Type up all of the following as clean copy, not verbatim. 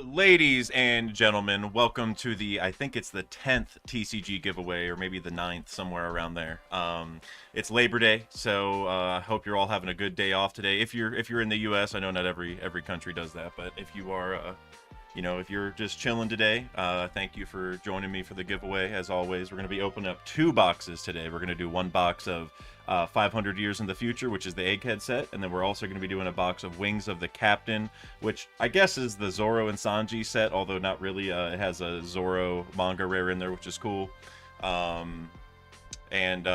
Ladies and gentlemen, welcome to I think it's the 10th TCG giveaway, or maybe the ninth, somewhere around there. It's Labor Day, so I hope you're all having a good day off today. If you're in the U.S., I know not every country does that, but if you are, if you're just chilling today, thank you for joining me for the giveaway. As always, we're going to be opening up two boxes today. We're going to do one box of 500 Years in the Future, which is the Egghead set, and then we're also going to be doing a box of Wings of the Captain, which I guess is the Zoro and Sanji set, although not really. It has a Zoro manga rare in there, which is cool. Um, and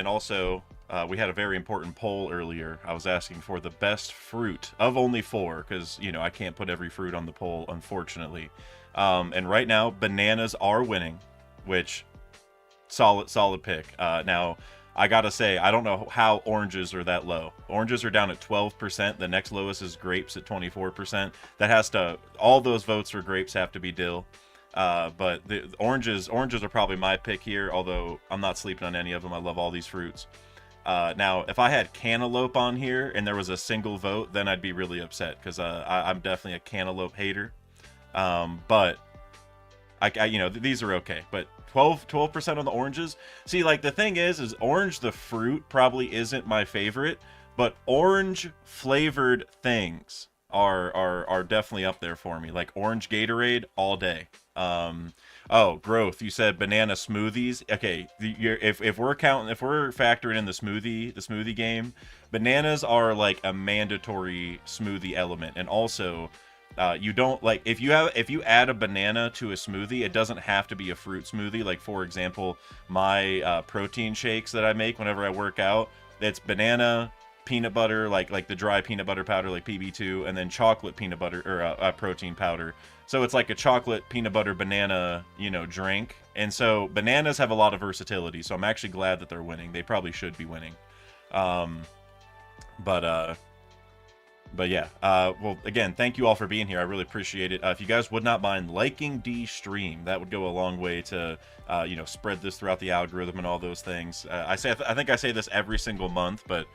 also we had a very important poll earlier. I was asking for the best fruit of only four because I can't put every fruit on the poll, unfortunately. And right now bananas are winning, which solid pick. Now I gotta say, I don't know how oranges are that low. Oranges are down at 12%. The next lowest is grapes at 24%. All those votes for grapes have to be dill. But the oranges are probably my pick here, although I'm not sleeping on any of them. I love all these fruits. Now, if I had cantaloupe on here and there was a single vote, then I'd be really upset because I'm definitely a cantaloupe hater. But these are okay. But 12% on the oranges. See, like the thing is orange the fruit probably isn't my favorite, but orange flavored things are definitely up there for me. Like orange Gatorade all day. Oh, growth. You said banana smoothies. Okay, if we're factoring in the smoothie game, bananas are like a mandatory smoothie element, and also. You don't like if you add a banana to a smoothie, it doesn't have to be a fruit smoothie. Like for example, my protein shakes that I make whenever I work out, it's banana, peanut butter, like the dry peanut butter powder, like PB2, and then chocolate peanut butter or protein powder. So it's like a chocolate peanut butter banana, drink. And so bananas have a lot of versatility. So I'm actually glad that they're winning. They probably should be winning. Um, but but yeah, well, again, thank you all for being here. I really appreciate it. If you guys would not mind liking the stream, that would go a long way to, spread this throughout the algorithm and all those things. I think I say this every single month, but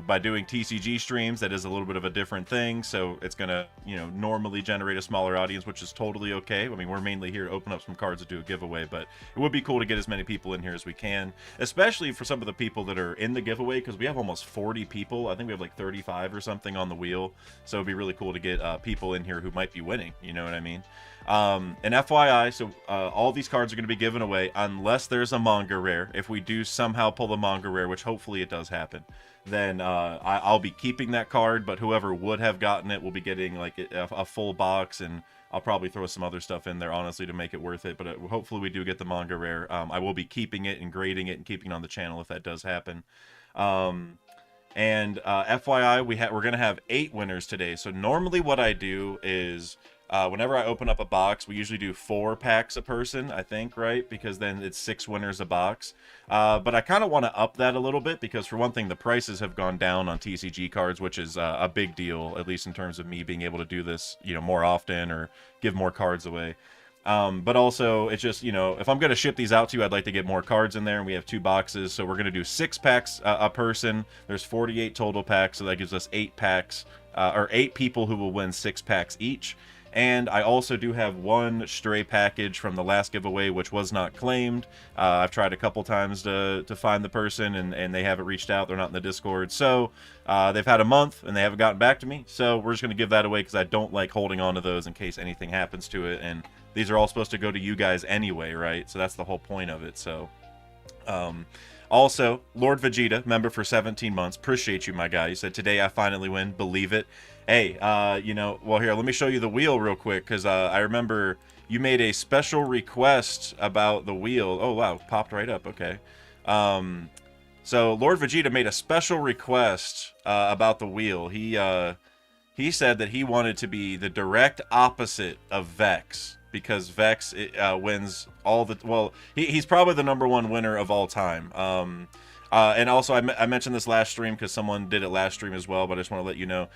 by doing TCG streams, that is a little bit of a different thing. So it's gonna, normally generate a smaller audience, which is totally okay. I mean, we're mainly here to open up some cards to do a giveaway, but it would be cool to get as many people in here as we can, especially for some of the people that are in the giveaway, because we have almost 40 people. I think we have like 35 or something on the wheel. So it'd be really cool to get people in here who might be winning. You know what I mean? And FYI, so all these cards are going to be given away unless there's a manga rare. If we do somehow pull a manga rare, which hopefully it does happen, then I'll be keeping that card, but whoever would have gotten it will be getting like a full box, and I'll probably throw some other stuff in there, honestly, to make it worth it. But hopefully we do get the manga rare. I will be keeping it and grading it and keeping it on the channel if that does happen. And FYI, we're gonna have 8 winners today. So normally what I do is whenever I open up a box, we usually do 4 packs a person, I think, right? Because then it's 6 winners a box. But I kind of want to up that a little bit because, for one thing, the prices have gone down on TCG cards, which is a big deal, at least in terms of me being able to do this, more often or give more cards away. But also, it's just, if I'm going to ship these out to you, I'd like to get more cards in there, and we have 2 boxes, so we're going to do 6 packs a person. There's 48 total packs, so that gives us 8 packs, or 8 people who will win 6 packs each. And I also do have 1 stray package from the last giveaway, which was not claimed. I've tried a couple times to find the person, and they haven't reached out. They're not in the Discord. So they've had a month, and they haven't gotten back to me. So we're just going to give that away because I don't like holding on to those in case anything happens to it. And these are all supposed to go to you guys anyway, right? So that's the whole point of it. So also, Lord Vegeta, member for 17 months. Appreciate you, my guy. You said, today I finally win. Believe it. Hey, well, here, let me show you the wheel real quick, because I remember you made a special request about the wheel. Oh, wow, popped right up. Okay. So Lord Vegeta made a special request about the wheel. He said that he wanted to be the direct opposite of Vex, because Vex wins all the... Well, he's probably the #1 winner of all time. And also, I mentioned this last stream because someone did it last stream as well, but I just want to let you know.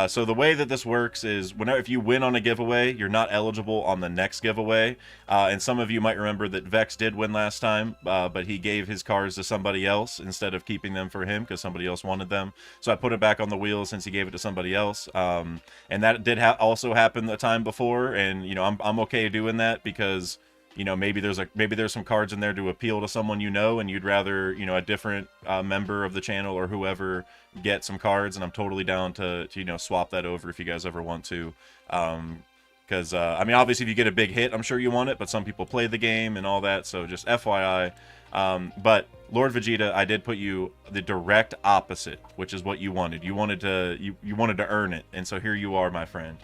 So the way that this works is whenever if you win on a giveaway, you're not eligible on the next giveaway. And some of you might remember that Vex did win last time, but he gave his cards to somebody else instead of keeping them for him because somebody else wanted them. So I put it back on the wheel since he gave it to somebody else. And that did also happen the time before, and I'm okay doing that because maybe there's some cards in there to appeal to someone and you'd rather a different member of the channel or whoever get some cards, and I'm totally down to swap that over if you guys ever want to. Because I mean, obviously if you get a big hit, I'm sure you want it, but some people play the game and all that, so just FYI. But Lord Vegeta, I did put you the direct opposite, which is what you wanted. You wanted to earn it, and so here you are, my friend.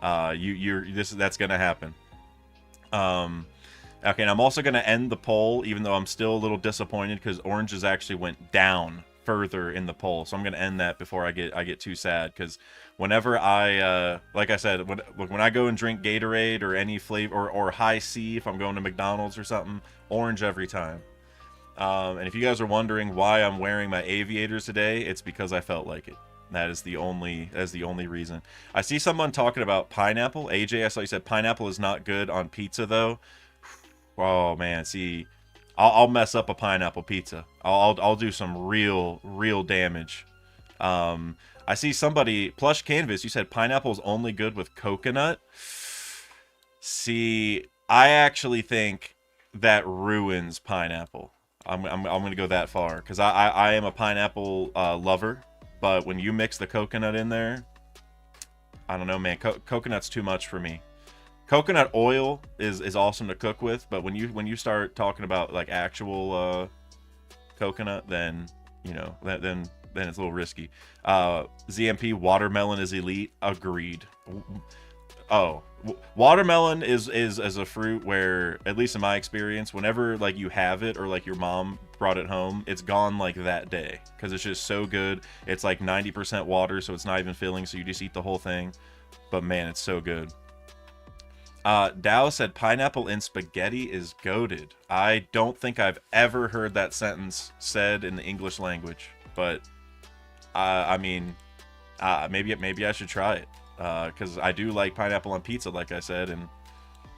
That's gonna happen. Okay, and I'm also going to end the poll, even though I'm still a little disappointed because oranges actually went down further in the poll. So I'm going to end that before I get too sad, because whenever like I said, when I go and drink Gatorade or any flavor or High C, if I'm going to McDonald's or something, orange every time. And if you guys are wondering why I'm wearing my aviators today, it's because I felt like it. That is the only reason. I see someone talking about pineapple. AJ, I saw you said pineapple is not good on pizza though. Oh man, see, I'll mess up a pineapple pizza. I'll do some real damage. I see somebody Plush Canvas. You said pineapple's only good with coconut. See, I actually think that ruins pineapple. I'm gonna go that far because I am a pineapple lover, but when you mix the coconut in there, I don't know, man. Coconut's too much for me. Coconut oil is awesome to cook with, but when you start talking about like actual coconut, then then it's a little risky. ZMP, watermelon is elite. Agreed. Oh, watermelon is a fruit where, at least in my experience, whenever like you have it or like your mom brought it home, it's gone like that day because it's just so good. It's like 90% water, so it's not even filling, so you just eat the whole thing. But man, it's so good. Dow said pineapple in spaghetti is goated. I don't think I've ever heard that sentence said in the English language, but I mean, maybe I should try it because I do like pineapple on pizza, like I said, and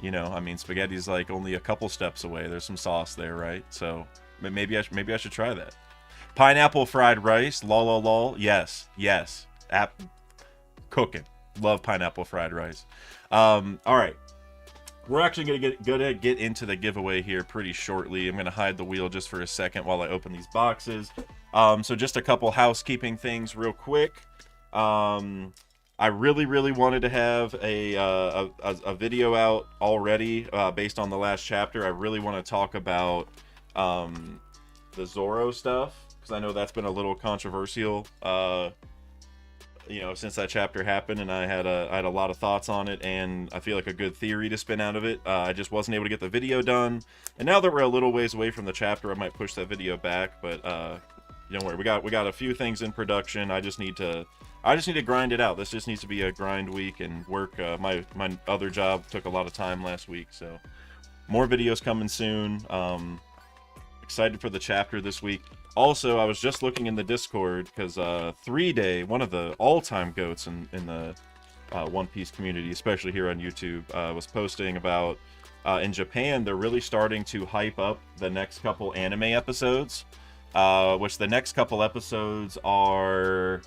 I mean, spaghetti's like only a couple steps away. There's some sauce there, right? So maybe I should try that. Pineapple fried rice, lol. Yes. Cooking. Love pineapple fried rice. All right. We're actually gonna get into the giveaway here pretty shortly. I'm gonna hide the wheel just for a second while I open these boxes. So just a couple housekeeping things real quick. I really wanted to have a video out already based on the last chapter. I really want to talk about the Zoro stuff because I know that's been a little controversial. Since that chapter happened, and I had a lot of thoughts on it, and I feel like a good theory to spin out of it. I just wasn't able to get the video done, and now that we're a little ways away from the chapter, I might push that video back. But don't worry, we got a few things in production. I just need to grind it out. This just needs to be a grind week and work. My other job took a lot of time last week, so more videos coming soon. Excited for the chapter this week. Also, I was just looking in the Discord because 3Day, one of the all-time goats in the One Piece community, especially here on YouTube, was posting about in Japan they're really starting to hype up the next couple anime episodes, which the next couple episodes are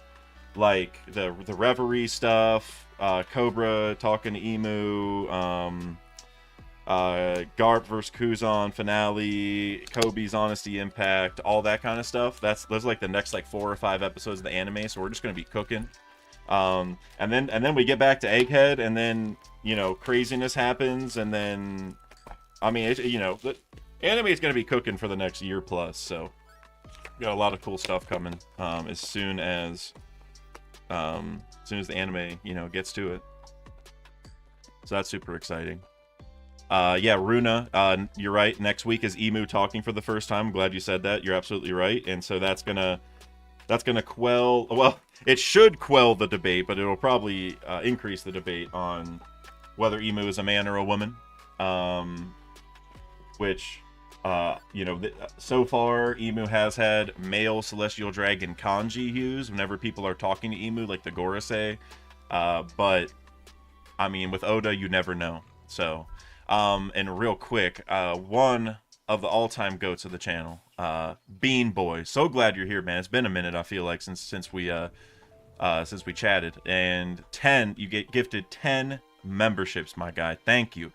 like the Reverie stuff, Cobra talking to Emu, Garp vs. Kuzan finale, Kobe's Honesty Impact, all that kind of stuff. Those are like the next like 4 or 5 episodes of the anime, so we're just gonna be cooking. And then we get back to Egghead, and then craziness happens, and then I mean the anime is gonna be cooking for the next year plus. So we got a lot of cool stuff coming as soon as the anime gets to it. So that's super exciting. Yeah, Runa, you're right. Next week is Emu talking for the first time. I'm glad you said that. You're absolutely right. And so that's gonna quell. Well, it should quell the debate, but it'll probably increase the debate on whether Emu is a man or a woman. Which You know, so far, Emu has had male Celestial Dragon kanji hues whenever people are talking to Emu, like the Gorosei. But, I mean, with Oda, you never know. So, and real quick, one of the all-time goats of the channel, Bean Boy. So glad you're here, man. It's been a minute, I feel like, since we chatted. And 10, you get gifted 10 memberships, my guy. Thank you.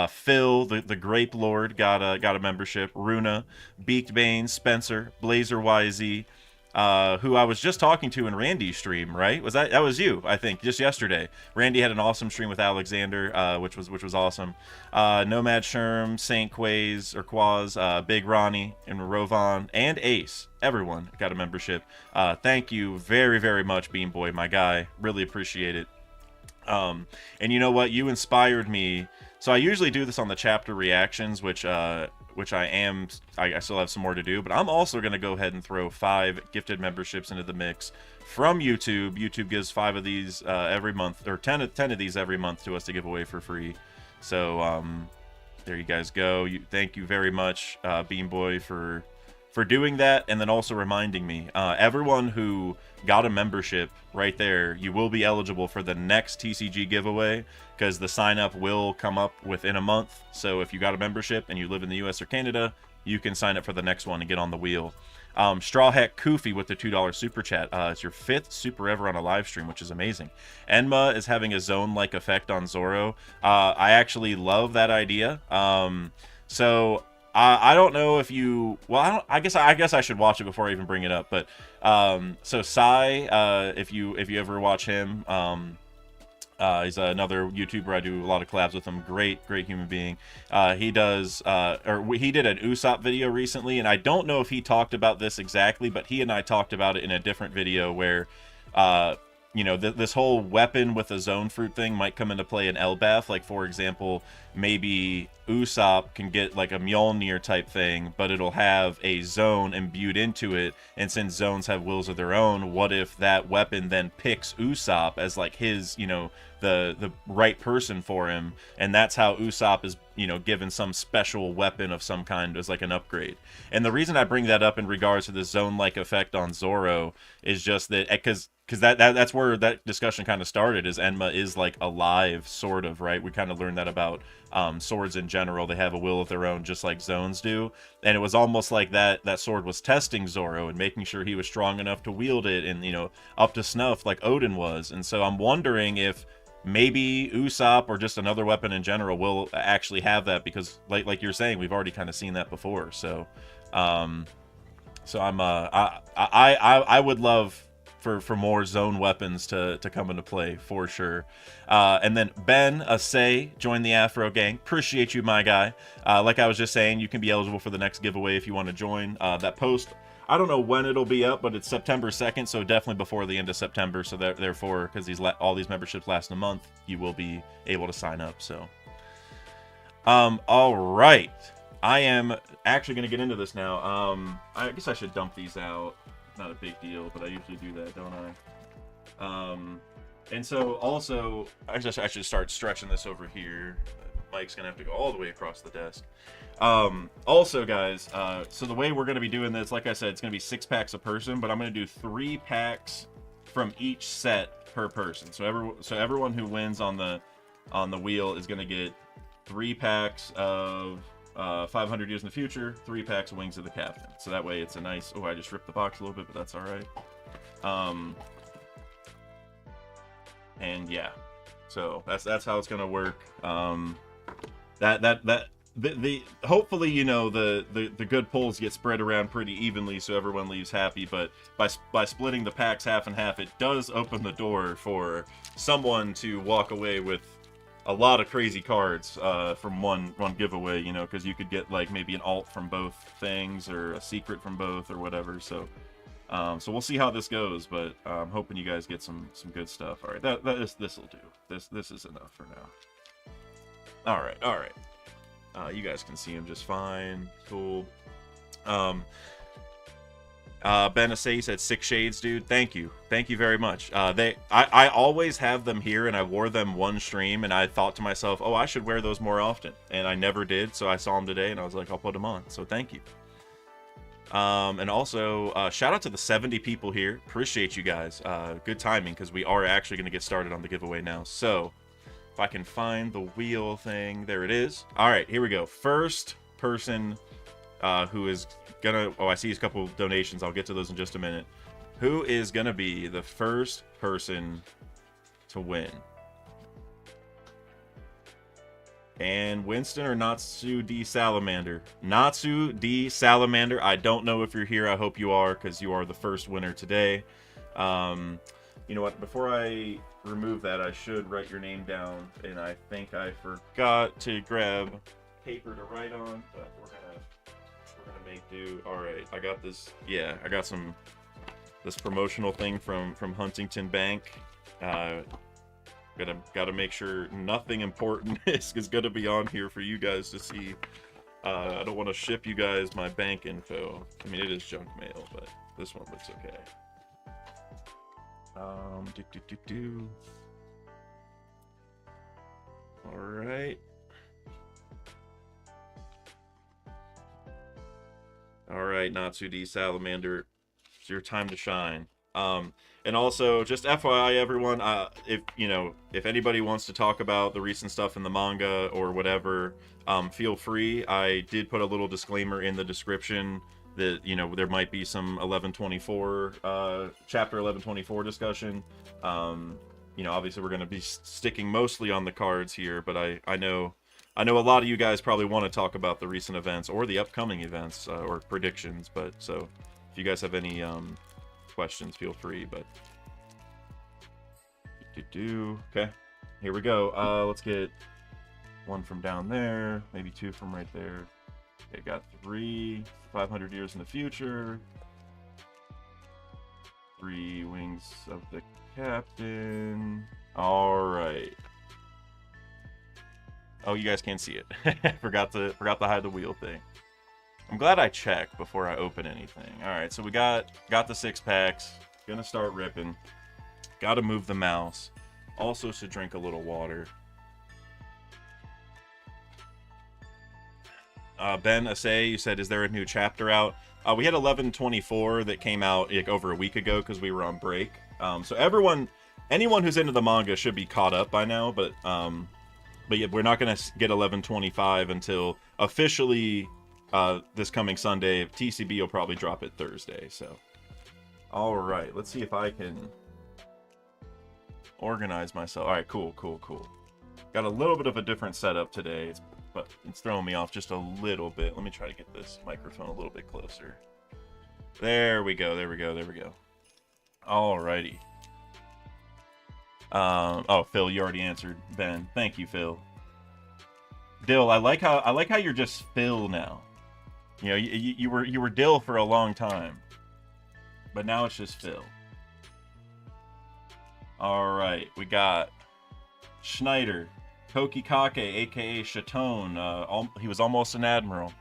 Phil, the Grape Lord, got a membership. Runa, Beaked Bane, Spencer, Blazer YZ, who I was just talking to in Randy's stream, right? That was you, I think, just yesterday. Randy had an awesome stream with Alexander, which was awesome. Nomad Sherm, Saint Quays or Quaz, Big Ronnie, and Rovan, and Ace. Everyone got a membership. Thank you very, very much, Bean Boy, my guy. Really appreciate it. And you know what? You inspired me. So I usually do this on the chapter reactions, which I still have some more to do, but I'm also going to go ahead and throw 5 gifted memberships into the mix from YouTube. YouTube gives 5 of these every month, or 10 of these every month to us to give away for free. So there you guys go. Thank you very much, Bean Boy, for doing that, and then also reminding me, everyone who got a membership right there, you will be eligible for the next TCG giveaway, because the sign up will come up within a month. So if you got a membership and you live in the US or Canada, you can sign up for the next one and get on the wheel. Straw Hat Koofy with the $2 super chat. It's your 5th super ever on a live stream, which is amazing. Enma is having a zone-like effect on Zoro. I actually love that idea. So I don't know if you. Well, I guess I should watch it before I even bring it up. But so Sai, if you ever watch him, he's another YouTuber. I do a lot of collabs with him. Great human being. He does, he did an Usopp video recently, and I don't know if he talked about this exactly, but he and I talked about it in a different video where, you know, this whole weapon with the zone fruit thing might come into play in Elbaf. Like, for example, maybe Usopp can get like a Mjolnir type thing, but it'll have a zone imbued into it. And since zones have wills of their own, what if that weapon then picks Usopp as like his, you know, the right person for him, and that's how Usopp is, you know, given some special weapon of some kind as like an upgrade. And the reason I bring that up in regards to the zone-like effect on Zoro is just that because that's where that discussion kind of started, is Enma is like alive, sort of, right? We kind of learned that about swords in general. They have a will of their own, just like zones do. And it was almost like that sword was testing Zoro and making sure he was strong enough to wield it and, you know, up to snuff like Odin was. And so I'm wondering if maybe Usopp or just another weapon in general will actually have that, because like you're saying, we've already kind of seen that before. So I'm I would love for more zone weapons to come into play for sure. And then Ben Asay joined the Afro Gang. Appreciate you, my guy. Like I was just saying, you can be eligible for the next giveaway if you want to join. That post, I don't know when it'll be up, but it's September 2nd, so definitely before the end of September. So therefore, because all these memberships last a month, you will be able to sign up. So, all right, I am actually going to get into this now. I guess I should dump these out. Not a big deal, but I usually do that, don't I? And so also, I should start stretching this over here. Mike's gonna have to go all the way across the desk. Also, guys, so the way we're gonna be doing this, like I said, it's gonna be 6 packs a person, but I'm gonna do 3 packs from each set per person. So everyone who wins on the wheel is gonna get 3 packs of 500 years in the future, 3 packs of Wings of the Captain. So that way it's a nice. Oh, I just ripped the box a little bit, but that's all right. And yeah, so that's how it's gonna work. The hopefully, you know, the good pulls get spread around pretty evenly, so everyone leaves happy. But by splitting the packs half and half, it does open the door for someone to walk away with a lot of crazy cards from one giveaway, you know, because you could get like maybe an alt from both things or a secret from both or whatever. So so we'll see how this goes, but I'm hoping you guys get some good stuff. All right, this will do. This is enough for now. All right. You guys can see him just fine. Cool. Ben Asay said 6 shades, dude. Thank you very much. I always have them here, and I wore them one stream, and I thought to myself, oh, I should wear those more often, and I never did. So I saw them today, and I was like, I'll put them on. So thank you. And also, shout out to the 70 people here. Appreciate you guys. Good timing, because we are actually going to get started on the giveaway now. So if I can find the wheel thing, there it is. All right, here we go. First person who is gonna, oh, I see a couple donations, I'll get to those in just a minute. Who is gonna be the first person to win? And Winston or Natsu D Salamander? Natsu D Salamander, I don't know if you're here. I hope you are, because you are the first winner today. You know what, before I remove that, I should write your name down, and I think I forgot to grab paper to write on, but we're gonna make do. All right, I got this. Yeah, I got this promotional thing from Huntington Bank. Gotta make sure nothing important is gonna be on here for you guys to see. I don't want to ship you guys my bank info. I mean, it is junk mail, but this one looks okay. All right. All right, Natsu D Salamander, it's your time to shine. And also, just FYI, everyone, if anybody wants to talk about the recent stuff in the manga or whatever, feel free. I did put a little disclaimer in the description that, there might be some 1124, chapter 1124 discussion. Obviously we're going to be sticking mostly on the cards here, but I know a lot of you guys probably want to talk about the recent events or the upcoming events or predictions, but so if you guys have any questions, feel free. But okay, here we go. Let's get one from down there, maybe 2 from right there. Okay, got 3, 500 years in the future. 3 wings of the captain. All right. Oh, you guys can't see it. forgot to hide the wheel thing. I'm glad I checked before I open anything. All right, so we got the 6 packs. Gonna start ripping. Got to move the mouse. Also should drink a little water. Ben Asay, you said, is there a new chapter out? We had 1124 that came out like over a week ago because we were on break. So anyone who's into the manga should be caught up by now, but yeah, we're not going to get 1125 until officially this coming Sunday. TCB will probably drop it Thursday. So, all right, let's see if I can organize myself. All right, cool. Got a little bit of a different setup today, but it's throwing me off just a little bit. Let me try to get this microphone a little bit closer. There we go. All righty. Oh, Phil, you already answered Ben. Thank you, Phil. Dill, I like how you're just Phil now. You were Dill for a long time, but now it's just Phil. All right, we got Schneider, Kokikake, aka Chatone. He was almost an admiral.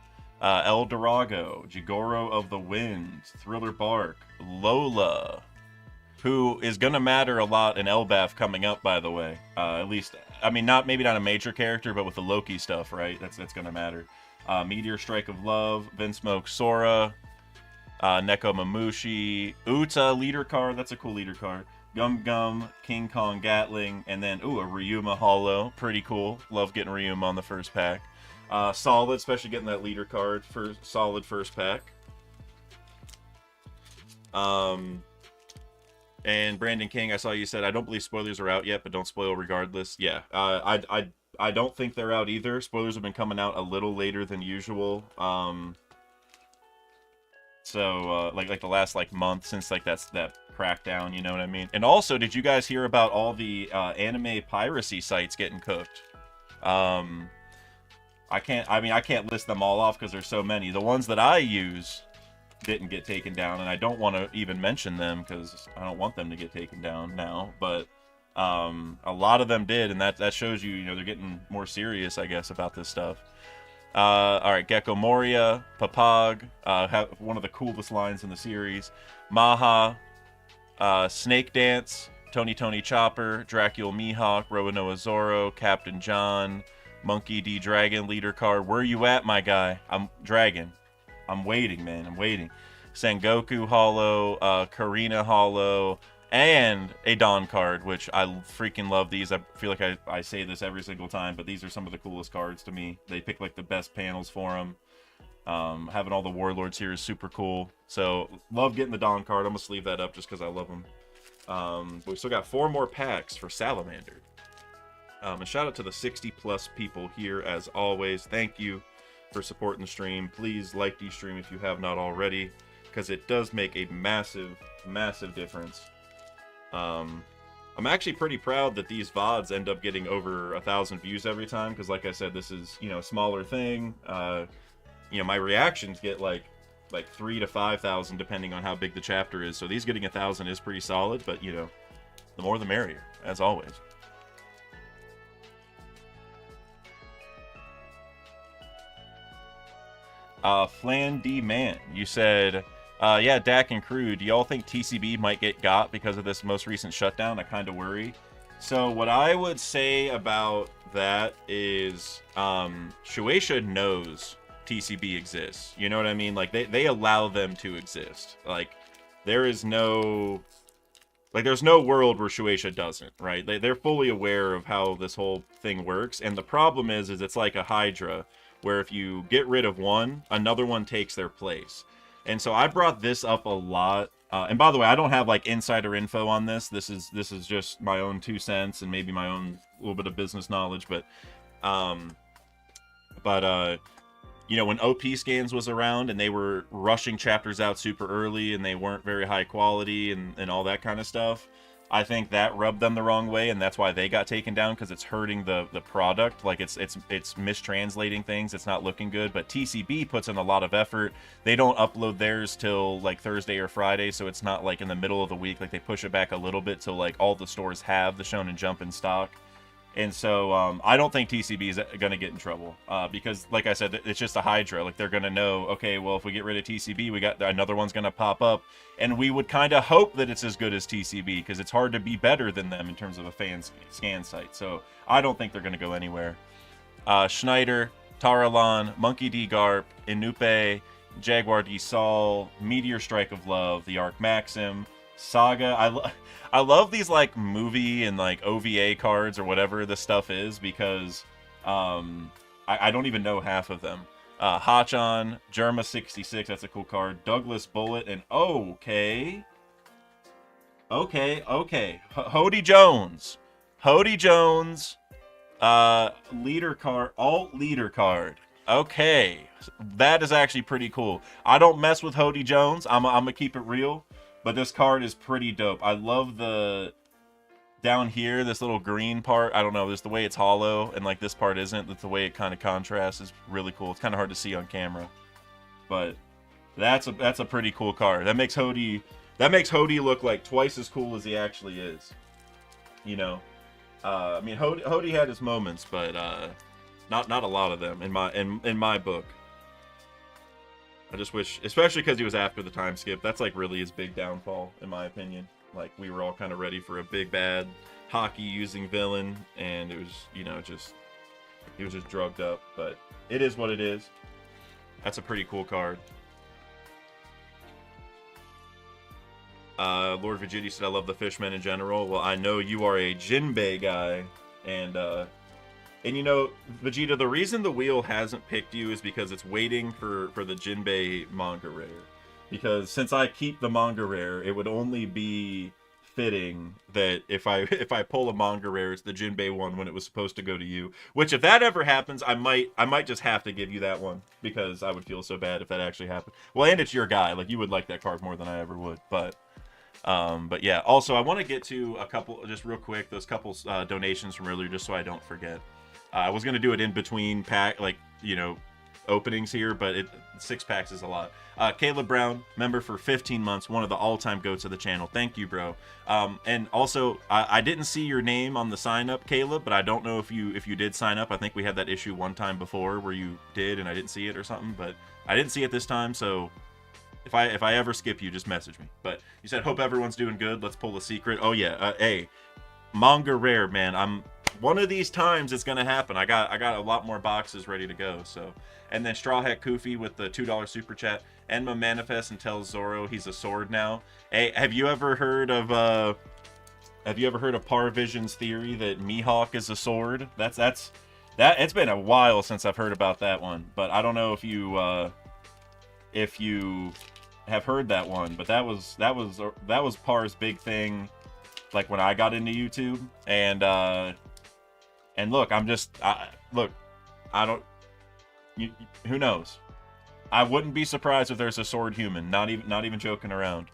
El Dorado, Jigoro of the Wind, Thriller Bark, Lola, who is gonna matter a lot in Elbaf coming up, by the way. At least, I mean, maybe not a major character, but with the Loki stuff, right? That's gonna matter. Meteor Strike of Love, Vinsmoke Sora, Neko Mamushi, Uta leader card. That's a cool leader card. Gum Gum, King Kong Gatling, and then a Ryuma Holo. Pretty cool. Love getting Ryuma on the first pack. Solid, especially getting that leader card for solid first pack. And Brandon King, I saw you said, I don't believe spoilers are out yet, but don't spoil regardless. Yeah, I don't think they're out either. Spoilers have been coming out a little later than usual. So like the last month since that crackdown, you know what I mean? And also, did you guys hear about all the anime piracy sites getting cooked? I can't list them all off because there's so many. The ones that I use didn't get taken down, and I don't want to even mention them because I don't want them to get taken down now, but a lot of them did, and that shows you, they're getting more serious, I guess, about this stuff. All right, Gecko Moria, Papag, have one of the coolest lines in the series. Maha, Snake Dance, Tony Chopper, Dracula Mihawk, Roanoa Zoro, Captain John, Monkey D Dragon, leader card. Where you at, my guy? I'm Dragon. I'm waiting, man. I'm waiting. Sengoku Hollow, Karina Hollow, and a Dawn card, which I freaking love these. I feel like I say this every single time, but these are some of the coolest cards to me. They pick like the best panels for them. Having all the warlords here is super cool. So love getting the Dawn card. I'm gonna sleeve that up just because I love them. We've still got 4 more packs for Salamander. And shout out to the 60 plus people here as always. Thank you for supporting the stream. Please like the stream if you have not already, because it does make a massive difference. I'm actually pretty proud that these VODs end up getting over 1,000 views every time, because like I said, this is, you know, a smaller thing. My reactions get like 3,000 to 5,000 depending on how big the chapter is. So these getting 1,000 is pretty solid, but you know, the more the merrier, as always. Flan D Man, you said, yeah, Dak and Crew, do y'all think TCB might get got because of this most recent shutdown? I kind of worry. So what I would say about that is, Shueisha knows TCB exists. You know what I mean? Like, they allow them to exist. Like, there's no world where Shueisha doesn't, right? They're fully aware of how this whole thing works, and the problem is it's like a Hydra, where if you get rid of one, another one takes their place. And so I brought this up a lot. And by the way, I don't have like insider info on this. This is just my own 2 cents and maybe my own little bit of business knowledge. But you know, when OP Scans was around and they were rushing chapters out super early and they weren't very high quality and all that kind of stuff, I think that rubbed them the wrong way, and that's why they got taken down, because it's hurting the product. Like, it's mistranslating things. It's not looking good. But TCB puts in a lot of effort. They don't upload theirs till like Thursday or Friday, so it's not like in the middle of the week. Like, they push it back a little bit till like all the stores have the Shonen Jump in stock. And so I don't think TCB is going to get in trouble, because, like I said, it's just a Hydra. Like, they're going to know, okay, well, if we get rid of TCB, we got another one's going to pop up. And we would kind of hope that it's as good as TCB, because it's hard to be better than them in terms of a fan scan site. So I don't think they're going to go anywhere. Schneider, Taralon, Monkey D. Garp, Inupe, Jaguar D. Sol, Meteor Strike of Love, the Arc Maxim, Saga. I love these like movie and like OVA cards or whatever this stuff is, because I don't even know half of them. Hachan, Germa 66, that's a cool card. Douglas Bullet, and okay. Hody Jones, leader card, alt leader card. Okay, that is actually pretty cool. I don't mess with Hody Jones. I'm gonna keep it real. But this card is pretty dope. I love the down here, this little green part. I don't know, just the way it's hollow and like this part isn't. That's the way it kind of contrasts is really cool. It's kind of hard to see on camera, but that's a pretty cool card. That makes Hody look like twice as cool as he actually is. You know, I mean, Hody had his moments, but not a lot of them in my book. I just wish, especially because he was after the time skip, that's like really his big downfall, in my opinion. Like, we were all kind of ready for a big bad hockey using villain, and it was, you know, he was just drugged up. But it is what it is. That's a pretty cool card. Lord Vegeta said, I love the Fishmen in general. Well, I know you are a Jinbei guy, and you know, Vegeta, the reason the wheel hasn't picked you is because it's waiting for the Jinbei manga rare. Because since I keep the manga rare, it would only be fitting that if I pull a manga rare, it's the Jinbei one when it was supposed to go to you. Which, if that ever happens, I might just have to give you that one, because I would feel so bad if that actually happened. Well, and it's your guy. Like, you would like that card more than I ever would. But yeah. Also, I want to get to a couple, just real quick, those couple donations from earlier, just so I don't forget. I was going to do it in between pack, like, you know, openings here, but 6 packs is a lot. Caleb Brown, member for 15 months, one of the all-time goats of the channel. Thank you, bro. And also, I didn't see your name on the sign-up, Caleb, but I don't know if you did sign up. I think we had that issue one time before where you did and I didn't see it or something, but I didn't see it this time, so if I ever skip you, just message me. But you said, hope everyone's doing good. Let's pull a secret. Oh, yeah. Hey, manga rare, man. One of these times it's gonna happen. I got a lot more boxes ready to go. So, and then Straw Hat Koofy with the $2 super chat. Enma manifests and tells Zoro he's a sword now. Hey, have you ever heard of Parvision's theory that Mihawk is a sword? That it's been a while since I've heard about that one, but I don't know if you have heard that one. But that was Par's big thing, like when I got into YouTube. And look, who knows? I wouldn't be surprised if there's a sword human. Not even joking around.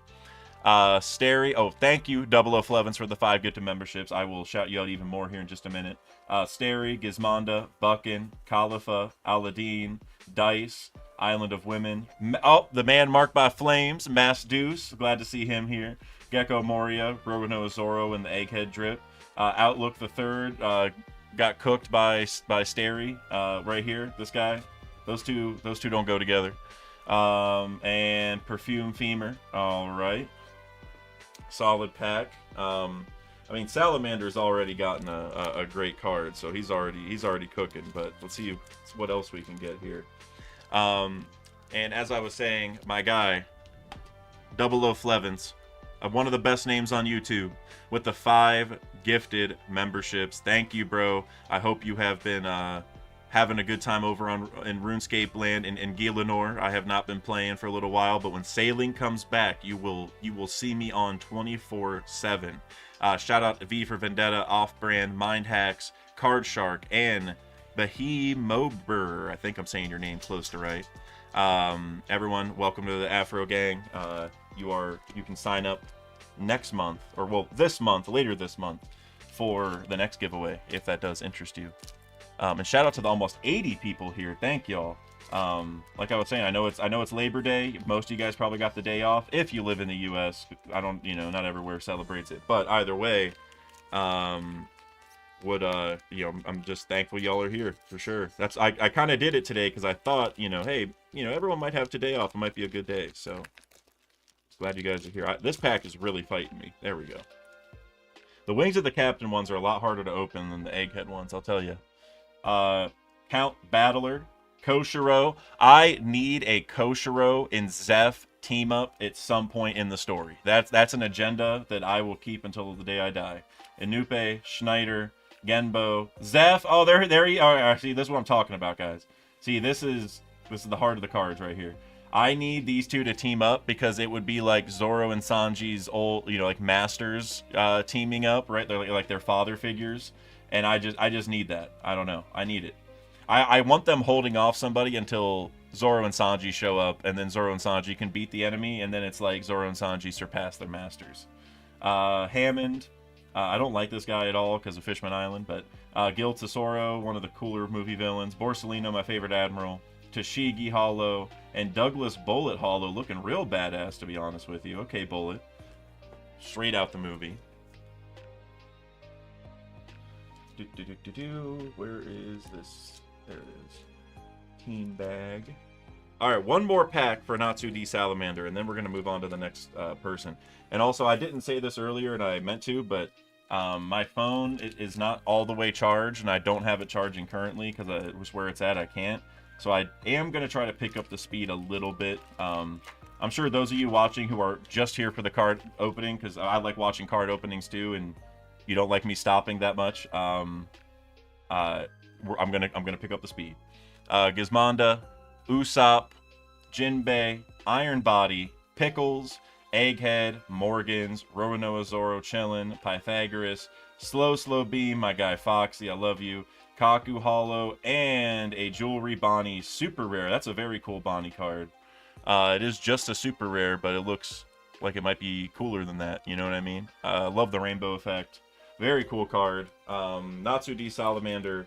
Stary, oh, thank you, 0011s for the 5 gifted memberships. I will shout you out even more here in just a minute. Stary, Gizmonda, Buckin, Khalifa, Aladdin, Dice, Island of Women. Oh, the man marked by flames, Mass Deuce. Glad to see him here. Gecko Moria, Roanoa Zoro, and the Egghead drip. Outlook the Third got cooked by Stary right here. This guy. Those two don't go together. And Perfume Femur. All right. Solid pack. I mean, Salamander's already gotten a great card, so he's already cooking. But let's see what else we can get here. And as I was saying, my guy, 0011s, one of the best names on YouTube, with the 5 gifted memberships. Thank you, bro. I hope you have been having a good time over in RuneScape land in Gielinor. I have not been playing for a little while, but when sailing comes back, you will see me on 24/7. Shout out to V for Vendetta, Off Brand, Mind Hacks, Card Shark, and Behemober. I think I'm saying your name close to right. Everyone, welcome to the Afro Gang. You can sign up next month, or well, later this month, for the next giveaway if that does interest you. And shout out to the almost 80 people here. Thank y'all. Like I was saying, I know it's Labor Day. Most of you guys probably got the day off. If you live in the U.S., I don't, not everywhere celebrates it. But either way, I'm just thankful y'all are here for sure. I kind of did it today because I thought, hey, everyone might have today off. It might be a good day. So glad you guys are here. This pack is really fighting me. There we go. The Wings of the Captain ones are a lot harder to open than the Egghead ones, I'll tell you. Count Battler, Koshiro. I need a Koshiro and Zeph team up at some point in the story. That's an agenda that I will keep until the day I die. Inupe, Schneider, Genbo, Zeph. Oh, there you are. Actually, this is what I'm talking about, guys. See, this is the heart of the cards right here. I need these two to team up because it would be like Zoro and Sanji's old, like masters teaming up, right? They're like their father figures. And I just need that. I don't know. I need it. I want them holding off somebody until Zoro and Sanji show up, and then Zoro and Sanji can beat the enemy, and then it's like Zoro and Sanji surpass their masters. Hammond. I don't like this guy at all because of Fishman Island, but Gil Tesoro, one of the cooler movie villains. Borsellino, my favorite admiral. Tashigi Hollow, and Douglas Bullet Hollow, looking real badass, to be honest with you. Okay, Bullet. Straight out the movie. Where is this? There it is. Team bag. Alright, one more pack for Natsu D Salamander, and then we're going to move on to the next person. And also, I didn't say this earlier, and I meant to, but my phone is not all the way charged, and I don't have it charging currently, because it was where it's at, I can't. So I am going to try to pick up the speed a little bit. I'm sure those of you watching who are just here for the card opening, because I like watching card openings too, and you don't like me stopping that much. I'm gonna pick up the speed. Gizmonda, Usopp, Jinbei, Iron Body, Pickles, Egghead, Morgans, Roanoa Zoro, Chillin, Pythagoras, Slow Beam, my guy Foxy, I love you, Kaku Hollow, and a Jewelry Bonnie super rare. That's a very cool Bonnie card. It is just a super rare, but it looks like it might be cooler than that. You know what I mean? Love the rainbow effect. Very cool card. Natsu D Salamander.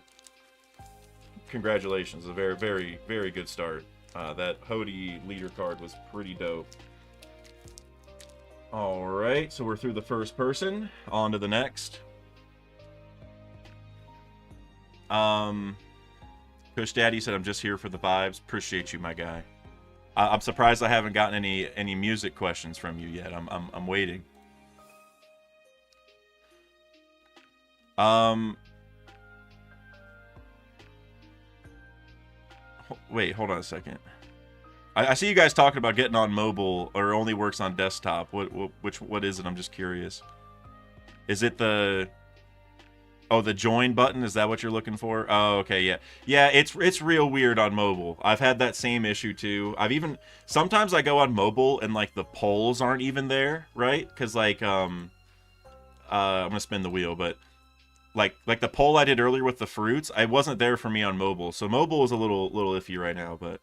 congratulations. A very, very, very good start. That Hody leader card was pretty dope. Alright, so we're through the first person. On to the next. Kush Daddy said, I'm just here for the vibes. Appreciate you, my guy. I'm surprised I haven't gotten any music questions from you yet. I'm waiting. Wait, hold on a second. I see you guys talking about getting on mobile or only works on desktop. What is it? I'm just curious. Is it the join button? Is that what you're looking for? Oh, okay, yeah. Yeah, it's real weird on mobile. I've had that same issue too. Sometimes I go on mobile and like the polls aren't even there, right? Cuz like I'm going to spin the wheel, but like the poll I did earlier with the fruits, I wasn't there for me on mobile. So mobile is a little iffy right now, but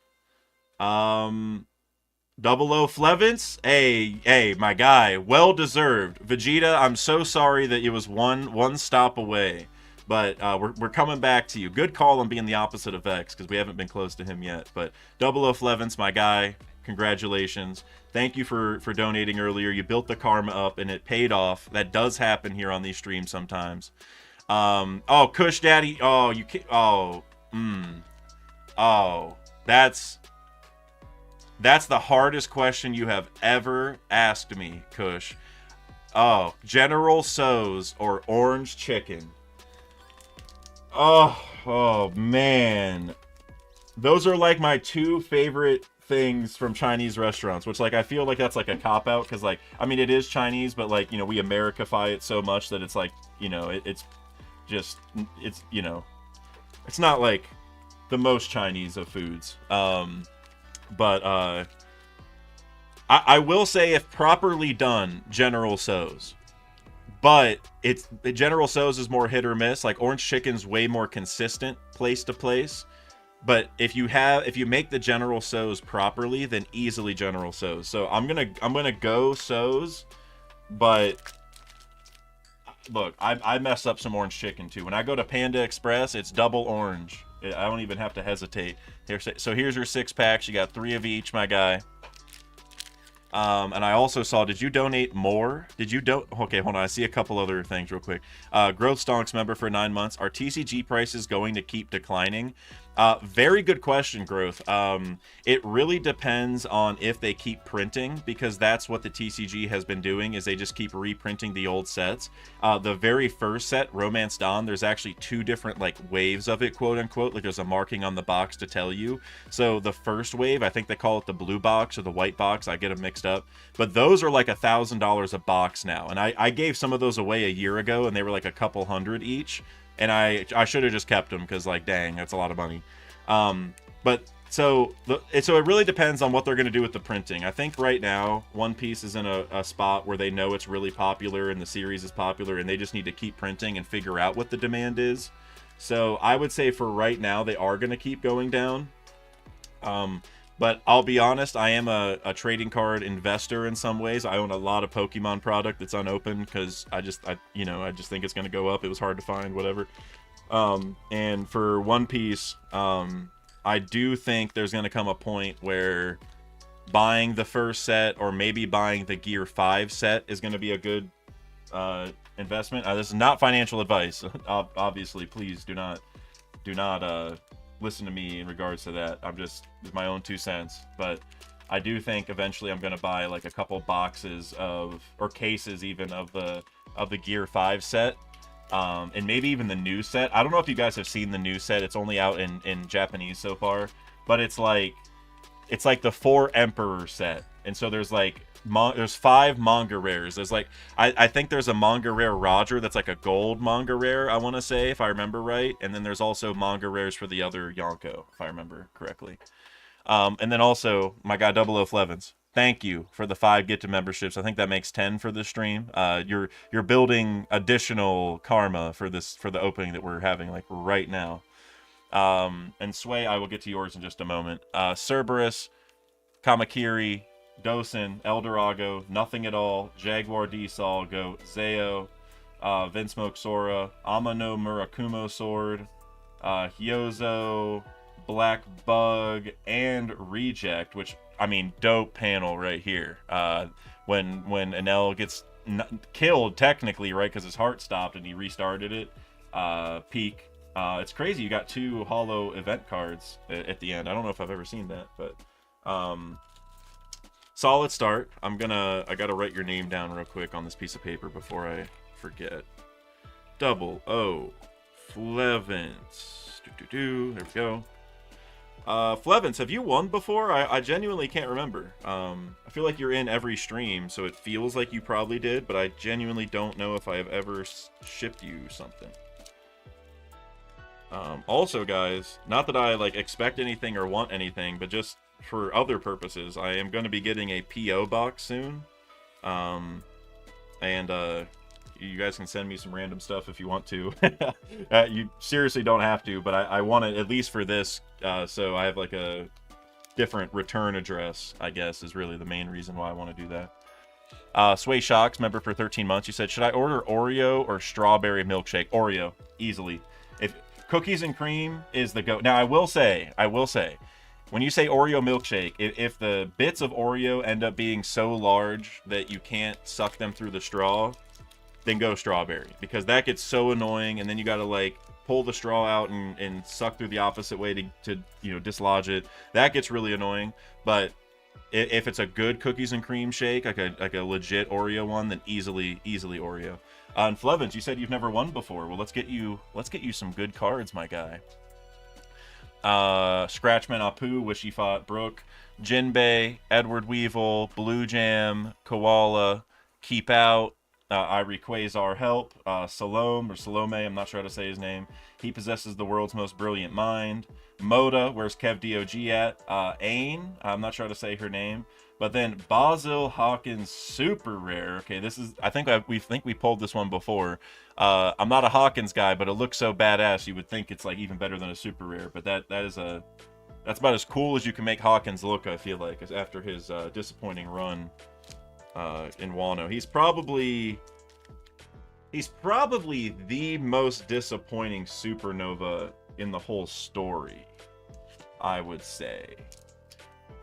Double O Flevance, hey, my guy, well deserved. Vegeta, I'm so sorry that it was one stop away, but we're coming back to you. Good call on being the opposite of X because we haven't been close to him yet. But Double O Flevance, my guy, congratulations. Thank you for donating earlier. You built the karma up and it paid off. That does happen here on these streams sometimes. Oh, Kush Daddy, oh, you can't, that's the hardest question you have ever asked me, Kush. Oh, General Tso's or orange chicken. Oh man. Those are like my two favorite things from Chinese restaurants, which like I feel like that's like a cop out because like I mean it is Chinese, but like you know we Americify it so much that it's like you know it's you know it's not like the most Chinese of foods. But I will say if properly done, General Tso's. But General Tso's is more hit or miss. Like orange chicken's way more consistent place to place. But if you make the General Tso's properly, then easily General Tso's. So I'm gonna go Tso's, but look, I mess up some orange chicken too. When I go to Panda Express, it's double orange. I don't even have to hesitate. So here's your 6-packs. You got 3 of each, my guy. And I also saw, did you donate more? Okay, hold on. I see a couple other things real quick. Growth Stonks member for 9 months. Are TCG prices going to keep declining? Very good question, Growth. It really depends on if they keep printing, because that's what the TCG has been doing, is they just keep reprinting the old sets. The very first set, Romance Dawn, there's actually 2 different like waves of it, quote unquote. Like there's a marking on the box to tell you. So the first wave, I think they call it the blue box or the white box. I get them mixed up. But those are like $1,000 a box now. And I gave some of those away a year ago, and they were like a couple hundred each. And I should have just kept them because, like, dang, that's a lot of money. So it really depends on what they're going to do with the printing. I think right now, One Piece is in a spot where they know it's really popular and the series is popular, and they just need to keep printing and figure out what the demand is. So I would say for right now, they are going to keep going down. But I'll be honest, I am a trading card investor in some ways. I own a lot of Pokemon product that's unopened because I just think it's going to go up. It was hard to find, whatever. And for One Piece, I do think there's going to come a point where buying the first set or maybe buying the Gear 5 set is going to be a good investment. This is not financial advice. Obviously, please do not listen to me in regards to that. It's my own 2 cents, but I do think eventually I'm going to buy like a couple boxes or cases even of the Gear 5 set, and maybe even the new set. I don't know if you guys have seen the new set. It's only out in Japanese so far, but it's like the 4 Emperor set, and so there's like there's 5 manga rares. There's like I think there's a manga rare Roger that's like a gold manga rare, I want to say, if I remember right, and then there's also manga rares for the other Yonko, if I remember correctly. And then also my guy Double O Flevance, thank you for the 5 get to memberships. I think that makes 10 for this stream. You're building additional karma for the opening that we're having like right now. And Sway, I will get to yours in just a moment. Cerberus, Kamakiri, Dosen, Elderago, Nothing at All, Jaguar D Sol, Go, Zeo, Vinsmoke Sora, Amano Murakumo Sword, Hyozo, Black Bug, and Reject, which, I mean, dope panel right here. When Enel gets killed, technically, right, because his heart stopped and he restarted it. Peak. It's crazy. You got 2 holo event cards at the end. I don't know if I've ever seen that, but solid start. I gotta write your name down real quick on this piece of paper before I forget. Double O Flevance. There we go. Flevance, have you won before? I genuinely can't remember. I feel like you're in every stream, so it feels like you probably did, but I genuinely don't know if I have ever shipped you something. Also, guys, not that I like expect anything or want anything, but just for other purposes, I am going to be getting a PO box soon. You guys can send me some random stuff if you want to. You seriously don't have to, but I want it at least for this, so I have like a different return address, I guess, is really the main reason why I want to do that. Sway Shocks, member for 13 months. You said, should I order Oreo or strawberry milkshake? Oreo, easily. If cookies and cream is the go. Now, I will say, when you say Oreo milkshake, if the bits of Oreo end up being so large that you can't suck them through the straw, then go strawberry, because that gets so annoying, and then you gotta like pull the straw out and suck through the opposite way to dislodge it. That gets really annoying. But if it's a good cookies and cream shake, like a legit Oreo one, then easily Oreo. And Flevance, you said you've never won before. Well, let's get you some good cards, my guy. Scratchman Apu, Wish He Fought Brook, Jinbei, Edward Weevil, Blue Jam, Koala, Keep Out, Irie Quasar Help, Salome, I'm not sure how to say his name. He possesses the world's most brilliant mind. Moda, where's Kev DOG at? Ain, I'm not sure how to say her name. But then Basil Hawkins Super Rare. Okay, this is, I think we pulled this one before. I'm not a Hawkins guy, but it looks so badass you would think it's like even better than a Super Rare. But that's about as cool as you can make Hawkins look, I feel like, after his disappointing run in Wano. He's probably the most disappointing supernova in the whole story, I would say.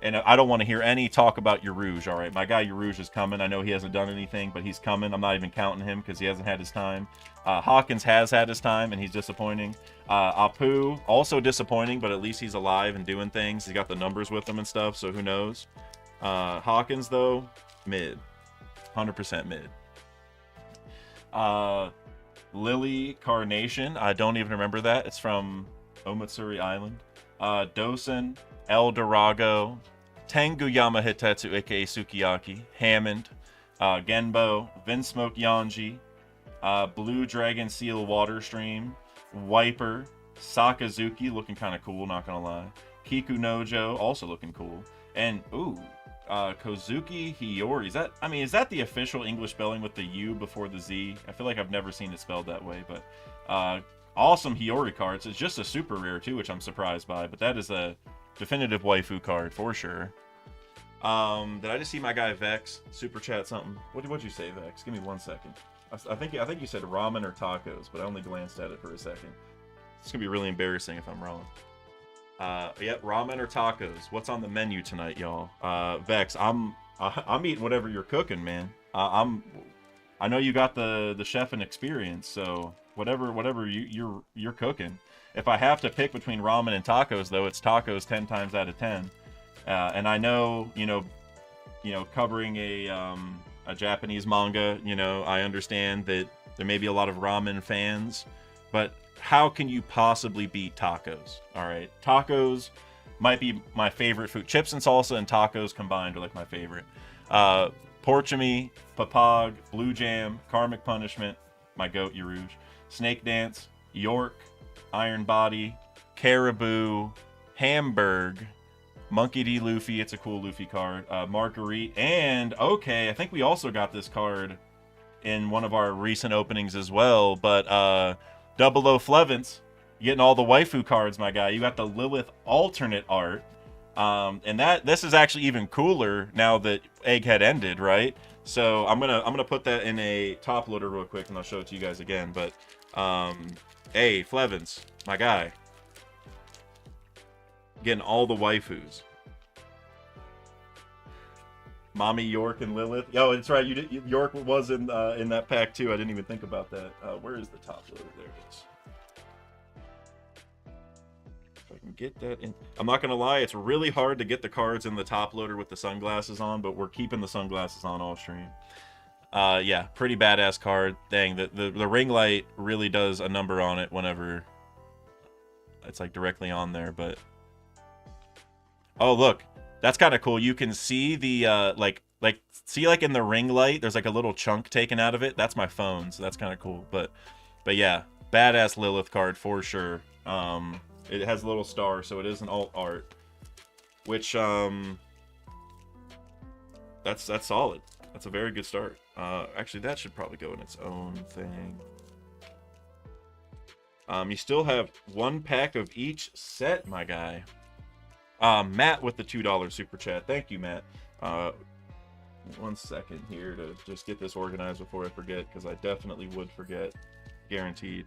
And I don't want to hear any talk about Yarouge, all right? My guy Yarouge is coming. I know he hasn't done anything, but he's coming. I'm not even counting him because he hasn't had his time. Hawkins has had his time, and he's disappointing. Apu, also disappointing, but at least he's alive and doing things. He's got the numbers with him and stuff, so who knows? Hawkins, though, mid. 100% mid. Lily Carnation, I don't even remember that. It's from Omatsuri Island. Dosen, El Dorago, Tenguyama Hitetsu, aka Sukiyaki, Hammond, Genbo, Vinsmoke Yanji, Blue Dragon Seal Waterstream, Wiper, Sakazuki, looking kind of cool, not gonna lie. Kiku Nojo, also looking cool. And, Kozuki Hiyori. Is that the official English spelling with the U before the Z? I feel like I've never seen it spelled that way, but awesome Hiyori cards. It's just a super rare too, which I'm surprised by, but that is a definitive waifu card for sure. Did I just see my guy Vex super chat something? What'd you say, Vex? Give me 1 second. I think you said ramen or tacos, but I only glanced at it for a second. It's gonna be really embarrassing if I'm wrong. Yep, ramen or tacos. What's on the menu tonight, y'all? Vex, I'm eating whatever you're cooking, man. I know you got the chef and experience, so whatever you're cooking. If I have to pick between ramen and tacos, though, it's tacos 10 times out of 10. And I know, covering a Japanese manga, I understand that there may be a lot of ramen fans, but how can you possibly beat tacos? All right, tacos might be my favorite food. Chips and salsa and tacos combined are like my favorite. Porchimi, Papag, Blue Jam, Karmic Punishment, my goat Yarouge, Snake Dance, York, Iron Body, Caribou, Hamburg, Monkey D. Luffy, it's a cool Luffy card, Marguerite, and okay, I think we also got this card in one of our recent openings as well, but Double O Flevance, getting all the waifu cards, my guy. You got the Lilith alternate art, and this is actually even cooler now that Egghead ended, right? So I'm gonna put that in a top loader real quick, and I'll show it to you guys again. But hey, Flevance, my guy, Getting all the waifus. Mommy, York, and Lilith. Oh, that's right. York was in that pack too. I didn't even think about that. Where is the top loader? There it is. If I can get that in. I'm not gonna lie, it's really hard to get the cards in the top loader with the sunglasses on, but we're keeping the sunglasses on all stream. Yeah, pretty badass card. Dang, the ring light really does a number on it whenever it's like directly on there. But oh, look. That's kind of cool. You can see the see like in the ring light, there's like a little chunk taken out of it. That's my phone, so that's kind of cool. But yeah, badass Lilith card for sure. It has a little star, so it is an alt art, which that's solid. That's a very good start. Actually, that should probably go in its own thing. You still have one pack of each set, my guy. Matt with the $2 super chat. Thank you, Matt. 1 second here to just get this organized before I forget, because I definitely would forget. Guaranteed.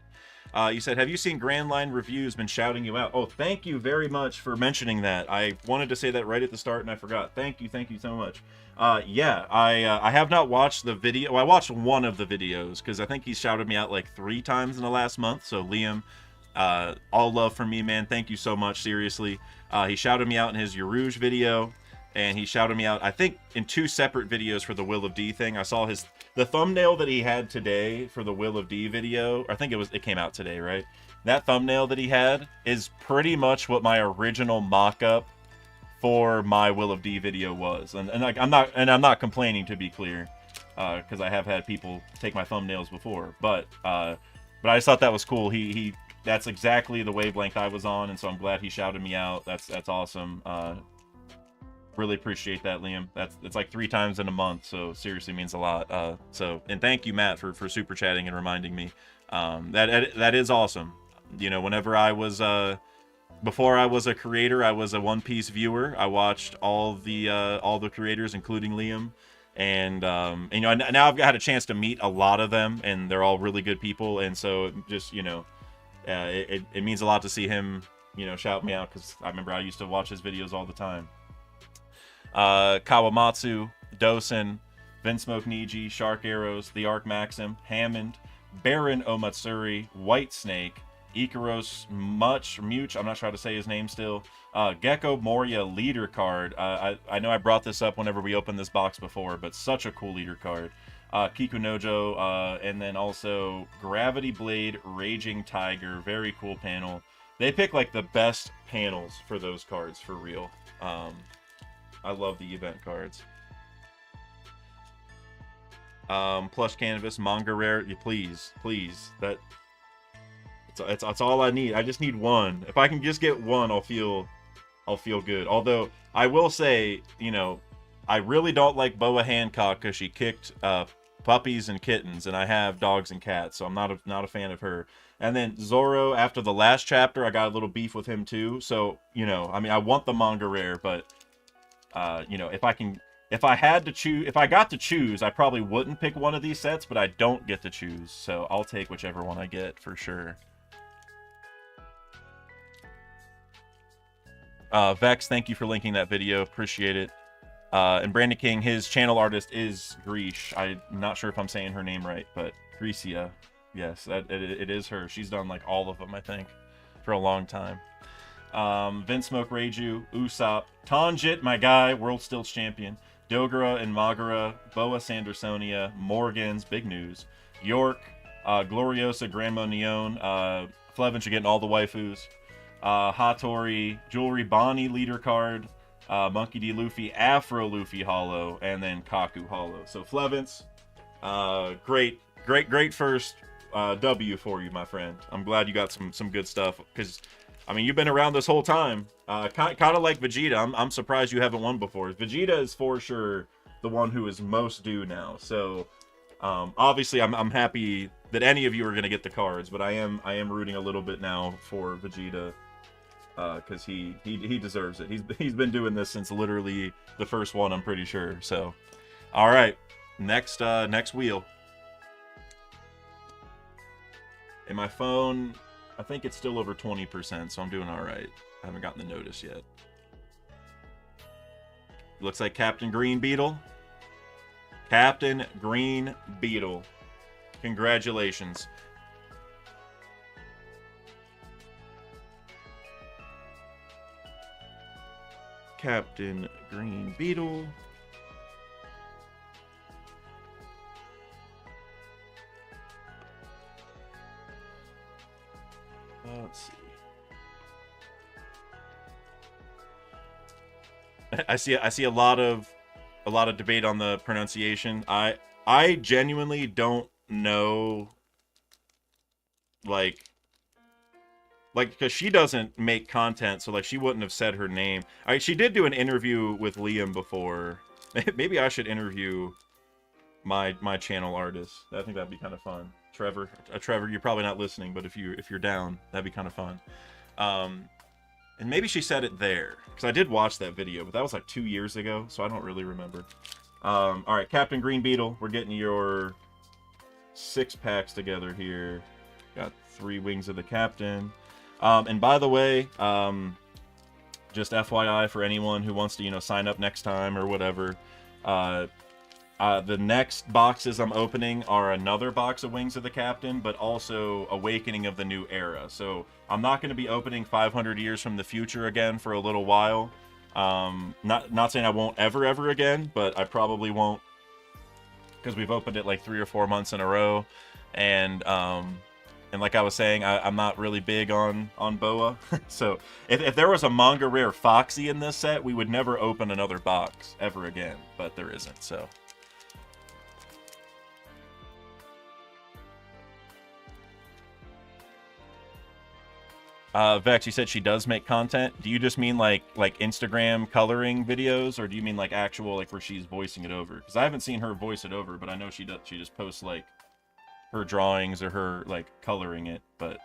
You said, have you seen Grand Line Reviews been shouting you out? Oh, thank you very much for mentioning that. I wanted to say that right at the start and I forgot. Thank you so much. Yeah, I have not watched the video. Well, I watched one of the videos because I think he shouted me out like 3 times in the last month. So Liam, all love from me, man. Thank you so much. Seriously. He shouted me out in his Yarouge video, and he shouted me out, I think, in 2 separate videos for the Will of D thing. I saw the thumbnail that he had today for the Will of D video. I think it came out today, right? That thumbnail that he had is pretty much what my original mock-up for my Will of D video was. And like I'm not complaining, to be clear, because I have had people take my thumbnails before. But I just thought that was cool. That's exactly the wavelength I was on, and so I'm glad he shouted me out. That's awesome. Really appreciate that, Liam. It's like 3 times in a month, so seriously means a lot. And thank you, Matt, for super chatting and reminding me. That is awesome. You know, whenever I was before I was a creator, I was a One Piece viewer. I watched all the creators, including Liam. And you know, now I've had a chance to meet a lot of them, and they're all really good people. And so just, you know, it means a lot to see him, you know, shout me out, because I remember I used to watch his videos all the time. Kawamatsu, Dosen, Vinsmoke Niji, Shark Arrows, The Arc Maxim, Hammond, Baron Omatsuri, Whitesnake, Ikaros Much, I'm not sure how to say his name still, Gecko Moria leader card. I know I brought this up whenever we opened this box before, but such a cool leader card. Kikunojo, and then also Gravity Blade, Raging Tiger, very cool panel. They pick like the best panels for those cards, for real. I love the event cards. Plush Canvas, Manga Rare, please. That's all I need. I just need one. If I can just get one, I'll feel good. Although I will say, you know, I really don't like Boa Hancock because she kicked puppies and kittens, and I have dogs and cats, so I'm not a fan of her. And then Zoro, after the last chapter, I got a little beef with him too. So, you know, I mean, I want the Manga Rare, but you know, if I got to choose, I probably wouldn't pick one of these sets, but I don't get to choose, so I'll take whichever one I get for sure. Vex, thank you for linking that video. Appreciate it. And Brandon King, his channel artist is Greesh. I'm not sure if I'm saying her name right, but Grecia. Yes, it is her. She's done like all of them, I think, for a long time. Vinsmoke Reiju, Usopp, Tanjit, my guy, World Stilts Champion, Dogura and Magura, Boa Sandersonia, Morgans, big news, York, Gloriosa, Granmo Neon, Flevin, you're getting all the waifus, Hattori, Jewelry Bonnie leader card, Monkey D. Luffy, Afro Luffy holo, and then Kaku holo. So Flevins, great first W for you, my friend. I'm glad you got some good stuff, because I mean, you've been around this whole time. Kind of like Vegeta. I'm surprised you haven't won before. Vegeta is for sure the one who is most due now. So obviously I'm happy that any of you are going to get the cards, but I am rooting a little bit now for Vegeta, because he deserves it. He's been doing this since literally the first one, I'm pretty sure. So all right, next wheel. And my phone, I think it's still over 20%, so I'm doing all right. haven't gotten the notice yet. Looks like Captain Green Beetle. Captain Green Beetle. Congratulations. Captain Green Beetle. Let's see. I see a lot of debate on the pronunciation. I genuinely don't know, like because she doesn't make content, so like she wouldn't have said her name. She did do an interview with Liam before. Maybe I should interview my channel artist. I think that'd be kind of fun. Trevor, you're probably not listening, but if you're down, that'd be kind of fun. And maybe she said it there, because I did watch that video, but that was like 2 years ago, so I don't really remember. All right, Captain Green Beetle, we're getting your 6 packs together here. Got 3 Wings of the Captain. And by the way, just FYI for anyone who wants to, sign up next time or whatever, the next boxes I'm opening are another box of Wings of the Captain, but also Awakening of the New Era. So I'm not going to be opening 500 Years from the Future again for a little while. Not saying I won't ever again, but I probably won't, because we've opened it like 3 or 4 months in a row. And like I was saying, I'm not really big on Boa. So if there was a manga rare Foxy in this set, we would never open another box ever again, but there isn't, so. Vex, you said she does make content. Do you just mean like Instagram coloring videos, or do you mean like actual, like where she's voicing it over? Because I haven't seen her voice it over, but I know she does. She just posts like her drawings or her like coloring it. But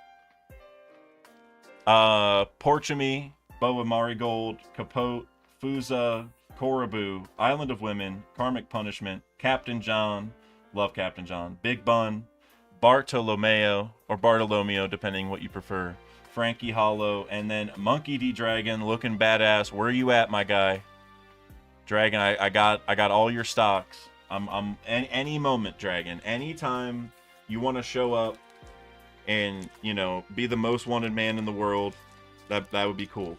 Porchamy, Boa Marigold, Capote, Fuza, Korobu, Island of Women, Karmic Punishment, Captain John, love Captain John, Big Bun, Bartolomeo, or Bartolomeo, depending what you prefer, Frankie Hollow, and then Monkey D Dragon, looking badass. Where are you at, my guy? Dragon, I got all your stocks. I'm any moment, Dragon. Anytime you want to show up and, be the most wanted man in the world, that would be cool.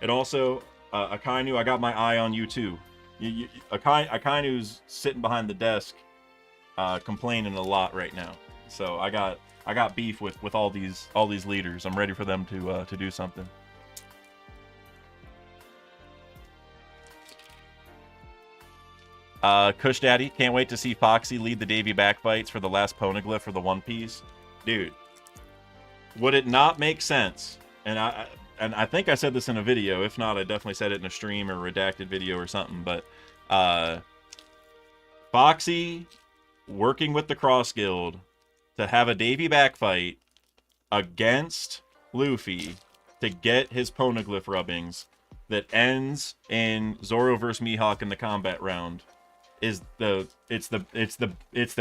And also, Akainu, I got my eye on you too. Akainu's sitting behind the desk, complaining a lot right now. So I got beef with all these leaders. I'm ready for them to do something. Kush Daddy, can't wait to see Foxy lead the Davy backfights for the last Poneglyph for the One Piece. Dude, would it not make sense? And I think I said this in a video. If not, I definitely said it in a stream or redacted video or something. But Foxy working with the Cross Guild to have a Davy backfight against Luffy to get his Poneglyph rubbings that ends in Zoro versus Mihawk in the combat round is the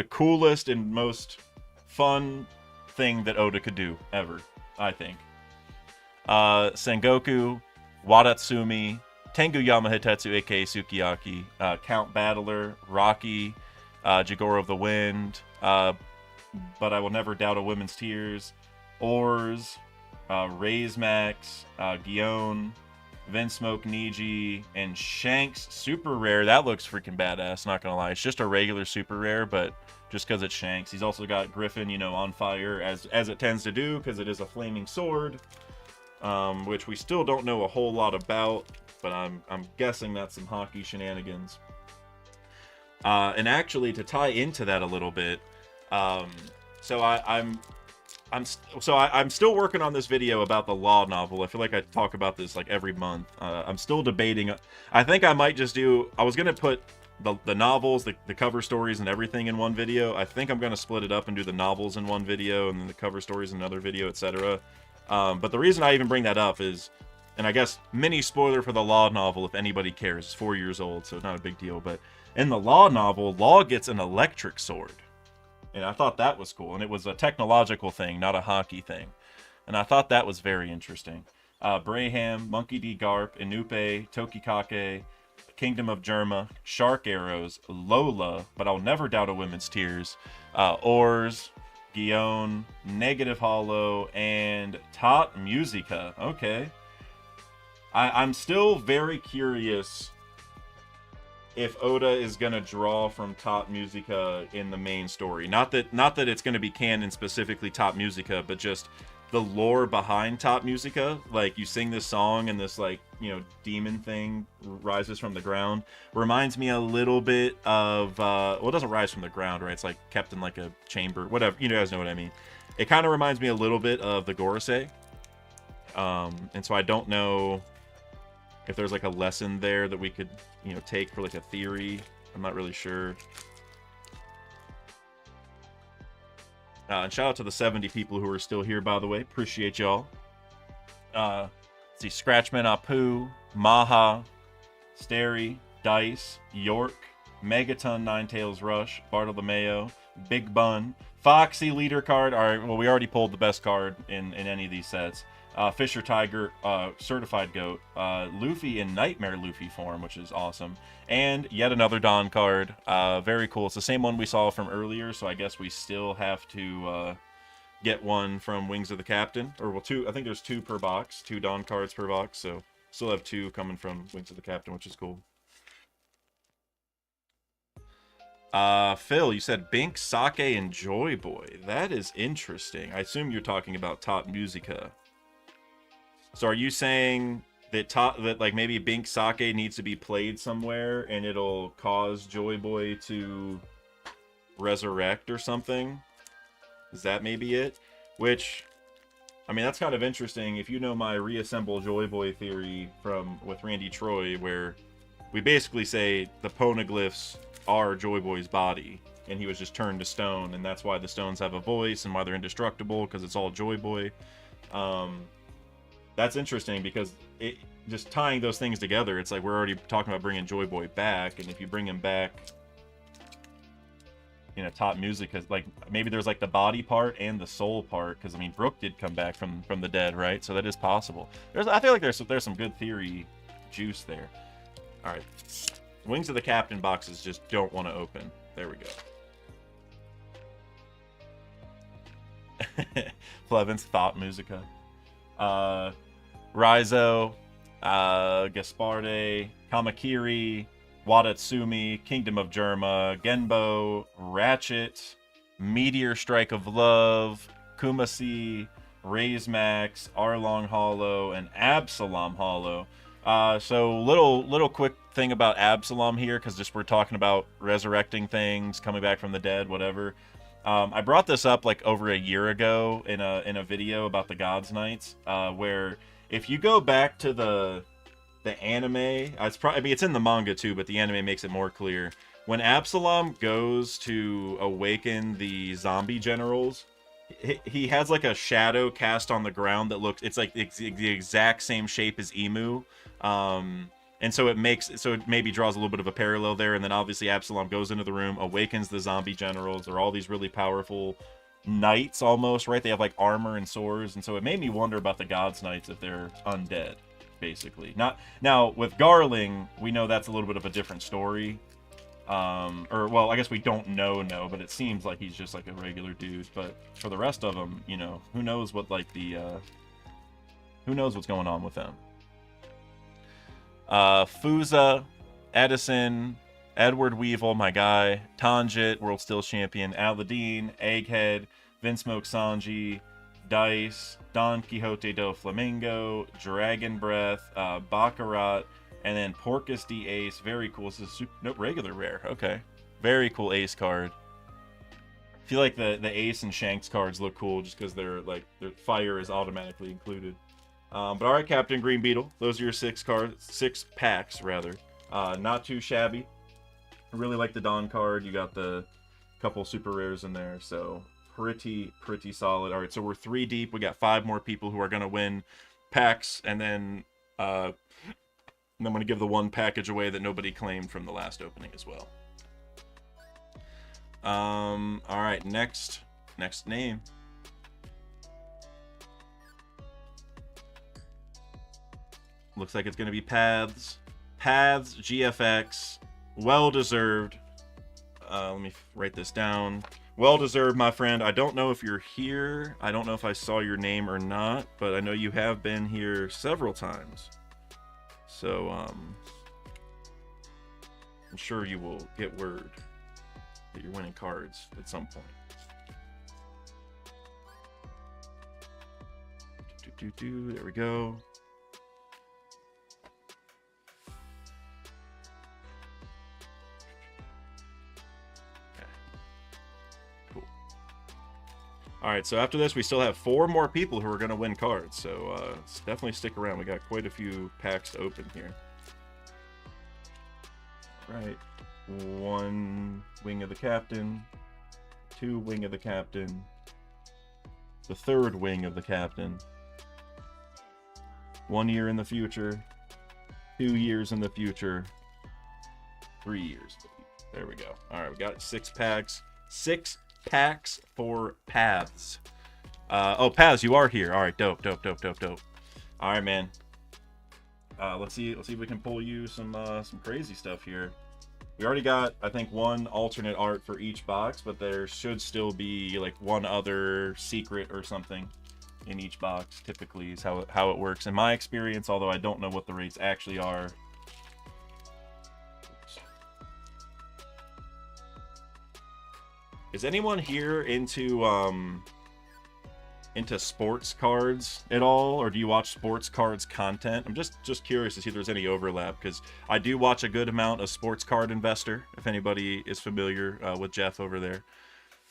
coolest and most fun thing that Oda could do ever, I think. Sengoku, Wadatsumi, Tengu Yamahitetsu, aka Sukiyaki, Count Battler, Rocky, Jigoro of the Wind, But I Will Never Doubt a Woman's Tears, Oars, Raise Max, Guion, Vinsmoke Niji, and Shanks Super Rare. That looks freaking badass, not gonna lie. It's just a regular Super Rare, but just because it's Shanks. He's also got Griffin, on fire, as it tends to do, because it is a flaming sword, which we still don't know a whole lot about, but I'm guessing that's some hockey shenanigans. And actually, to tie into that a little bit, so I'm still working on this video about the Law novel. I feel like I talk about this like every month. I'm still debating. I think I might just do. I was gonna put the novels, the cover stories, and everything in one video. I think I'm gonna split it up and do the novels in one video, and then the cover stories in another video, etc. But the reason I even bring that up is, and I guess mini spoiler for the Law novel if anybody cares. It's 4 years old, so it's not a big deal. But in the Law novel, Law gets an electric sword. And I thought that was cool. And it was a technological thing, not a hockey thing. And I thought that was very interesting. Braham, Monkey D. Garp, Inupe, Tokikake, Kingdom of Germa, Shark Arrows, Lola, but I'll never doubt a women's tears, Ors, Guion, Negative Hollow, and Tot Musica. Okay. I'm still very curious if Oda is gonna draw from Top Musica in the main story. Not that it's gonna be canon specifically Top Musica, but just the lore behind Top Musica. Like, you sing this song and this, like, you know, demon thing rises from the ground. Reminds me a little bit of well, it doesn't rise from the ground, right? It's like kept in like a chamber, whatever. You guys know what I mean. It kind of reminds me a little bit of the Gorosei. And so I don't know if there's like a lesson there that we could, you know, take for like a theory. I'm not really sure. And shout out to the 70 people who are still here, by the way. Appreciate y'all. Let's see, Scratchman Apu, Maha, Steri, Dice, York, Megaton, Ninetales Rush, Bartolomeo, Big Bun, Foxy leader card. All right, well, we already pulled the best card in any of these sets. Fisher Tiger, Certified Goat, Luffy in Nightmare Luffy form, which is awesome, and yet another Dawn card. Very cool. It's the same one we saw from earlier, so I guess we still have to get one from Wings of the Captain, or well, two. I think there's two per box, two Dawn cards per box, so still have two coming from Wings of the Captain, which is cool. Phil, you said Bink, Sake, and Joy Boy. That is interesting. I assume you're talking about Top Musica. So are you saying that like maybe Bink Sake needs to be played somewhere and it'll cause Joy Boy to resurrect or something? Is that maybe it? Which, I mean, that's kind of interesting. If you know my reassemble Joy Boy theory with Randy Troy, where we basically say the poneglyphs are Joy Boy's body, and he was just turned to stone, and that's why the stones have a voice and why they're indestructible, because it's all Joy Boy. That's interesting, because it just tying those things together, it's like we're already talking about bringing Joy Boy back, and if you bring him back, you know, Top Music, like maybe there's like the body part and the soul part, because I mean Brooke did come back from the dead, right? So that is possible. I feel like there's some good theory juice there. All right, Wings of the Captain boxes just don't want to open. There we go. Plevin's Thought Musica. Raizo, Gasparde, Kamakiri, Wadatsumi, Kingdom of Germa, Genbo, Ratchet, Meteor Strike of Love, Kumasi, Raise Max, Arlong Hollow, and Absalom Hollow. So little quick thing about Absalom here, because just we're talking about resurrecting things, coming back from the dead, whatever. I brought this up like over a year ago in a video about the Gods Knights, where if you go back to the anime, I mean it's in the manga too, but the anime makes it more clear. When Absalom goes to awaken the zombie generals, he has like a shadow cast on the ground that looks, it's like the exact same shape as Emu. And so it maybe draws a little bit of a parallel there. And then obviously Absalom goes into the room, awakens the zombie generals. They're all these really powerful knights almost, right? They have like armor and swords. And so it made me wonder about the Gods Knights if they're undead, basically. Not now with Garling, we know that's a little bit of a different story. Or well, I guess we don't know, but it seems like he's just like a regular dude. But for the rest of them, you know, who knows what like who knows what's going on with them. Fuza, Edison, Edward Weevil, my guy, Tanjit, World Stills Champion, Aladdin, Egghead, Vinsmoke Sanji, Dice, Don Quixote do Flamingo, Dragon Breath, Baccarat, and then Porcus D Ace. Very cool. This is regular rare. Okay. Very cool ace card. I feel like the ace and Shanks cards look cool just because their fire is automatically included. But all right, Captain Green Beetle. Those are your 6 packs, rather. Not too shabby. I really like the Dawn card. You got the couple super rares in there, so pretty solid. All right, so we're 3 deep. We got 5 more people who are going to win packs, and then I'm going to give the one package away that nobody claimed from the last opening as well. All right, next name. Looks like it's going to be Paths. Paths, GFX. Well-deserved. Let me write this down. Well-deserved, my friend. I don't know if you're here. I don't know if I saw your name or not, but I know you have been here several times. So, I'm sure you will get word that you're winning cards at some point. There we go. All right, so after this, we still have 4 more people who are going to win cards. So definitely stick around. We got quite a few packs to open here. All right, 1 wing of the captain, 2 wing of the captain, the 3rd wing of the captain, 1 year in the future, 2 years in the future, 3 years. There we go. All right, we got 6 packs. 6 packs for Paths. Oh, Paths, you are here. All right, dope. All right, man. Let's see if we can pull you some crazy stuff here. We already got, I think, 1 alternate art for each box, but there should still be like 1 other secret or something in each box. Typically, is how it works in my experience. Although I don't know what the rates actually are. Is anyone here into sports cards at all, or do you watch sports cards content? I'm just curious to see if there's any overlap, because I do watch a good amount of Sports Card Investor, if anybody is familiar with Jeff over there.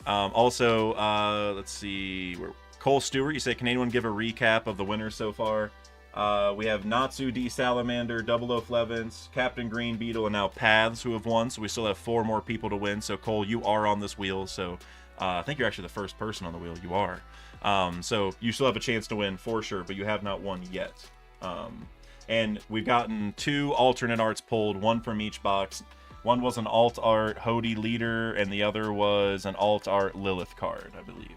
Also, let's see, Cole Stewart, you say, can anyone give a recap of the winners so far? We have Natsu D Salamander, Double O Flevence, Captain Green Beetle, and now Paths who have won. So we still have 4 more people to win. So Cole, you are on this wheel. So I think you're actually the first person on the wheel. You are. So you still have a chance to win for sure, but you have not won yet. And we've gotten 2 alternate arts pulled, 1 from each box. One was an alt art Hody Leader, and the other was an alt art Lilith card, I believe.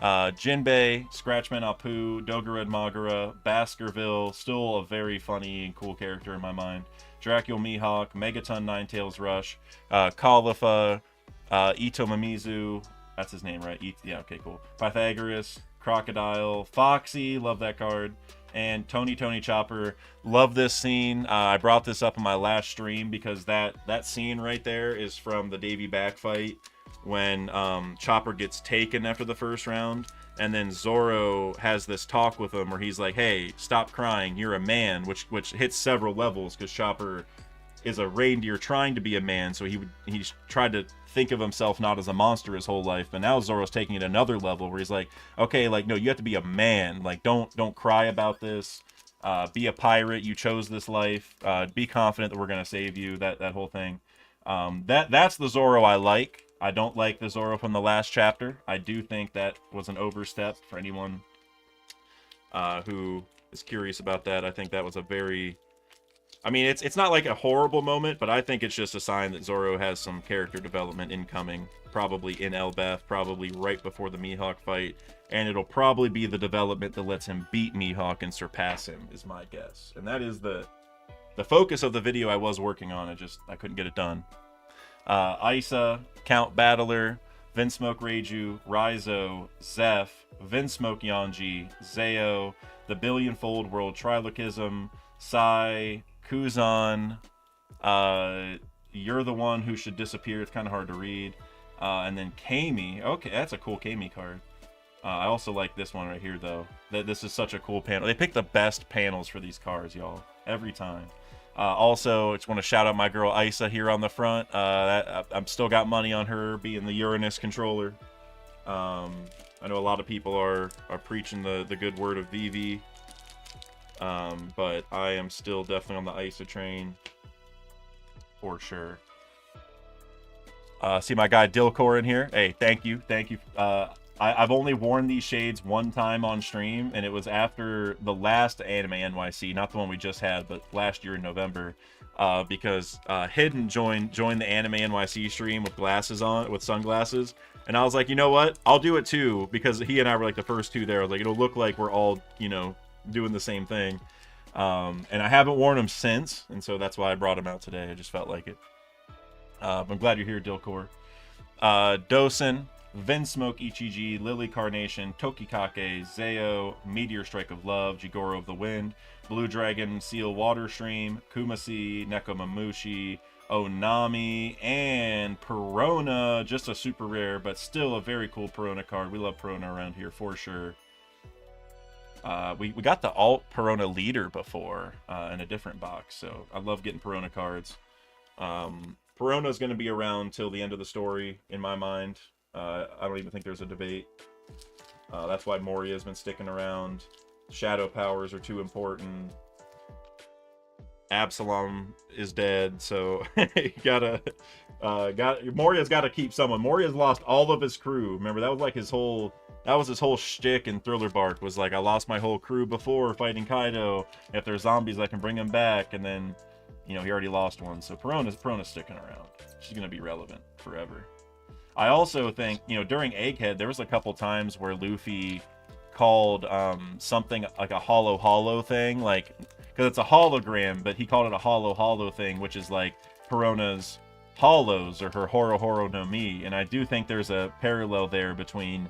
Jinbei, Scratchman Apu, Doggerud Magara, Baskerville, still a very funny and cool character in my mind. Dracul Mihawk, Megaton Ninetales Rush, Khalifa, Ito Mamizu, that's his name, right? Yeah, okay, cool. Pythagoras, Crocodile, Foxy, love that card, and Tony Chopper. Love this scene. I brought this up in my last stream because that scene right there is from the Davy Back fight, when Chopper gets taken after the first round, and then Zoro has this talk with him where he's like, hey, stop crying, you're a man, which hits several levels, because Chopper is a reindeer trying to be a man, so he's tried to think of himself not as a monster his whole life, but now Zoro's taking it another level where he's like, okay, like, no, you have to be a man, like, don't cry about this, be a pirate, you chose this life, be confident that we're gonna save you, that whole thing. That's the Zoro I like. I don't like the Zoro from the last chapter. I do think that was an overstep for anyone who is curious about that. I think that was a very... I mean, it's not like a horrible moment, but I think it's just a sign that Zoro has some character development incoming. Probably in Elbaf, probably right before the Mihawk fight. And it'll probably be the development that lets him beat Mihawk and surpass him, is my guess. And that is the focus of the video I was working on. I couldn't get it done. Isa, Count Battler, Vinsmoke Reiju, Raizo, Zeph, Vinsmoke Yanji, Zeo, The Billionfold World Trilogism, Sai, Kuzan, You're the One Who Should Disappear, it's kind of hard to read, and then Kami. Okay, that's a cool Kami card. I also like this one right here, though. This is such a cool panel. They pick the best panels for these cards, y'all, every time. Also, just want to shout out my girl Isa here on the front. I'm still got money on her being the Uranus controller. I know a lot of people are preaching the good word of Vivi. But I am still definitely on the Isa train. For sure. See my guy Dilcor in here. Hey, thank you. I've only worn these shades one time on stream, and it was after the last Anime NYC, not the one we just had, but last year in November, because Hidden joined the Anime NYC stream with glasses on, with sunglasses, and I was like, you know what? I'll do it too, because he and I were like the first 2 there. I was like, it'll look like we're all, you know, doing the same thing. And I haven't worn them since, and so that's why I brought them out today. I just felt like it. I'm glad you're here, Dilcor. Dosen, Vinsmoke Ichiji, Lily Carnation, Tokikake, Zeo, Meteor Strike of Love, Jigoro of the Wind, Blue Dragon, Seal Water Stream, Kumasi, Nekomamushi, Onami, and Perona. Just a super rare, but still a very cool Perona card. We love Perona around here for sure. We got the alt Perona leader before in a different box, so I love getting Perona cards. Perona's going to be around till the end of the story, in my mind. I don't even think there's a debate. That's why Moria's been sticking around. Shadow powers are too important. Absalom is dead, so you Moria's got to keep someone. Moria's lost all of his crew. Remember, that was like his whole shtick in Thriller Bark, was like, I lost my whole crew before fighting Kaido. If there's zombies, I can bring them back. And then, you know, he already lost one. So Perona's sticking around. She's going to be relevant forever. I also think, you know, during Egghead, there was a couple times where Luffy called something like a hollow thing, like, because it's a hologram, but he called it a hollow thing, which is like Perona's hollows, or her horo no mi. And I do think there's a parallel there between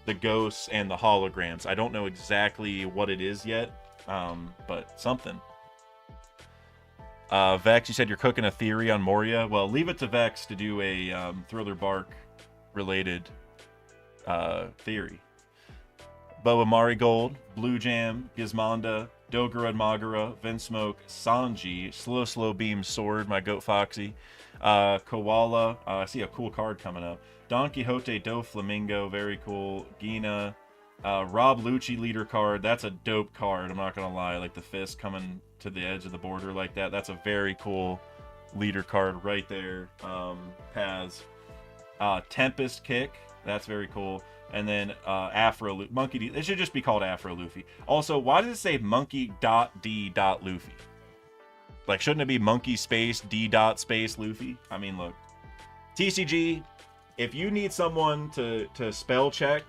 the ghosts and the holograms. I don't know exactly what it is yet, but something. Vex, you said you're cooking a theory on Moria. Well, leave it to Vex to do a Thriller Bark related theory. Boa Marigold, Blue Jam, Gizmonda, Dogura Magura, Vinsmoke, Sanji, Slow Beam Sword, my goat Foxy, Koala, I see a cool card coming up, Don Quixote Do Flamingo, very cool, Gina, Rob Lucci leader card, that's a dope card, I'm not gonna lie, like the fist coming to the edge of the border like that, that's a very cool leader card right there. Paz, Tempest Kick, that's very cool. And then Afro Monkey D. It should just be called Afro Luffy. Also, why does it say monkey.d.luffy? Like, shouldn't it be monkey space d dot space Luffy? I mean, look, TCG, if you need someone to spell check,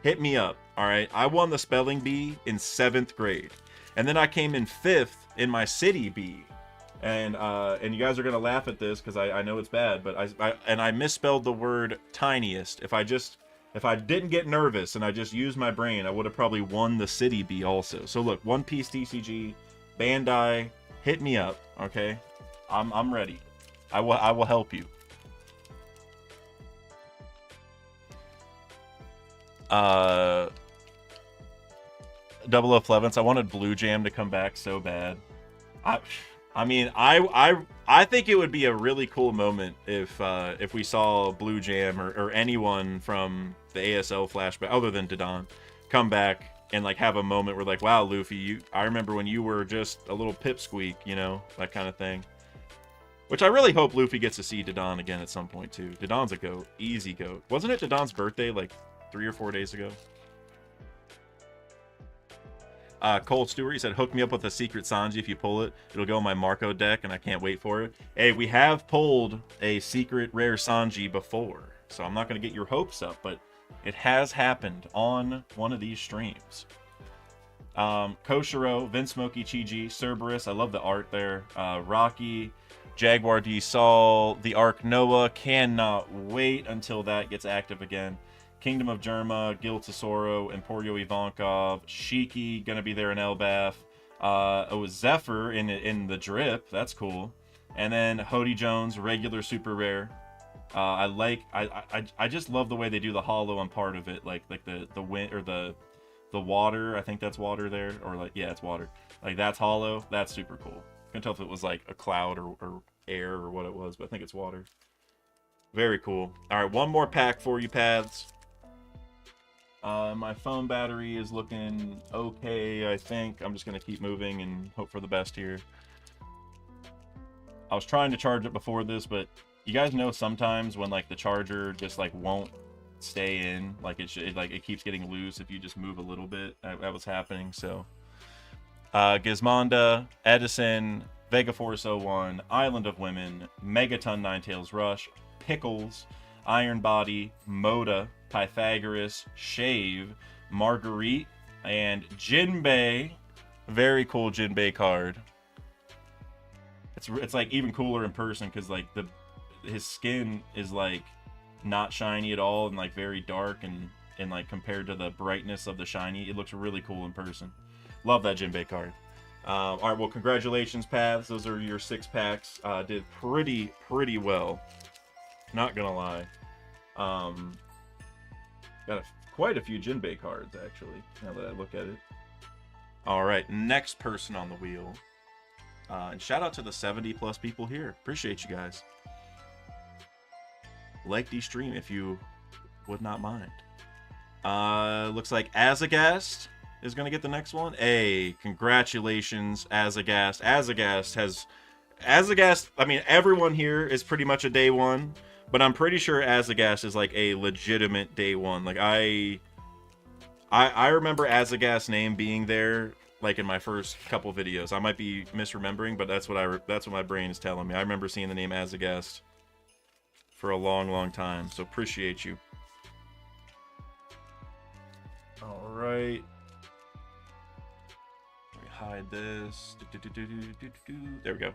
hit me up. All right, I won the spelling bee in 7th grade, and then I came in 5th in my city bee. And you guys are gonna laugh at this because I know it's bad, but I misspelled the word tiniest. If I didn't get nervous and I just used my brain, I would have probably won the City Bee also. So look, One Piece TCG, Bandai, hit me up, okay? I'm ready. I will help you. Double O Flevens, I wanted Blue Jam to come back so bad. I mean, I think it would be a really cool moment if we saw Blue Jam or anyone from the ASL flashback, other than Dodon, come back and like have a moment where like, wow, Luffy, I remember when you were just a little pipsqueak, you know, that kind of thing. Which I really hope Luffy gets to see Dodon again at some point too. Dodon's a goat, easy goat. Wasn't it Dodon's birthday like 3 or 4 days ago? Cole Stewart, he said, hook me up with a secret Sanji. If you pull it, it'll go in my Marco deck, and I can't wait for it. Hey, we have pulled a secret rare Sanji before, so I'm not going to get your hopes up, but it has happened on one of these streams. Koshiro, Vinsmoke Ichiji, Cerberus, I love the art there. Rocky, Jaguar D. Sol, the Arc Noah, cannot wait until that gets active again. Kingdom of Germa, Gil Tesoro, Emporio Ivankov, Shiki, gonna be there in Elbaf. Zephyr in the drip, that's cool. And then Hody Jones, regular super rare. I just love the way they do the hollow on part of it, like the wind or the water. I think that's water there, or like, yeah, it's water. Like that's hollow. That's super cool. I can't tell if it was like a cloud or air or what it was, but I think it's water. Very cool. All right, one more pack for you, Paths. My phone battery is looking okay, I think. I'm just going to keep moving and hope for the best here. I was trying to charge it before this, but you guys know sometimes when like the charger just like won't stay in, like it keeps getting loose if you just move a little bit. That was happening. So Gizmonda, Edison, Vega Force 01, Island of Women, Megaton Ninetales Rush, Pickles, Iron Body, Moda, Pythagoras, Shave, Marguerite, and Jinbei. Very cool Jinbei card. It's like even cooler in person because like his skin is like not shiny at all and like very dark and like compared to the brightness of the shiny, it looks really cool in person. Love that Jinbei card. All right, well, congratulations, Paths. Those are your 6 packs. Did pretty well. Not gonna lie. Got quite a few Jinbei cards actually. Now that I look at it. All right, next person on the wheel. And shout out to the 70+ people here. Appreciate you guys. Like the stream if you would not mind. Looks like Azagast is going to get the next one. Hey, congratulations, Azagast. Azagast, I mean, everyone here is pretty much a day one, but I'm pretty sure Azagast is like a legitimate day one. Like, I remember Azagast's name being there like in my first couple videos. I might be misremembering, but that's what my brain is telling me. I remember seeing the name Azagast for a long time, so appreciate you. All right. Let me hide this. There we go.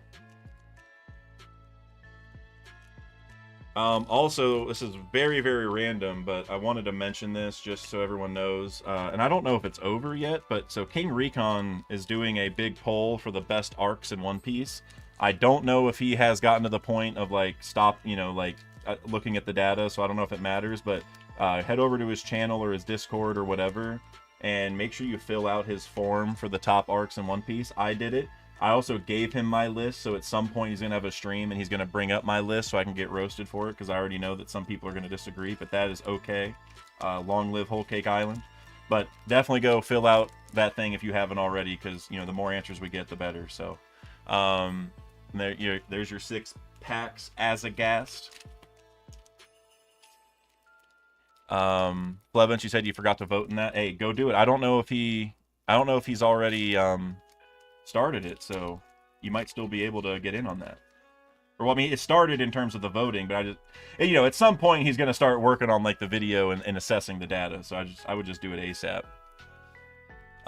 Also, this is very random, but I wanted to mention this just so everyone knows. And I don't know if it's over yet, but so King Recon is doing a big poll for the best arcs in One Piece. I don't know if he has gotten to the point of like looking at the data, so I don't know if it matters, but head over to his channel or his Discord or whatever, and make sure you fill out his form for the top arcs in One Piece. I did it. I also gave him my list, so at some point he's going to have a stream and he's going to bring up my list so I can get roasted for it, because I already know that some people are going to disagree, but that is okay. Long live Whole Cake Island. But definitely go fill out that thing if you haven't already, because, you know, the more answers we get, the better. So, there's your 6 packs Azagast. Blevin, you said you forgot to vote in that. Hey, go do it. I don't know if he's already started it, so you might still be able to get in on that. Or, well, I mean, it started in terms of the voting, but at some point he's going to start working on like the video and assessing the data, so I would just do it ASAP.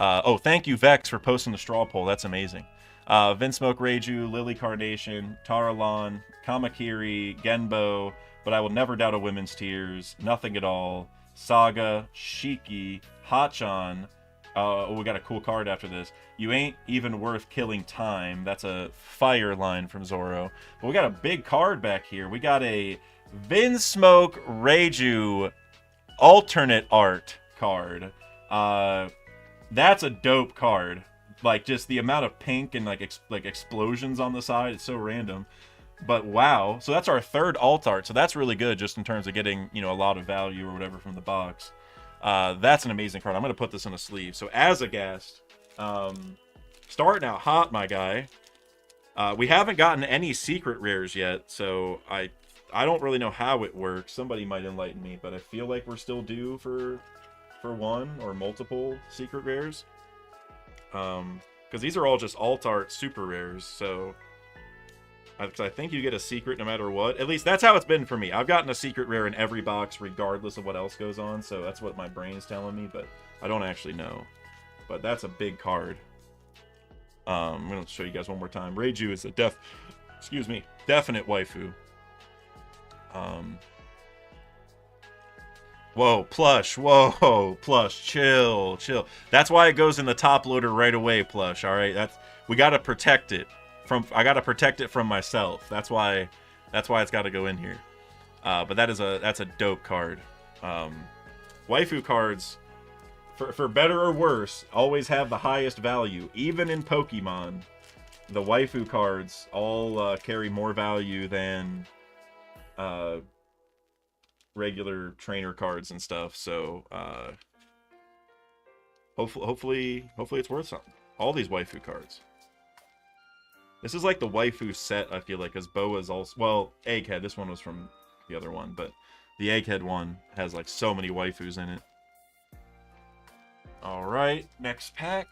Oh, thank you, Vex, for posting the straw poll. That's amazing. Vinsmoke Reiju, Lily Carnation, Taralan, Kamakiri, Genbo, But I Will Never Doubt a Women's Tears, Nothing at All, Saga, Shiki, Hachan. We got a cool card after this. You Ain't Even Worth Killing Time. That's a fire line from Zoro. But we got a big card back here. We got a Vinsmoke Reiju alternate art card. That's a dope card. Like, just the amount of pink and like explosions on the side, it's so random. But wow, so that's our 3rd alt art, so that's really good just in terms of getting, you know, a lot of value or whatever from the box. That's an amazing card. I'm going to put this in a sleeve. So Azagast, starting out hot, my guy. We haven't gotten any secret rares yet, so I don't really know how it works. Somebody might enlighten me, but I feel like we're still due for one or multiple secret rares. Because these are all just alt art super rares, so I think you get a secret no matter what. At least that's how it's been for me. I've gotten a secret rare in every box regardless of what else goes on, so that's what my brain is telling me, but I don't actually know. But that's a big card. I'm going to show you guys one more time. Reiju is a definite waifu. Whoa, plush, chill. That's why it goes in the top loader right away, plush, all right? We got to protect it. I got to protect it from myself. That's why it's got to go in here. But that's a dope card. Waifu cards, for better or worse, always have the highest value. Even in Pokemon, the waifu cards all carry more value than regular trainer cards and stuff. So hopefully it's worth something. All these waifu cards. This is like the waifu set, I feel like, because Boa's also... Well, Egghead. This one was from the other one, but the Egghead one has, like, so many waifus in it. Alright, next pack.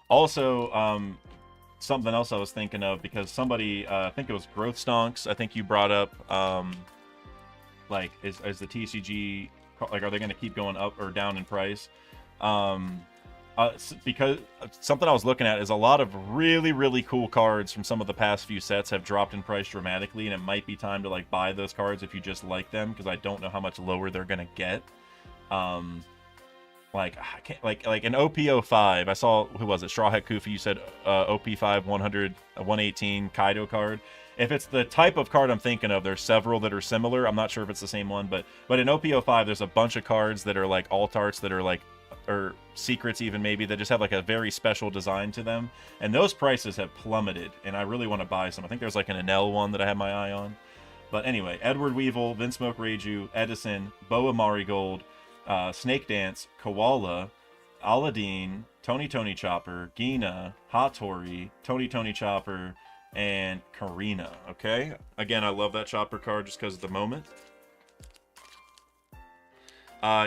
Also, something else I was thinking of, because somebody, I think it was Growth Stonks, I think you brought up, like, is the TCG like, are they going to keep going up or down in price? Because something I was looking at is a lot of really, really cool cards from some of the past few sets have dropped in price dramatically, and it might be time to like buy those cards if you just like them, because I don't know how much lower they're gonna get. Like I can't like an OP05. I saw, who was it? Straw Hat Kufi. You said OP5 100 118 Kaido card. If it's the type of card I'm thinking of, there's several that are similar. I'm not sure if it's the same one, but in OP05 there's a bunch of cards that are like alt arts that are like, or secrets even maybe, that just have like a very special design to them, and those prices have plummeted, and I really want to buy some. I think there's like an Enel one that I have my eye on. But anyway, Edward Weevil, Vinsmoke Reiju, Edison, Boa Marigold, Snake Dance, Koala, Aladdin, Tony Chopper, Gina, Hattori, Tony Chopper, and Karina. Okay, again, I love that Chopper card just because of the moment.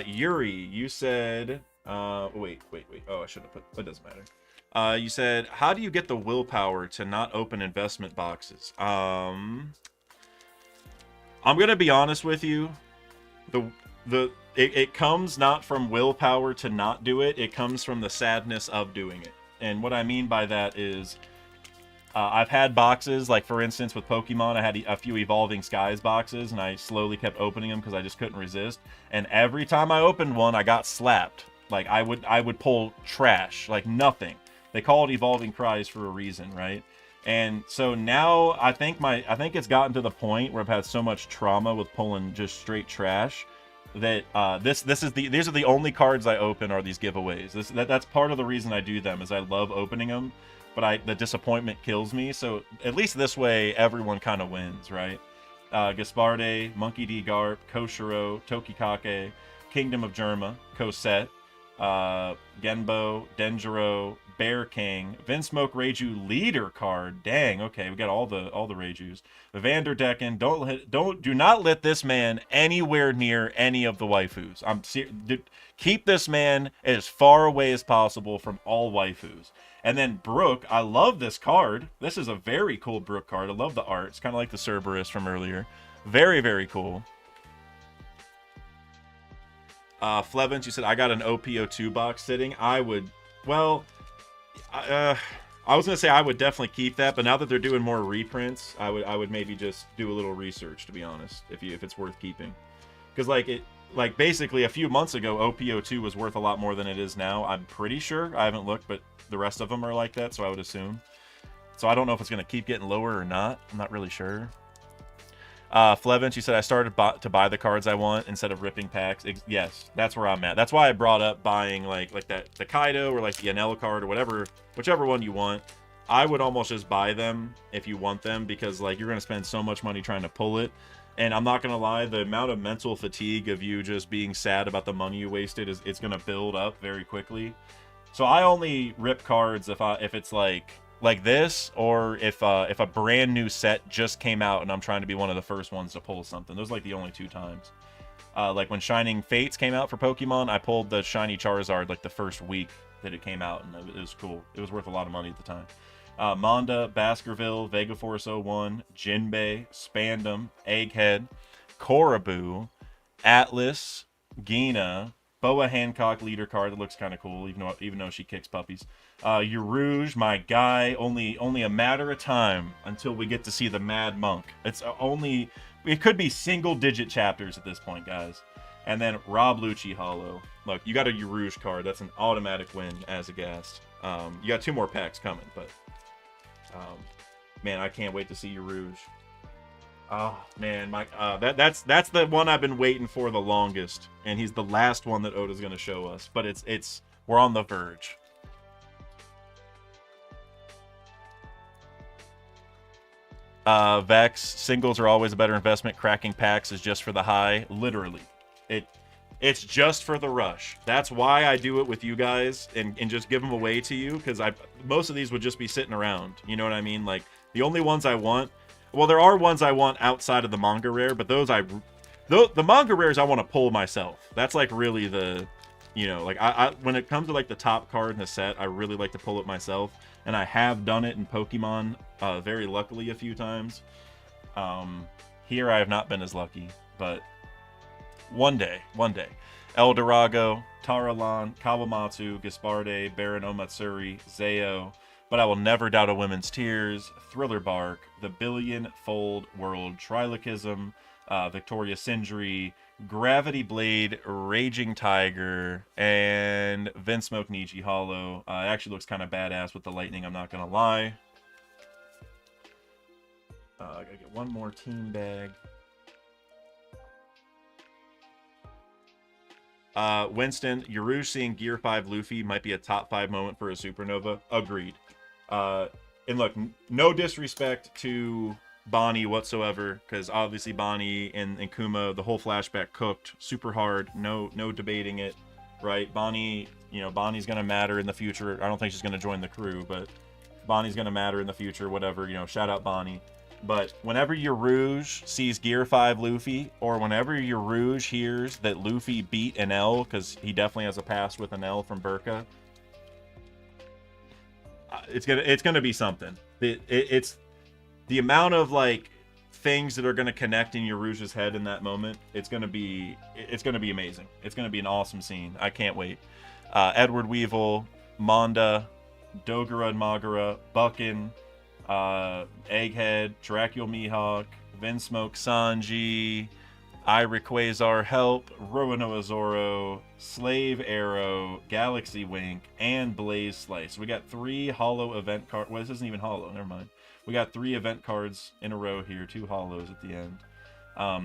Yuri, you said wait. Oh, I shouldn't have put, it doesn't matter. You said, how do you get the willpower to not open investment boxes? I'm gonna be honest with you. It comes not from willpower to not do it. It comes from the sadness of doing it. And what I mean by that is, I've had boxes, like for instance with Pokemon, I had a few Evolving Skies boxes, and I slowly kept opening them because I just couldn't resist. And every time I opened one, I got slapped. Like I would pull trash, like nothing. They call it Evolving Cries for a reason, right? And so now I think it's gotten to the point where I've had so much trauma with pulling just straight trash that these are the only cards I open are these giveaways. That's part of the reason I do them, is I love opening them, but the disappointment kills me. So at least this way everyone kind of wins, right? Gasparde, Monkey D. Garp, Koshiro, Tokikake, Kingdom of Germa, Cosette, Genbo, Denjiro, Bear King, Vinsmoke Reiju leader card. Dang, okay, we got all the Reijus. Vanderdecken, do not let this man anywhere near any of the waifus. Keep this man as far away as possible from all waifus. And then Brook, I love this card. This is a very cool Brook card. I love the art. It's kind of like the Cerberus from earlier. Very, very cool. Flevins, you said, I got an OPO2 box sitting. I would, well, I was going to say I would definitely keep that, but now that they're doing more reprints, I would maybe just do a little research, to be honest, if it's worth keeping. Because like basically a few months ago, OPO2 was worth a lot more than it is now. I'm pretty sure. I haven't looked, but the rest of them are like that, so I would assume. So I don't know if it's going to keep getting lower or not. I'm not really sure. Flevin, she said, I started to buy the cards I want instead of ripping packs. Yes, that's where I'm at. That's why I brought up buying like the Kaido or like the Enel card or whatever, whichever one you want. I would almost just buy them if you want them, because like you're going to spend so much money trying to pull it. And I'm not going to lie, the amount of mental fatigue of you just being sad about the money you wasted it's going to build up very quickly. So I only rip cards if it's like this, or if a brand new set just came out and I'm trying to be one of the first ones to pull something. Those are like the only two times. Like when Shining Fates came out for Pokemon, I pulled the Shiny Charizard like the first week that it came out, and it was cool. It was worth a lot of money at the time. Monda, Baskerville, Vegaforce 01, Jinbei, Spandam, Egghead, Korribu, Atlas, Gina, Boa Hancock leader card that looks kind of cool, even though she kicks puppies. Urouge, my guy. Only a matter of time until we get to see the Mad Monk. It could be single-digit chapters at this point, guys. And then Rob Lucci Hollow. Look, you got a Urouge card. That's an automatic win as a Ghast. You got 2 more packs coming, but man, I can't wait to see Urouge. Oh man, that's the one I've been waiting for the longest, and he's the last one that Oda's gonna show us. But we're on the verge. Vex, singles are always a better investment. Cracking packs is just for the high. Literally, it's just for the rush. That's why I do it with you guys and just give them away to you, because most of these would just be sitting around. You know what I mean? Like the only ones I want. Well, there are ones I want outside of the manga rare, but the manga rares I want to pull myself. That's like really the, like I when it comes to like the top card in the set, I really like to pull it myself, and I have done it in Pokemon, very luckily a few times. Here I have not been as lucky, but One day, one day. Eldorado, Taralan, Kawamatsu, Gasparde, Baron Omatsuri, Zeo, But I Will Never Doubt a Woman's Tears, Thriller Bark, The Billion-Fold World, Trilogism, Victoria Sindri, Gravity Blade, Raging Tiger, and Vinsmoke Niji Hollow. It actually looks kind of badass with the lightning, I'm not going to lie. I gotta get one more team bag. Winston, Yaruj seeing Gear 5 Luffy might be a top 5 moment for a supernova. Agreed. And look, no disrespect to Bonnie whatsoever, because obviously Bonnie and Kuma, the whole flashback cooked super hard. No debating it, right? Bonnie, Bonnie's gonna matter in the future. I don't think she's gonna join the crew, but Bonnie's gonna matter in the future. Whatever, shout out Bonnie. But whenever Yaruj sees Gear 5 Luffy, or whenever Yaruj hears that Luffy beat an L, because he definitely has a past with an L from Burka, it's gonna be something. It's the amount of things that are gonna connect in Yaruj's head in that moment. It's gonna be amazing. It's gonna be an awesome scene. I can't wait. Edward Weevil, Manda, Dogura and Magura, Buckin, Egghead, Dracula Mihawk, Vinsmoke Sanji, Ira Quasar Help, Roanoa Zoro, Slave Arrow, Galaxy Wink, and Blaze Slice. We got 3 hollow event cards. Well, this isn't even hollow, never mind. We got 3 event cards in a row here, 2 hollows at the end.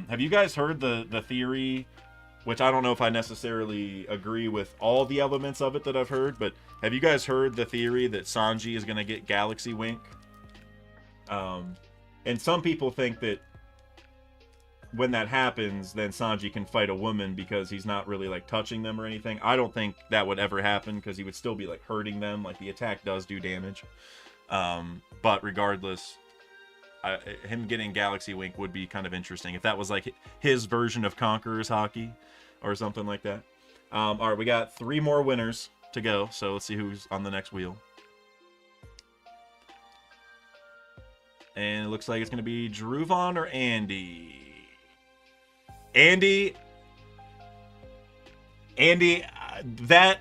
Have you guys heard the theory, which I don't know if I necessarily agree with all the elements of it that I've heard, but have you guys heard the theory that Sanji is going to get Galaxy Wink? And some people think that when that happens, then Sanji can fight a woman because he's not really touching them or anything. I don't think that would ever happen, because he would still be hurting them. The attack does do damage. But regardless, him getting Galaxy Wink would be kind of interesting if that was his version of Conqueror's Hockey or something like that. All right, we got 3 more winners to go, so let's see who's on the next wheel. And it looks like it's going to be Druvon or Andy. Andy, that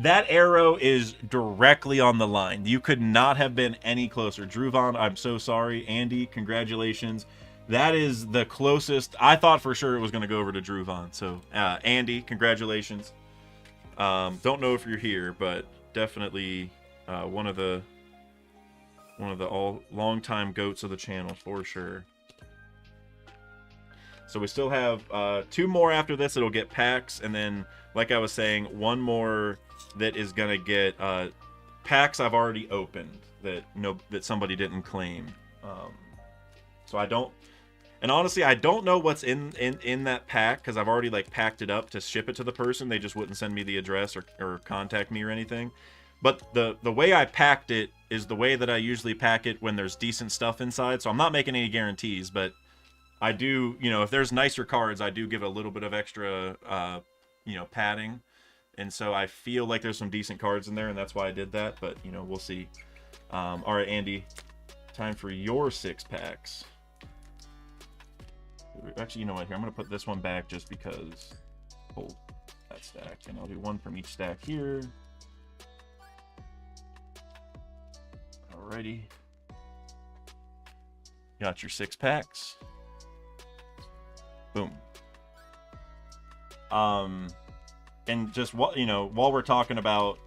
arrow is directly on the line. You could not have been any closer. Druvon, I'm so sorry. Andy, congratulations. That is the closest. I thought for sure it was going to go over to Druvon. So, Andy, congratulations. Don't know if you're here, but definitely one of the long-time goats of the channel for sure. So we still have 2 more after this. It'll get packs, and then, like I was saying, 1 more that is gonna get packs I've already opened that somebody didn't claim. So I don't, and honestly, I don't know what's in that pack, because I've already packed it up to ship it to the person. They just wouldn't send me the address or contact me or anything. But the way I packed it is the way that I usually pack it when there's decent stuff inside. So I'm not making any guarantees, but I do, if there's nicer cards, I do give a little bit of extra, padding. And so I feel like there's some decent cards in there, and that's why I did that. But, we'll see. All right, Andy, time for your 6 packs. Actually, you know what? Here, I'm going to put this one back just because. Hold that stack. And I'll do 1 from each stack here. Alrighty. Got your 6 packs. Boom. And just while we're talking about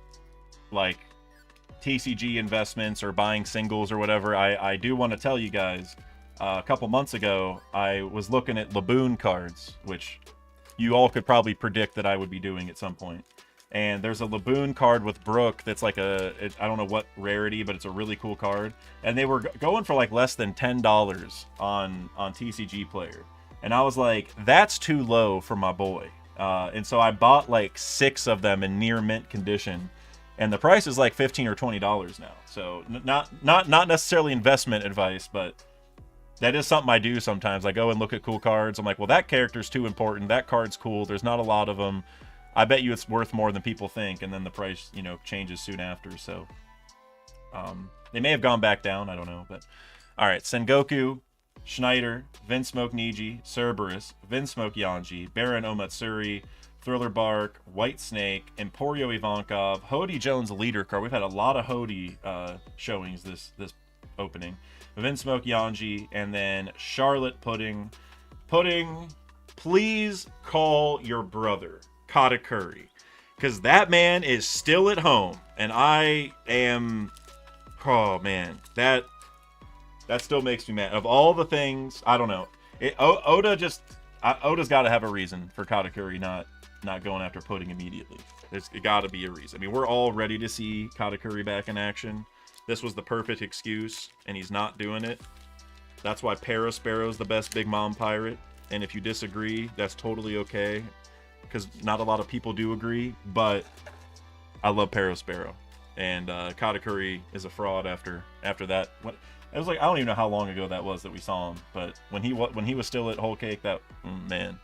TCG investments or buying singles or whatever, I do want to tell you guys, a couple months ago I was looking at Laboon cards, which you all could probably predict that I would be doing at some point. And there's a Laboon card with Brook that's I don't know what rarity, but it's a really cool card. And they were going for less than $10 on TCG Player. And I was like, that's too low for my boy. And so I bought 6 of them in near mint condition. And the price is $15 or $20 now. So not necessarily investment advice, but that is something I do sometimes. I go and look at cool cards. I'm like, well, that character's too important. That card's cool. There's not a lot of them. I bet you it's worth more than people think. And then the price, changes soon after. So they may have gone back down. I don't know. But all right, Sengoku, Schneider, Vinsmoke Niji, Cerberus, Vinsmoke Yanji, Baron Omatsuri, Thriller Bark, White Snake, Emporio Ivankov, Hody Jones leader card. We've had a lot of Hody showings this opening. Vinsmoke Yanji, and then Charlotte Pudding. Pudding, please call your brother, Katakuri. Because that man is still at home. And I am... Oh, man. That still makes me mad. Of all the things, I don't know. Oda's got to have a reason for Katakuri not going after Pudding immediately. There's got to be a reason. I mean, we're all ready to see Katakuri back in action. This was the perfect excuse, and he's not doing it. That's why Parasparrow's the best Big Mom pirate. And if you disagree, that's totally okay. Because not a lot of people do agree, but I love Parasparrow. And Katakuri is a fraud after that. It was like, I don't even know how long ago that was that we saw him. But when he was still at Whole Cake, that, man.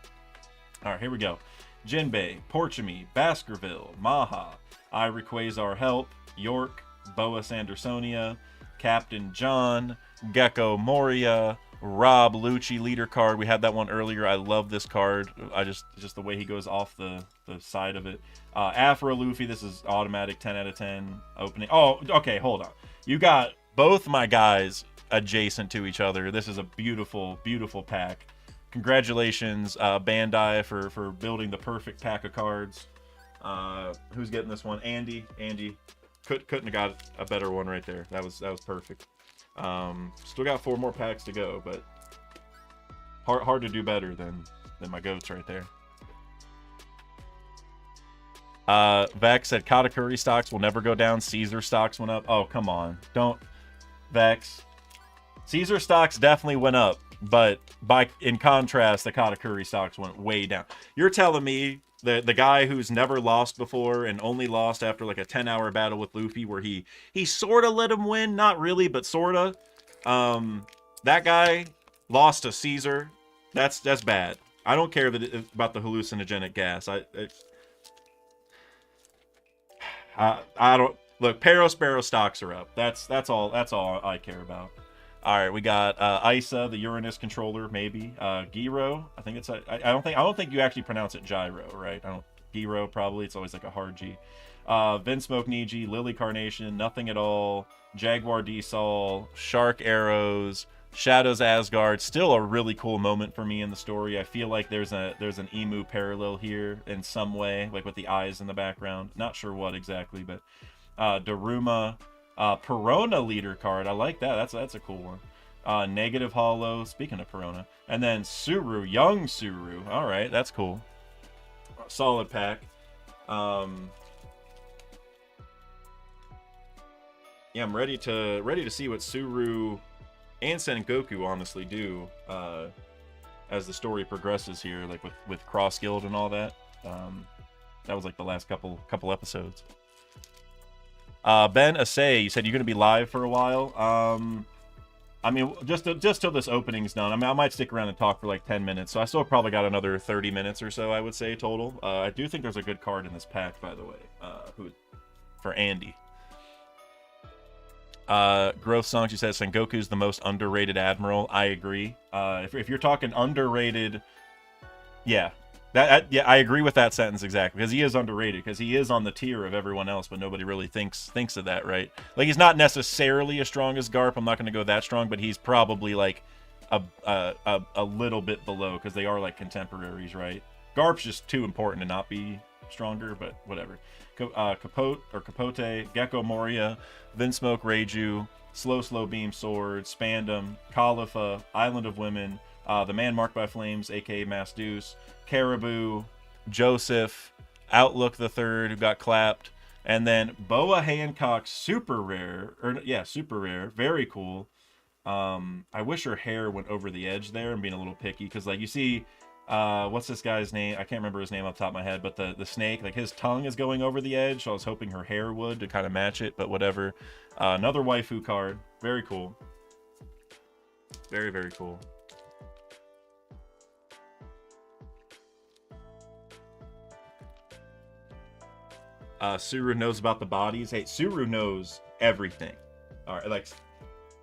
All right, here we go. Jinbei, Porchemy, Baskerville, Maha, Ira Quasar Help, York, Boa Sandersonia, Captain John, Gecko Moria, Rob Lucci leader card. We had that one earlier. I love this card. I just the way he goes off the side of it. Afro Luffy, this is automatic 10 out of 10 opening. Oh, okay, hold on. You got both my guys adjacent to each other. This is a beautiful, beautiful pack. Congratulations, Bandai, for building the perfect pack of cards. Who's getting this one? Andy couldn't have got a better one right there. That was perfect. Still got 4 more packs to go, but hard to do better than my goats right there. Vex said Katakuri stocks will never go down. Caesar stocks went up. Oh, come on. Don't, Vex. Caesar stocks definitely went up, but in contrast, the Katakuri stocks went way down. You're telling me the guy who's never lost before and only lost after like a 10-hour battle with Luffy where he sort of let him win, not really, but sort of. That guy lost to Caesar. That's bad. I don't care about the hallucinogenic gas. I don't look. Parasparrow stocks are up. That's all I care about. All right, we got Isa, the Uranus controller, maybe. Giro, I think it's I don't think you actually pronounce it Gyro, right? Giro probably. It's always like a hard G. Vinsmoke Niji, Lily Carnation, Nothing at All, Jaguar D-Sol, Shark Arrows, Shadows Asgard. Still a really cool moment for me in the story. I feel like there's an Emu parallel here in some way, like with the eyes in the background. Not sure what exactly, but Daruma. Perona leader card. I like that. That's a cool one. Negative Hollow. Speaking of Perona. And then Suru. Young Suru. All right. That's cool. Solid pack. Yeah, I'm ready to see what Suru and Sengoku honestly do as the story progresses here, like with Cross Guild and all that. That was like the last couple episodes. Ben Asay, you said you're going to be live for a while. I mean, just till this opening's done. I mean, I might stick around and talk for like 10 minutes, so I still probably got another 30 minutes or so, I would say, total. I do think there's a good card in this pack, by the way, for Andy. Growth Song, she says, Sengoku's the most underrated admiral. I agree. If you're talking underrated, yeah. Yeah, I agree with that sentence exactly, because he is underrated, because he is on the tier of everyone else, but nobody really thinks of that, right? Like, he's not necessarily as strong as Garp. I'm not going to go that strong, but he's probably like a little bit below, because they are like contemporaries, right? Garp's just too important to not be stronger, but whatever. Capote, Gecko Moria, Vinsmoke Reiju, Slow Beam Sword, Spandam, Khalifa, Island of Women, the Man Marked by Flames, aka Mass Deuce, Caribou, Joseph, Outlook the Third, who got clapped, and then Boa Hancock, super rare, very cool. I wish her hair went over the edge there. I'm being a little picky, because like you see, what's this guy's name? I can't remember his name off the top of my head, but the snake, like his tongue is going over the edge, so I was hoping her hair would to kind of match it, but whatever. Another waifu card, very cool. Very, very cool. Suru knows about the bodies. Hey, Suru knows everything. All right, like,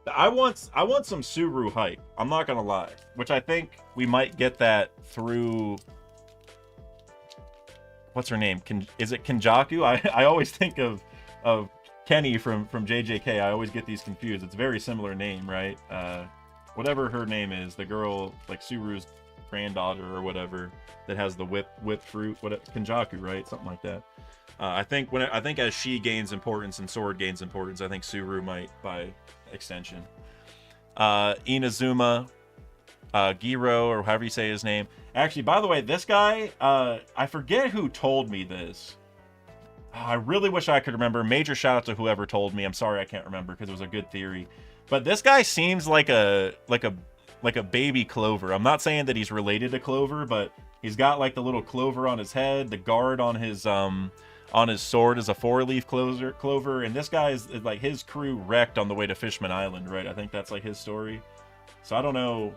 I want some Suru hype. I'm not gonna lie, which I think we might get that through. What's her name? Is it Kenjaku? I always think of Kenny from JJK. I always get these confused. It's a very similar name, right? Whatever her name is, the girl like Suru's granddaughter or whatever that has the whipped fruit. What Kenjaku, right? Something like that. I think as she gains importance and Sword gains importance, I think Suru might by extension. Inazuma, Giro, or however you say his name. Actually, by the way, this guy, I forget who told me this. I really wish I could remember. Major shout out to whoever told me. I'm sorry I can't remember because it was a good theory. But this guy seems like a baby Clover. I'm not saying that he's related to Clover, but he's got like the little clover on his head. The guard on his sword is a 4-leaf clover, and this guy is like his crew wrecked on the way to Fishman Island, right? I think that's like his story. So I don't know.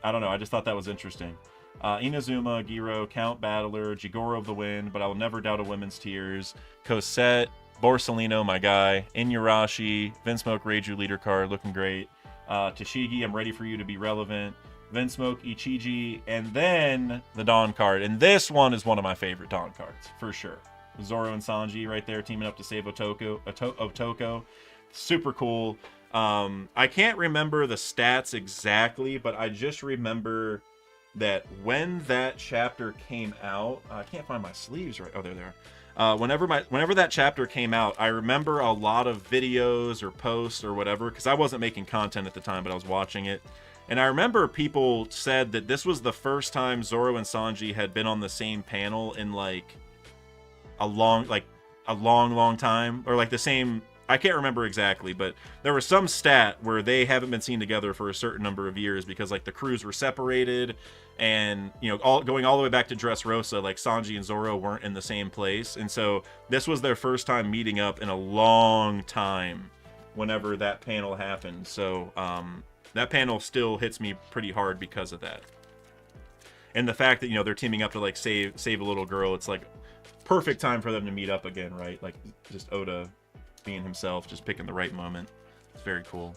I just thought that was interesting. Inazuma, Giro, Count Battler, Jigoro of the Wind, but I will never doubt a women's tears. Cosette, Borsalino, my guy. Inuyarashi, Vinsmoke, Reiju leader card, looking great. Tashigi, I'm ready for you to be relevant. Vinsmoke, Ichiji, and then the Dawn card. And this one is one of my favorite Dawn cards, for sure. Zoro and Sanji right there teaming up to save Otoko. Super cool. I can't remember the stats exactly, but I just remember that when that chapter came out, I can't find my sleeves right. Oh, there they are. Whenever that chapter came out, I remember a lot of videos or posts or whatever, because I wasn't making content at the time, but I was watching it. And I remember people said that this was the first time Zoro and Sanji had been on the same panel in like a long time, or like the same. I can't remember exactly, but there was some stat where they haven't been seen together for a certain number of years because like the crews were separated, and going all the way back to Dressrosa, like Sanji and Zoro weren't in the same place, and so this was their first time meeting up in a long time whenever that panel happened. So that panel still hits me pretty hard because of that, and the fact that they're teaming up to like save a little girl. It's like perfect time for them to meet up again, right? Like just Oda being himself, just picking the right moment. It's very cool.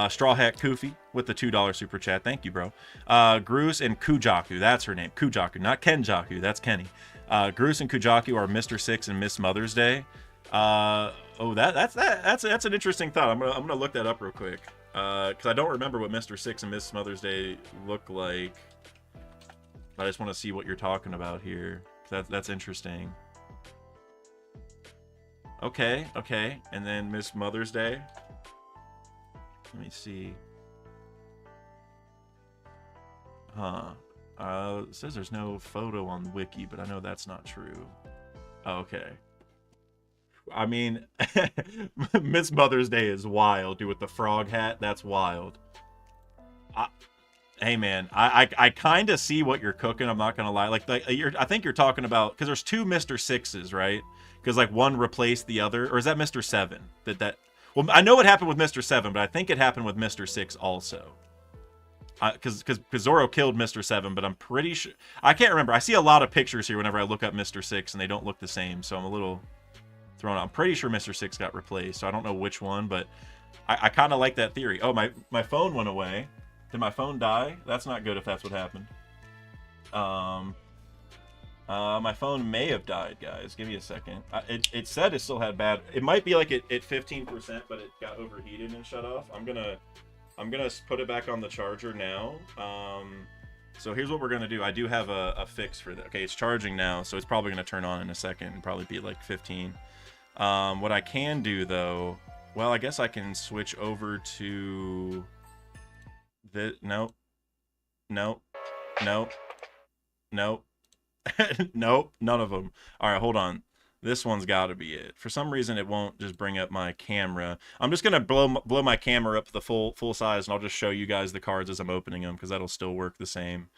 Straw Hat Koofy with the $2 super chat. Thank you, bro. Groose and Kujaku. That's her name. Kujaku, not Kenjaku. That's Kenny. Groose and Kujaku are Mr. Six and Miss Mother's Day. That's an interesting thought. I'm gonna look that up real quick because I don't remember what Mr. Six and Miss Mother's Day look like. I just want to see what you're talking about here. That's interesting. Okay. And then Miss Mother's Day. Let me see. It says there's no photo on Wiki, but I know that's not true. Okay. I mean, Miss Mother's Day is wild, dude, with the frog hat. That's wild. Hey man, I kind of see what you're cooking. I'm not gonna lie. I think you're talking about, because there's two Mr. Sixes, right? Because like one replaced the other, or is that Mr. Seven? Well, I know what happened with Mr. Seven, but I think it happened with Mr. Six also. Because Zoro killed Mr. Seven, but I'm pretty sure, I can't remember. I see a lot of pictures here whenever I look up Mr. Six, and they don't look the same, so I'm a little thrown out. I'm pretty sure Mr. Six got replaced, so I don't know which one, but I kind of like that theory. Oh, my phone went away. Did my phone die? That's not good if that's what happened. My phone may have died, guys. Give me a second. It said it still had bad. It might be like at 15%, but it got overheated and shut off. I'm gonna put it back on the charger now. So here's what we're gonna do. I do have a fix for that. Okay, it's charging now, so it's probably gonna turn on in a second and probably be like 15. What I can do though, well, I guess I can switch over to nope, nope, nope, none of them. All right, hold on. This one's got to be it. For some reason, it won't just bring up my camera. I'm just gonna blow my camera up to the full size, and I'll just show you guys the cards as I'm opening them, because that'll still work the same.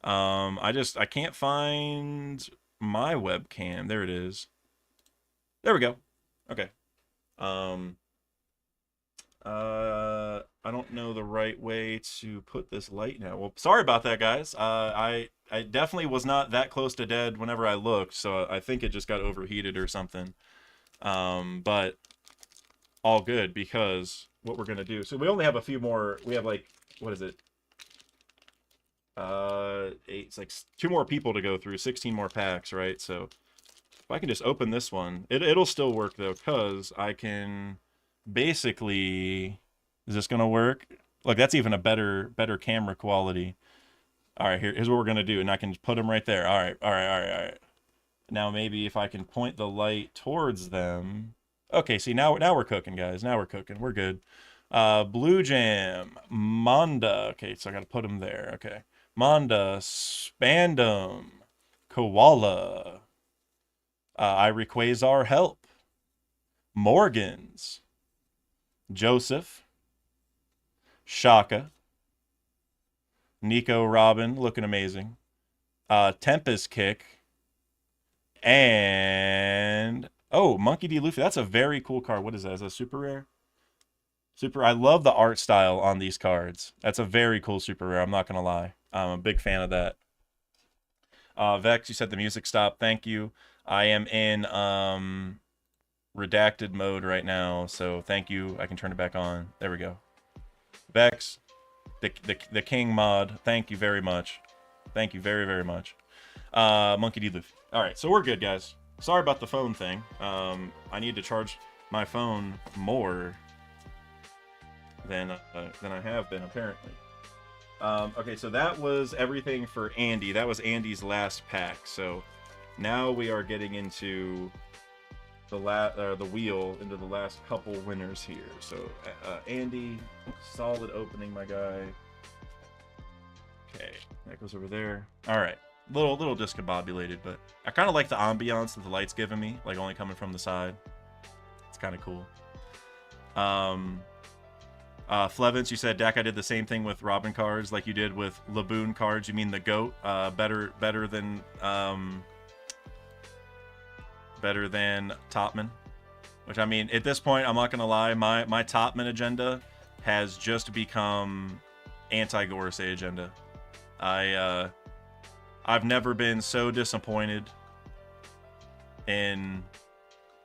I can't find my webcam. There it is. There we go. Okay. I don't know the right way to put this light now. Well, sorry about that, guys. I definitely was not that close to dead whenever I looked, so I think it just got overheated or something. But all good, because what we're going to do... So we only have a few more... We have, like, what is it? It's like 2 more people to go through, 16 more packs, right? So if I can just open this one, it'll still work, though, because I can basically... Is this going to work? Look, that's even a better camera quality. All right, here's what we're going to do, and I can put them right there. All right. Now maybe if I can point the light towards them. Okay, see, now we're cooking, guys. Now we're cooking. We're good. Blue Jam, Manda. Okay, so I got to put them there. Okay. Manda, Spandam, Koala, Quasar Help, Morgans, Joseph, Shaka, Nico Robin, looking amazing, Tempest Kick, and Monkey D. Luffy. That's a very cool card. What is that? Is that super rare? I love the art style on these cards. That's a very cool super rare. I'm not gonna lie. I'm a big fan of that. Vex, you said the music stopped. Thank you. I am in redacted mode right now, so thank you. I can turn it back on. There we go. Vex, the king mod. Thank you very much. Thank you very, very much. Monkey D. Luffy. All right, so we're good, guys. Sorry about the phone thing. I need to charge my phone more than I have been, apparently. Okay, so that was everything for Andy. That was Andy's last pack. So now we are getting into the wheel, into the last couple winners here. So Andy, solid opening, my guy. Okay, that goes over there. All right, little discombobulated, but I kind of like the ambiance that the light's giving me, like only coming from the side. It's kind of cool. Flevins, you said, Dak, I did the same thing with Robin cards like you did with Laboon cards. You mean the GOAT? Better than Topman. Which, I mean, at this point, I'm not going to lie, my Topman agenda has just become anti-Gorosei agenda. I've never been so disappointed in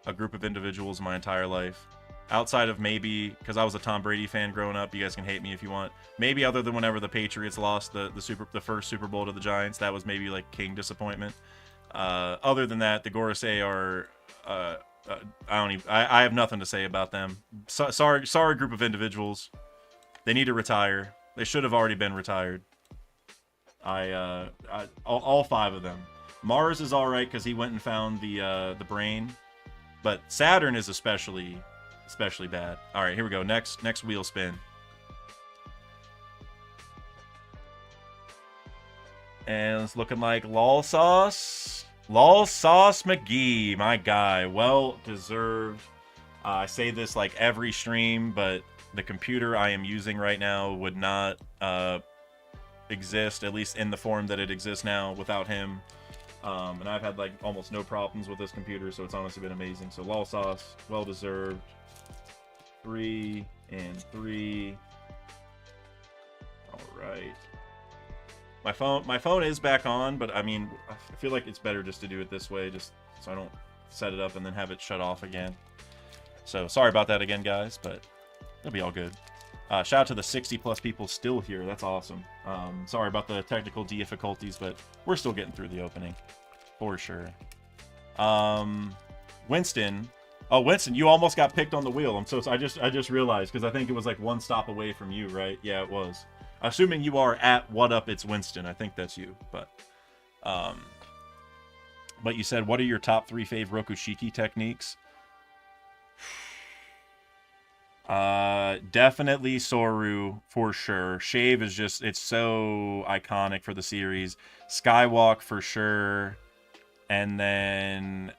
a group of individuals in my entire life. Outside of maybe, because I was a Tom Brady fan growing up, you guys can hate me if you want. Maybe other than whenever the Patriots lost the first Super Bowl to the Giants, that was maybe like king disappointment. Other than that, the Gorosei are, I have nothing to say about them. Sorry group of individuals. They need to retire. They should have already been retired. All 5 of them. Mars is all right because he went and found the brain, but Saturn is especially bad. All right, here we go. Next wheel spin. And it's looking like Lol Sauce McGee, my guy. Well deserved. I say this like every stream, but the computer I am using right now would not exist, at least in the form that it exists now, without him. And I've had like almost no problems with this computer, so it's honestly been amazing. So Lol Sauce, well deserved. 3 and 3. All right. My phone is back on, but I mean, I feel like it's better just to do it this way, just so I don't set it up and then have it shut off again. So sorry about that again, guys, but it'll be all good. Shout out to the 60+ people still here. That's awesome. Sorry about the technical difficulties, but we're still getting through the opening for sure. Winston. Oh, Winston, you almost got picked on the wheel. I just realized, because I think it was like 1 stop away from you, right? Yeah, it was. Assuming you are at What Up, It's Winston. I think that's you. But you said, what are your top 3 fave Rokushiki techniques? Definitely Soru, for sure. Shave is just, it's so iconic for the series. Skywalk, for sure. And then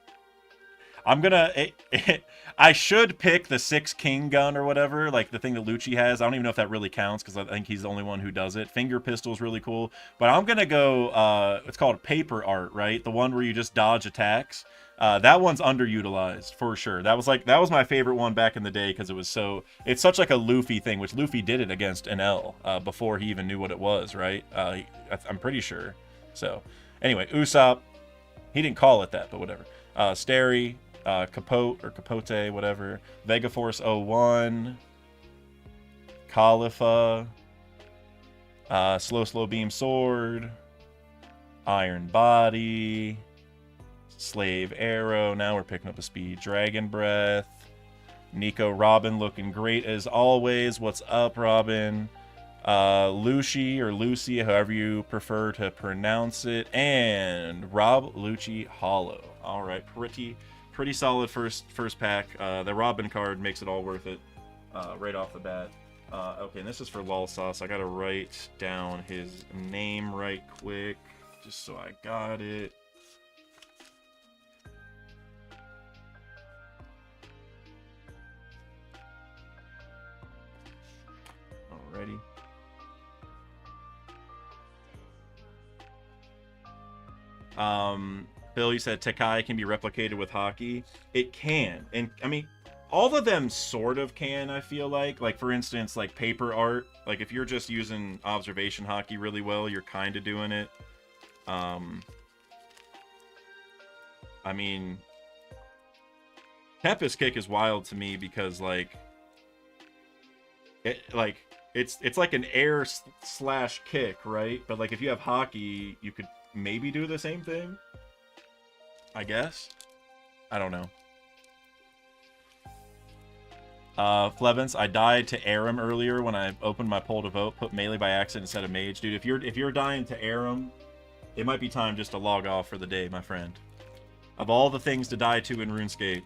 I should pick the 6 King gun or whatever, like the thing that Lucci has. I don't even know if that really counts because I think he's the only one who does it. Finger pistol is really cool, but I'm gonna go. It's called paper art, right? The one where you just dodge attacks. That one's underutilized for sure. That was my favorite one back in the day because it's such like a Luffy thing, which Luffy did it against NL before he even knew what it was, right? I'm pretty sure. So anyway, Usopp, he didn't call it that, but whatever. Stary. Capote or Capote, whatever. Vegaforce 01. Khalifa. Slow Beam Sword. Iron Body. Slave Arrow. Now we're picking up the speed. Dragon Breath. Nico Robin looking great as always. What's up, Robin? Lucy or Lucy, however you prefer to pronounce it. And Rob Lucci Hollow. All right, pretty solid first pack. The Robin card makes it all worth it right off the bat. Okay, and this is for Lol Sauce. I gotta write down his name right quick, just so I got it. Alrighty. Bill, you said Tekai can be replicated with hockey. It can, and I mean, all of them sort of can, I feel like. Like, for instance, like paper art. Like, if you're just using observation hockey really well, you're kind of doing it. I mean, Tempest Kick is wild to me because, like, it's like an air slash kick, right? But, like, if you have hockey, you could maybe do the same thing, I guess. I don't know. Flevens, I died to Aram earlier when I opened my poll to vote. Put melee by accident instead of mage. Dude, if you're dying to Aram, it might be time just to log off for the day, my friend. Of all the things to die to in RuneScape,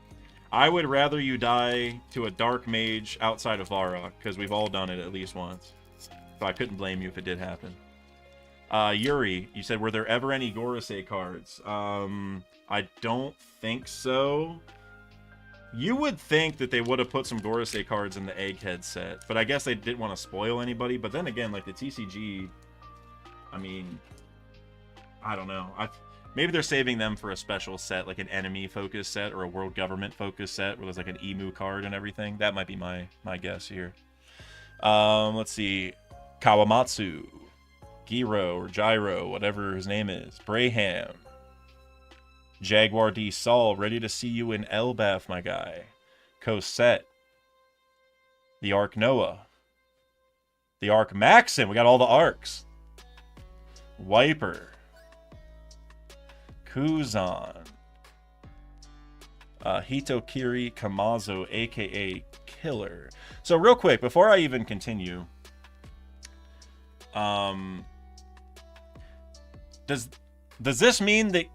I would rather you die to a dark mage outside of Varrock, because we've all done it at least once. So I couldn't blame you if it did happen. Yuri, you said, were there ever any Gorosei cards? I don't think so. You would think that they would have put some Gorosei cards in the Egghead set, but I guess they didn't want to spoil anybody. But then again, like the TCG, I mean, I don't know. Maybe they're saving them for a special set, like an enemy-focused set or a world government-focused set where there's like an emu card and everything. That might be my guess here. Let's see. Kawamatsu. Giro or Gyro, whatever his name is. Braham. Jaguar D. Saul, ready to see you in Elbaf, my guy. Cosette. The Arc Noah. The Arc Maxim. We got all the arcs. Wiper. Kuzan. Hitokiri Kamazo, aka Killer. So real quick, before I even continue, does this mean that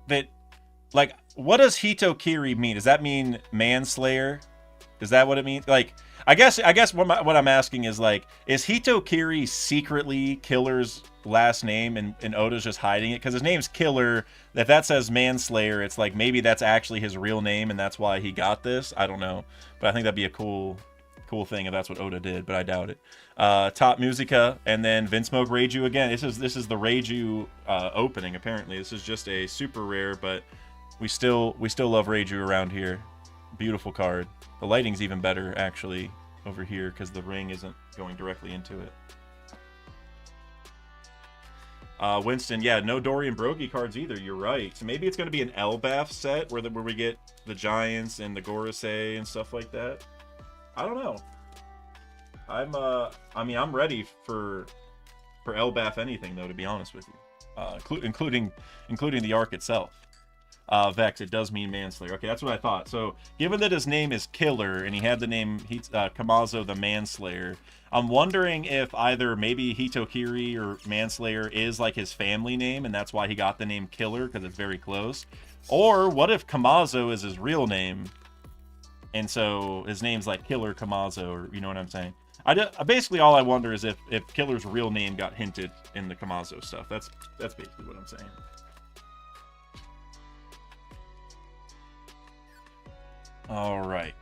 like, what does Hitokiri mean? Does that mean manslayer? Is that what it means? Like, I guess what I'm asking is, like, is Hitokiri secretly Killer's last name and Oda's just hiding it? Because his name's Killer. If that says manslayer, it's like maybe that's actually his real name and that's why he got this. I don't know. But I think that'd be a cool thing if that's what Oda did, but I doubt it. Top Musica, and then Vinsmoke Reiju again. This is the Reiju opening, apparently. This is just a super rare, but we still love Reiju around here. Beautiful card. The lighting's even better, actually, over here, because the ring isn't going directly into it. Winston, yeah, no Dorian Broggie cards either, you're right. So maybe it's going to be an Elbaf set where we get the Giants and the Gorosei and stuff like that. I don't know. I'm ready for Elbaf anything, though, to be honest with you. Including the arc itself. Vex, it does mean manslayer. Okay, that's what I thought. So, given that his name is Killer, and he had the name Kamazo the Manslayer, I'm wondering if either maybe Hitokiri or Manslayer is like his family name, and that's why he got the name Killer, because it's very close. Or, what if Kamazo is his real name, and so his name's like Killer Kamazo, or you know what I'm saying? Basically, all I wonder is if Killer's real name got hinted in the Kamazo stuff. That's basically what I'm saying. All right.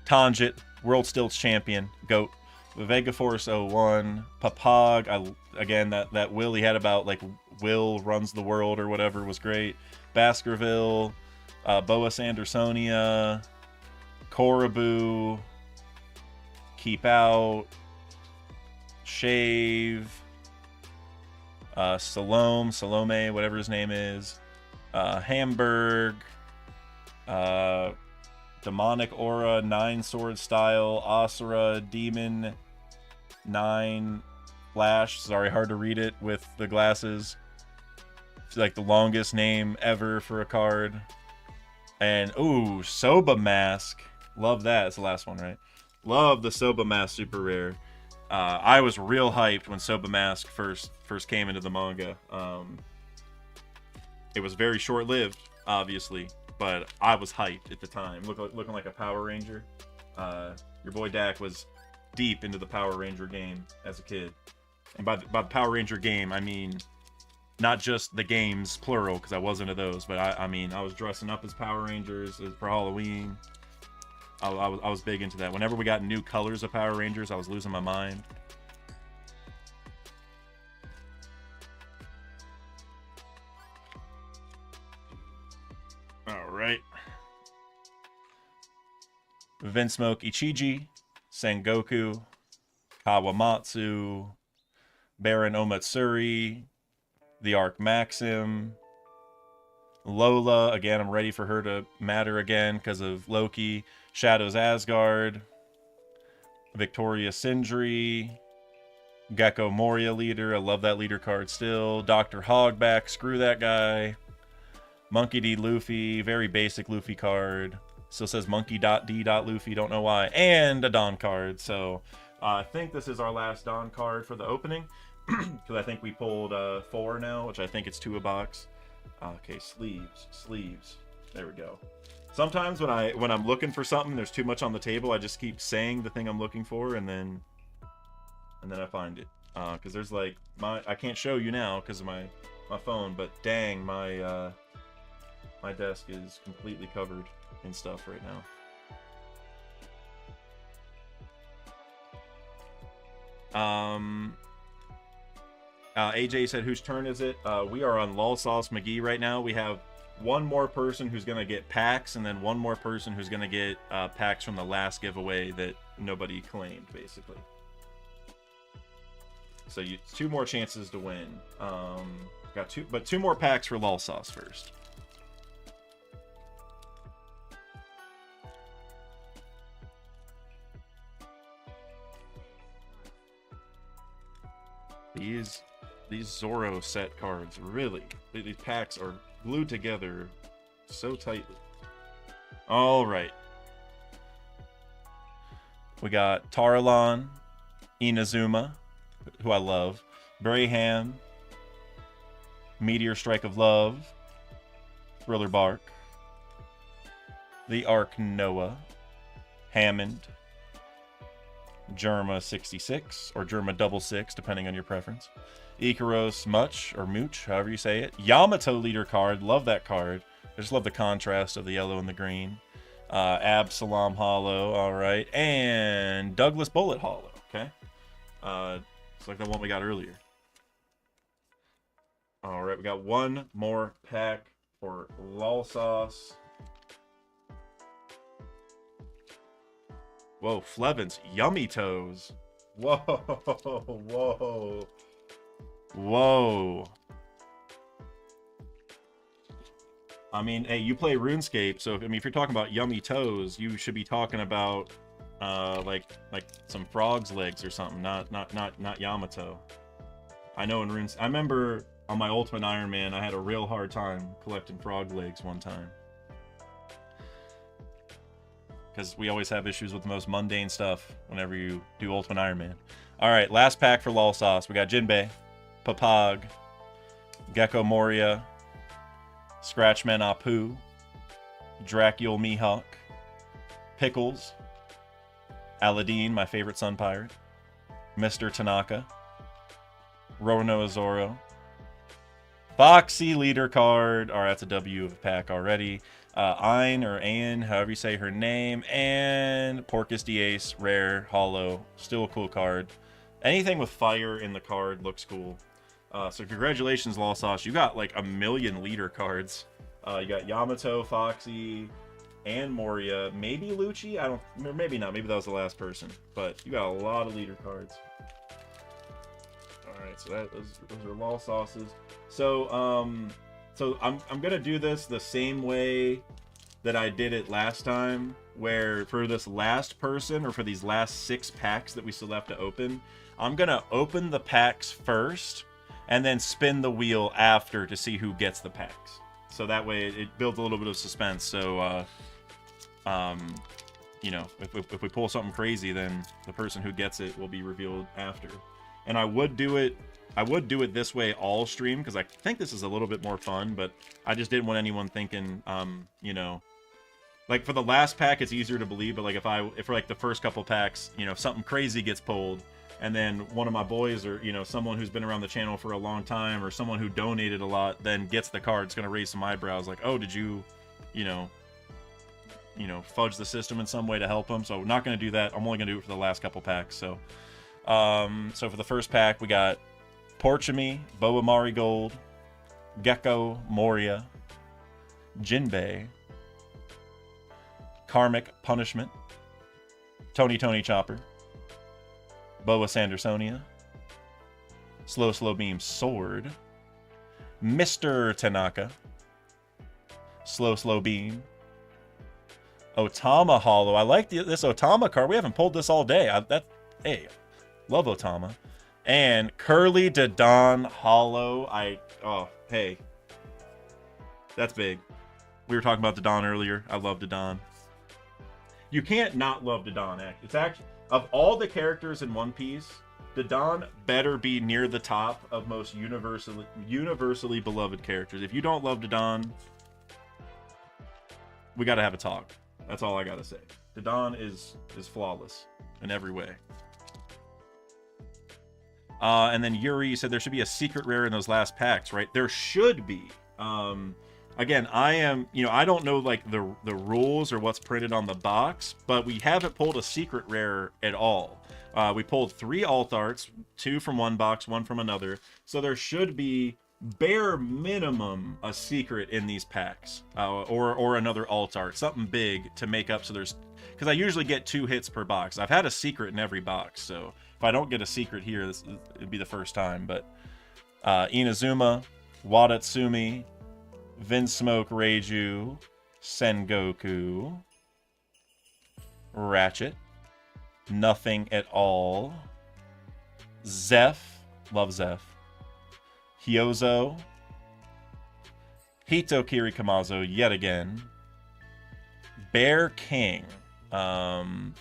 Tanjit, World Stilts Champion, GOAT. Vega Force 01, Papag, again, that will he had about, like, Will runs the world or whatever was great. Baskerville, Boa Sandersonia, Koraboo, Keep Out, Shave, Salome, whatever his name is, Hamburg, Uh, Demonic Aura, 9 Sword Style, Asura, Demon, 9 Flash. Sorry, hard to read it with the glasses. It's like the longest name ever for a card. And, ooh, Soba Mask. Love that. It's the last one, right? Love the Soba Mask super rare. I was real hyped when Soba Mask first came into the manga. It was very short-lived, obviously, but I was hyped at the time. Looking like a Power Ranger. Your boy Dak was deep into the Power Ranger game as a kid. And by the Power Ranger game, I mean not just the games, plural, because I was into those, but I mean, I was dressing up as Power Rangers for Halloween. I was big into that. Whenever we got new colors of Power Rangers, I was losing my mind. All right. Vinsmoke Ichiji, Sengoku, Kawamatsu, Baron Omatsuri, the Arc Maxim, Lola. Again, I'm ready for her to matter again because of Loki. Shadows Asgard, Victoria Sindri, Gecko Moria leader. I love that leader card still. Dr. Hogback, screw that guy. Monkey D. Luffy, very basic Luffy card. Still says Monkey D. Luffy, don't know why. And a Dawn card. So I think this is our last Dawn card for the opening. Because I think we pulled 4 now, which I think it's 2 a box. Okay, sleeves. There we go. Sometimes when I'm looking for something, there's too much on the table. I just keep saying the thing I'm looking for, and then I find it. Because there's like I can't show you now because of my phone, but dang, my desk is completely covered in stuff right now. AJ said, whose turn is it? We are on Lol Sauce McGee right now. We have one more person who's going to get packs, and then one more person who's going to get packs from the last giveaway that nobody claimed, basically. So 2 more chances to win. Got 2 more packs for Lol Sauce first. These Zoro set cards, really, these packs are glued together so tightly. All right. We got Tarlon, Inazuma, who I love, Braham, Meteor Strike of Love, Thriller Bark, the Arc Noah, Hammond, Germa 66, or Germa 66, depending on your preference. Ikaros Much, or Mooch, however you say it. Yamato leader card, love that card. I just love the contrast of the yellow and the green. Absalom Hollow, alright. And Douglas Bullet Hollow, okay? It's like the one we got earlier. Alright, we got 1 more pack for Lol Sauce. Whoa, Flevins, Yummy Toes. Whoa, whoa. Whoa. I mean, hey, you play RuneScape, so I mean, if you're talking about Yummy Toes, you should be talking about like some frog's legs or something, not Yamato. I know in Runes, I remember on my Ultimate Iron Man, I had a real hard time collecting frog legs one time. Because we always have issues with the most mundane stuff whenever you do Ultimate Iron Man. Alright, last pack for Lol Sauce. We got Jinbei, Papag, Gecko Moria, Scratchman Apu, Dracule Mihawk, Pickles, Aladdin, my favorite Sun Pirate, Mr. Tanaka, Rono Azoro, Foxy leader card. Alright, that's a W of a pack already. Ayn or Ayn, however you say her name, and Porcus Diace, rare, hollow, still a cool card. Anything with fire in the card looks cool. So congratulations, Lol Sauce. You got like a million leader cards. You got Yamato, Foxy, and Moria. Maybe Lucci? I don't, maybe not. Maybe that was the last person. But you got a lot of leader cards. Alright, so those are Lol Sauces. So, I'm gonna do this the same way that I did it last time, where for this last person, or for these last 6 packs that we still have to open, I'm gonna open the packs first and then spin the wheel after to see who gets the packs. So that way it builds a little bit of suspense. So you know, if we pull something crazy, then the person who gets it will be revealed after. And I would do it this way all stream, because I think this is a little bit more fun, but I just didn't want anyone thinking, you know, like for the last pack it's easier to believe, but like if for like the first couple packs, you know, if something crazy gets pulled, and then one of my boys, or, you know, someone who's been around the channel for a long time, or someone who donated a lot, then gets the card, it's gonna raise some eyebrows, like, oh, did you know, fudge the system in some way to help them? So we're not going to do that. I'm only going to do it for the last couple packs. So so for the first pack, we got Porchamy, Boa Marigold, Gecko Moria, Jinbei, Karmic Punishment, Tony Chopper, Boa Sandersonia, Slow Beam Sword, Mr. Tanaka, Slow Beam, Otama Hollow. I like this Otama card. We haven't pulled this all day. Hey, love Otama. And Curly Dodon Hollow. Oh, hey. That's big. We were talking about Dodon earlier. I love Dodon. You can't not love Dodon. It's actually, of all the characters in One Piece, Dodon better be near the top of most universally beloved characters. If you don't love Dodon, we got to have a talk. That's all I gotta say. Dodon is flawless in every way. And then Yuri said there should be a secret rare in those last packs, right? There should be. Again, I don't know like the rules or what's printed on the box, but we haven't pulled a secret rare at all. We pulled 3 alt arts, 2 from one box, 1 from another. So there should be bare minimum a secret in these packs, or another alt art, something big to make up. So there's, because I usually get 2 hits per box. I've had a secret in every box, so if I don't get a secret here, it'd be the first time. But Inazuma, Wadatsumi, Vinsmoke Reiju, Sengoku, Ratchet, Nothing at All, Zeph, love Zeph, Hyozo, Hitokiri Kamazo yet again, Bear King from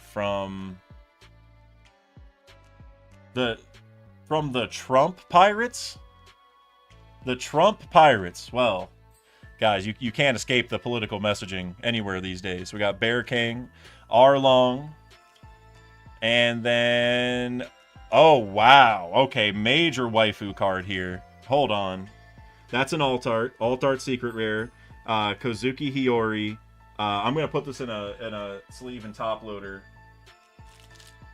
the Trump Pirates? The Trump Pirates. Well, guys, you can't escape the political messaging anywhere these days. We got Bear King, Arlong, and then, oh wow, okay, major waifu card here. Hold on. That's an alt art secret rare. Kozuki Hiyori. I'm gonna put this in a sleeve and top loader.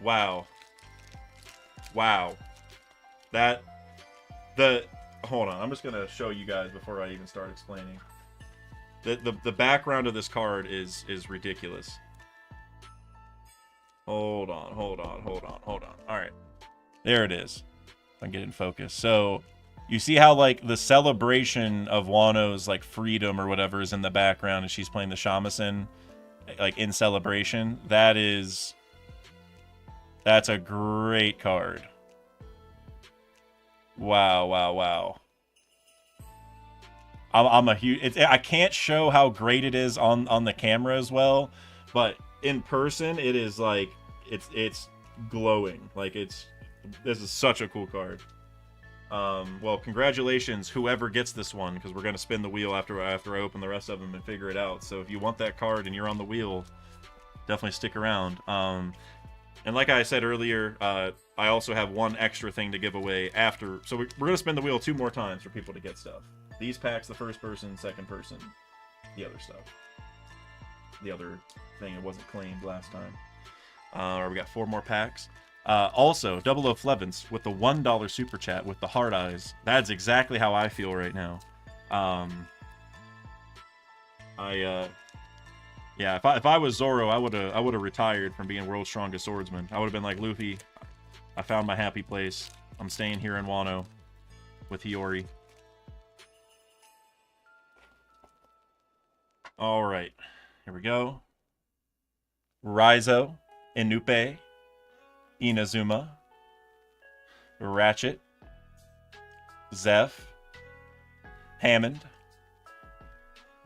Wow. Hold on, I'm just gonna show you guys before I even start explaining. The background of this card is ridiculous. Hold on. Alright. There it is. If I can get in focus. So you see how like the celebration of Wano's like freedom or whatever is in the background, and she's playing the shamisen like in celebration. That's a great card. Wow. I'm a huge. I can't show how great it is on the camera as well, but in person it is like it's glowing. Like this is such a cool card. Well, congratulations, whoever gets this one, because we're gonna spin the wheel after I open the rest of them and figure it out. So if you want that card and you're on the wheel, definitely stick around. And like I said earlier, I also have one extra thing to give away after. So we're gonna spin the wheel 2 more times for people to get stuff. These packs, the first person, second person, the other stuff. The other thing, it wasn't claimed last time. We got 4 more packs. Also, Double O Flevens with the $1 super chat with the heart eyes. That's exactly how I feel right now. Yeah, if I was Zoro, I would have retired from being world's strongest swordsman. I would have been like, Luffy, I found my happy place. I'm staying here in Wano with Hiyori. All right, Here we go. Raizo, Inupe, Inazuma, Ratchet, Zeph, Hammond,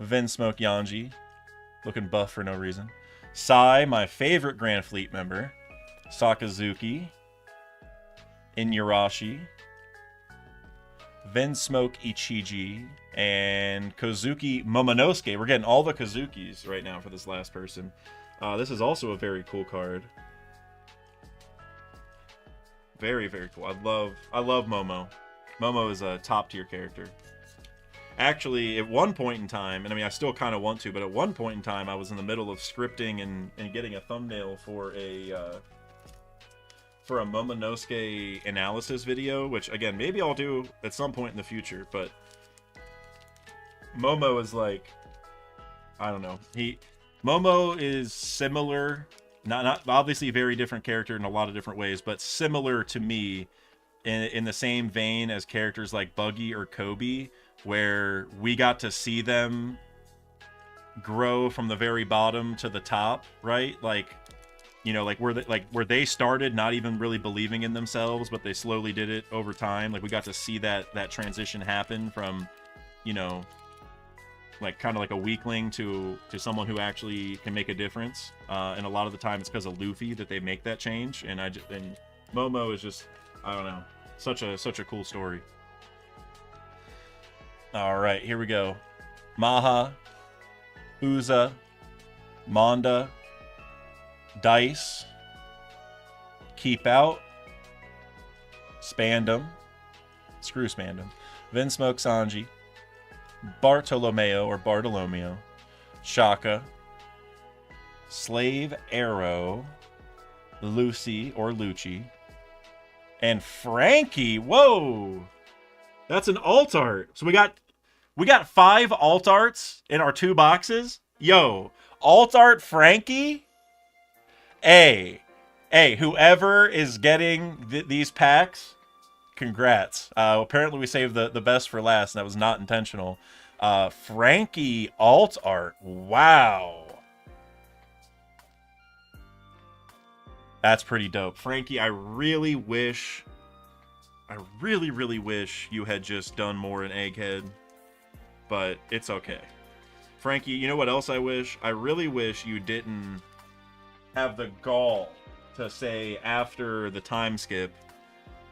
Vinsmoke Yanji, looking buff for no reason. Sai, my favorite Grand Fleet member. Sakazuki, Inuyarashi, Vinsmoke Ichiji, and Kozuki Momonosuke. We're getting all the Kazukis right now for this last person. This is also a very cool card. Very, very cool. I love Momo. Momo is a top tier character. Actually, at one point in time, and I mean I still kind of want to, but at one point in time I was in the middle of scripting and getting a thumbnail for a Momonosuke analysis video, which again maybe I'll do at some point in the future. But Momo is like, I don't know, Momo is similar, not obviously a very different character in a lot of different ways, but similar to me in the same vein as characters like Buggy or Kobe, where we got to see them grow from the very bottom to the top, right? Like, you know, like where they started not even really believing in themselves, but they slowly did it over time. Like we got to see that transition happen from, you know, like kind of like a weakling to someone who actually can make a difference. And a lot of the time it's because of Luffy that they make that change. And Momo is just, I don't know, such a cool story. All right, here we go. Maha, Uza, Manda, Dice, Keep Out, Spandam, Screw Spandam, Vinsmoke Sanji, Bartolomeo, Shaka, Slave Arrow, Lucy or Lucci, and Frankie. Whoa! That's an alt art. So we got 5 alt arts in our 2 boxes. Yo, alt art Frankie? Hey, whoever is getting these packs, congrats. Apparently we saved the best for last, and that was not intentional. Frankie alt art. Wow. That's pretty dope. Frankie, I really wish you had just done more in Egghead, but it's okay. Frankie, you know what else I wish? I really wish you didn't have the gall to say after the time skip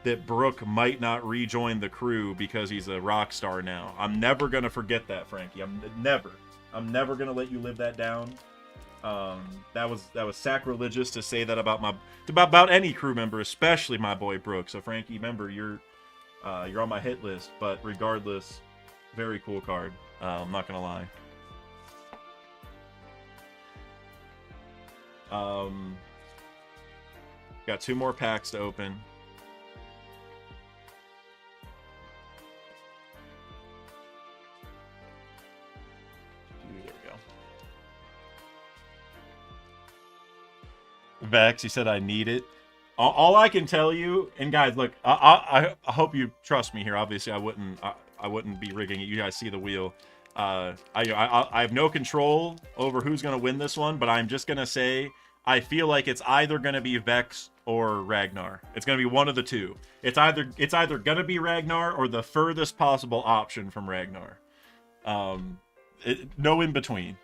that Brooke might not rejoin the crew because he's a rock star now. I'm never gonna forget that, Frankie. I'm never gonna let you live that down. That was sacrilegious to say that about any crew member, especially my boy Brooke. So Frankie, remember you're on my hit list. But regardless, very cool card. I'm not gonna lie. Got 2 more packs to open. There we go. Vex, you said I need it. All I can tell you, and guys, look, I hope you trust me here. Obviously, I wouldn't be rigging it. You guys see the wheel. I have no control over who's gonna win this one, but I'm just gonna say I feel like it's either gonna be Vex or Ragnar. It's gonna be one of the two. It's either gonna be Ragnar or the furthest possible option from Ragnar. No in between.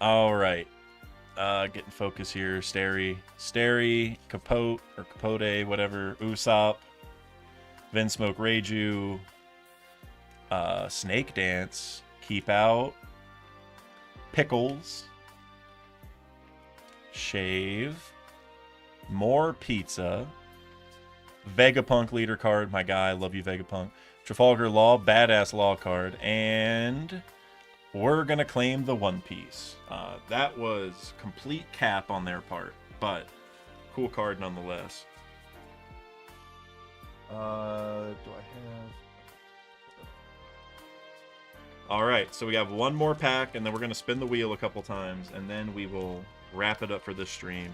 All right. Getting focus here. Steri, Capote, or Capote, whatever. Usopp, Vinsmoke Reiju, Snake Dance, Keep Out, Pickles, Shave, more Pizza, Vegapunk leader card, my guy, I love you Vegapunk, Trafalgar Law, badass law card, and we're gonna claim the One Piece. That was complete cap on their part, but cool card nonetheless. Do I have... Alright, so we have one more pack, and then we're gonna spin the wheel a couple times, and then we will wrap it up for this stream.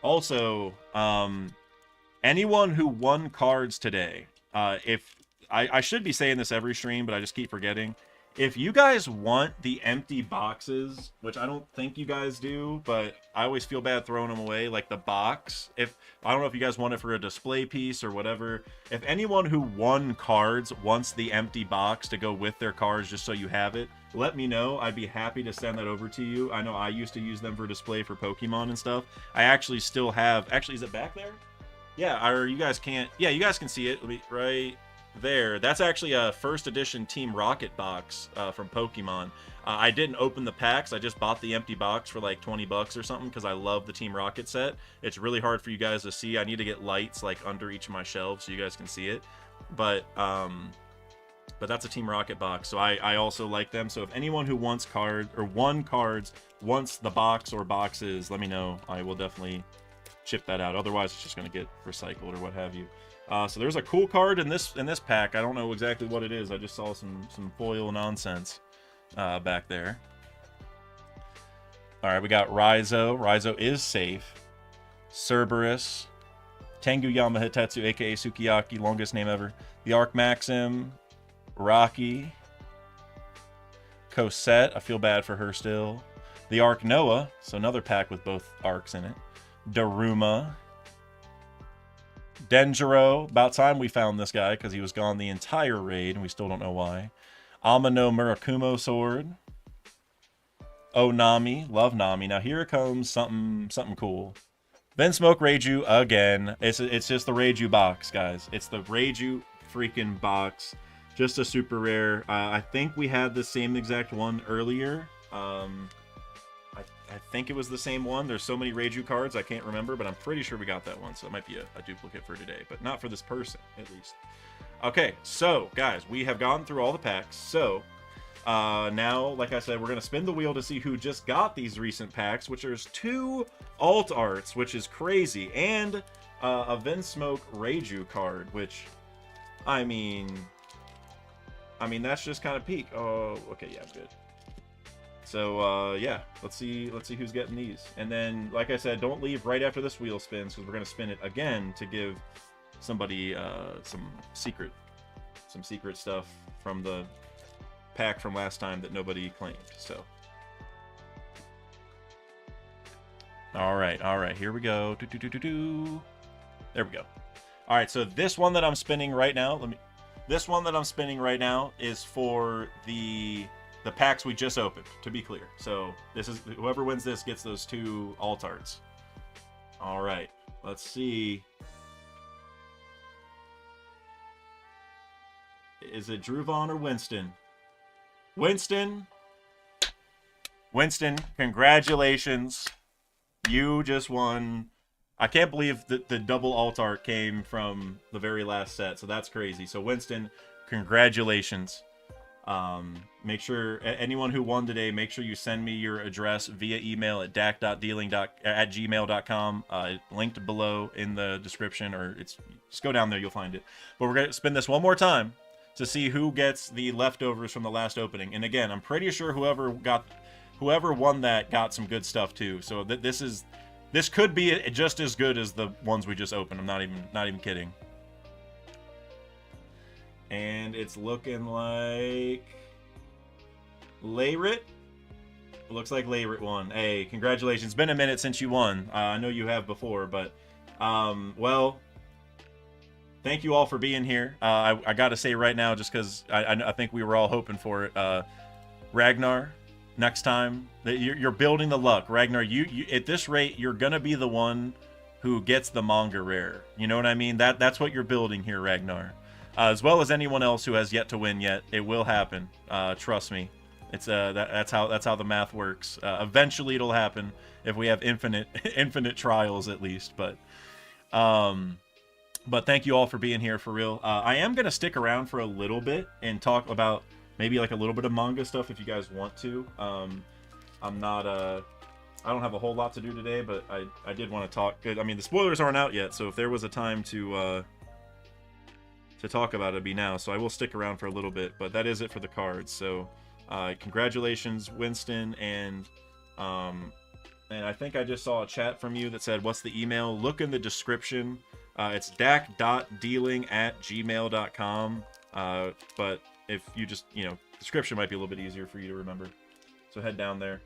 Also, anyone who won cards today, if I should be saying this every stream, but I just keep forgetting. If you guys want the empty boxes, which I don't think you guys do, but I always feel bad throwing them away, like the box. If I don't know if you guys want it for a display piece or whatever. If anyone who won cards wants the empty box to go with their cards just so you have it, let me know. I'd be happy to send that over to you. I know I used to use them for display for Pokemon and stuff. I actually still have... Actually, is it back there? Yeah, or you guys can't... Yeah, you guys can see it. Let me... Right... there. That's actually a first edition Team Rocket box from Pokemon. I didn't open the packs. I just bought the empty box for like 20 bucks or something because I love the Team Rocket set. It's really hard for you guys to see. I need to get lights like under each of my shelves so you guys can see it. But that's a Team Rocket box, so I also like them. So if anyone who wants cards or won cards wants the box or boxes, let me know. I will definitely ship that out. Otherwise, it's just going to get recycled or what have you. So there's a cool card in this pack. I don't know exactly what it is. I just saw some foil nonsense back there. All right, we got Raizo. Raizo is safe. Cerberus. Tengu Yama Hitetsu, a.k.a. Sukiyaki, longest name ever. The Arc Maxim. Rocky. Cosette. I feel bad for her still. The Arc Noah. So another pack with both arcs in it. Daruma. Denjiro, about time we found this guy because he was gone the entire raid and we still don't know why. Amano Murakumo sword. Oh, Nami, love Nami. Now here comes something cool. Vinsmoke Reiju again. It's just the Reiju box, guys. It's the Reiju freaking box. Just a super rare. I think we had the same exact one earlier. I think it was the same one. There's so many Reiju cards, I can't remember, but I'm pretty sure we got that one, so it might be a duplicate for today, but not for this person, at least. Okay, so, guys, we have gone through all the packs, so now, like I said, we're going to spin the wheel to see who just got these recent packs, which there's 2 alt arts, which is crazy, and a Vinsmoke Reiju card, which, I mean, that's just kind of peak. Oh, okay, yeah, I'm good. So, yeah, let's see who's getting these. And then, like I said, don't leave right after this wheel spins, because we're going to spin it again to give somebody some secret stuff from the pack from last time that nobody claimed. So, all right, here we go. There we go. All right, so this one that I'm spinning right now, is for the packs we just opened, to be clear. So this is whoever wins this gets those 2 alt arts. All right, let's see. Is it Druvon or Winston? Winston, congratulations. You just won. I can't believe that the double alt art came from the very last set, so that's crazy. So Winston, congratulations. Make sure anyone who won today, make sure you send me your address via email at dak.dealing@gmail.com, linked below in the description, or just go down there, you'll find it. But we're gonna spin this one more time to see who gets the leftovers from the last opening. And again, I'm pretty sure whoever won that got some good stuff too. So this could be just as good as the ones we just opened. I'm not even kidding. And it's looking like Layrit. Looks like Layrit won. Hey, congratulations. It's been a minute since you won. I know you have before, but well, thank you all for being here. I got to say right now, just because I think we were all hoping for it. Ragnar, next time you're building the luck. Ragnar, you at this rate, you're gonna be the one who gets the manga rare. You know what I mean? That's what you're building here, Ragnar. As well as anyone else who has yet to win yet. It will happen. Trust me. It's that's how the math works. Eventually it'll happen if we have infinite trials at least. But thank you all for being here for real. I am gonna stick around for a little bit and talk about maybe like a little bit of manga stuff if you guys want to. I'm not I don't have a whole lot to do today, but I did want to talk. I mean, the spoilers aren't out yet, so if there was a time to talk about it, it'd be now. So I will stick around for a little bit, but that is it for the cards. So congratulations, Winston, and I think I just saw a chat from you that said, what's the email? Look in the description. It's dak.dealing@gmail.com. But if you just, description might be a little bit easier for you to remember. So head down there.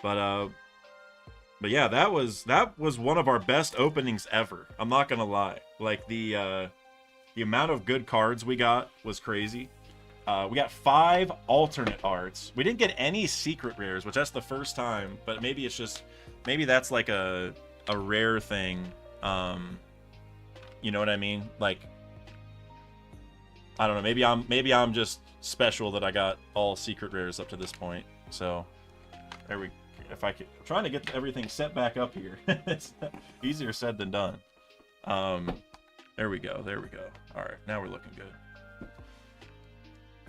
But yeah, that was one of our best openings ever. I'm not gonna lie. Like the amount of good cards we got was crazy. We got 5 alternate arts. We didn't get any secret rares, which that's the first time. But maybe that's like a rare thing. You know what I mean? Like, I don't know. Maybe I'm just special that I got all secret rares up to this point. So there we. If I could, I'm trying to get everything set back up here. It's easier said than done. There we go. All right, now we're looking good.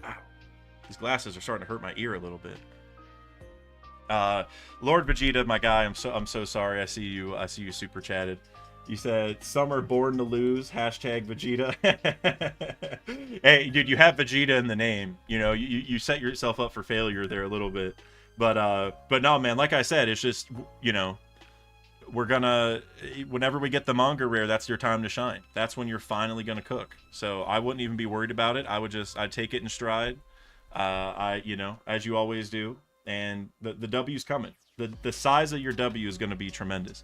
Ow. These glasses are starting to hurt my ear a little bit. Lord Vegeta, my guy, I'm so sorry. I see you super chatted. You said some are born to lose. Hashtag Vegeta. Hey, dude, you have Vegeta in the name. You set yourself up for failure there a little bit. But no, man, like I said, it's just, we're gonna, whenever we get the manga rare, that's your time to shine. That's when you're finally gonna cook. So I wouldn't even be worried about it. I'd take it in stride. As you always do. And the W's coming. The size of your W is gonna be tremendous.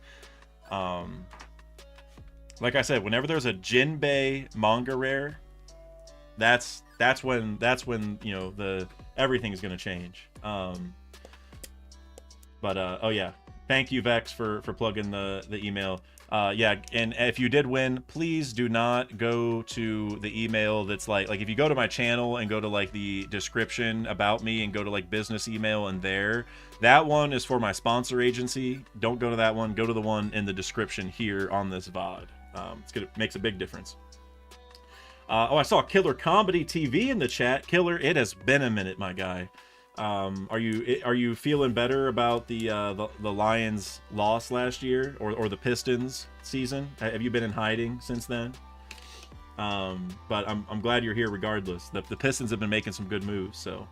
Like I said, whenever there's a Jinbei manga rare, that's when everything is gonna change. Oh yeah, thank you Vex for plugging the email. Yeah, and if you did win, please do not go to the email that's like if you go to my channel and go to like the description about me and go to like business email, and that one is for my sponsor agency. Don't go to that one. Go to the one in the description here on this VOD. Makes a big difference. I saw Killer Comedy TV in the chat. Killer, it has been a minute, my guy. Are you feeling better about the Lions' loss last year, or the Pistons season? Have you been in hiding since then? But I'm glad you're here regardless. The Pistons have been making some good moves, so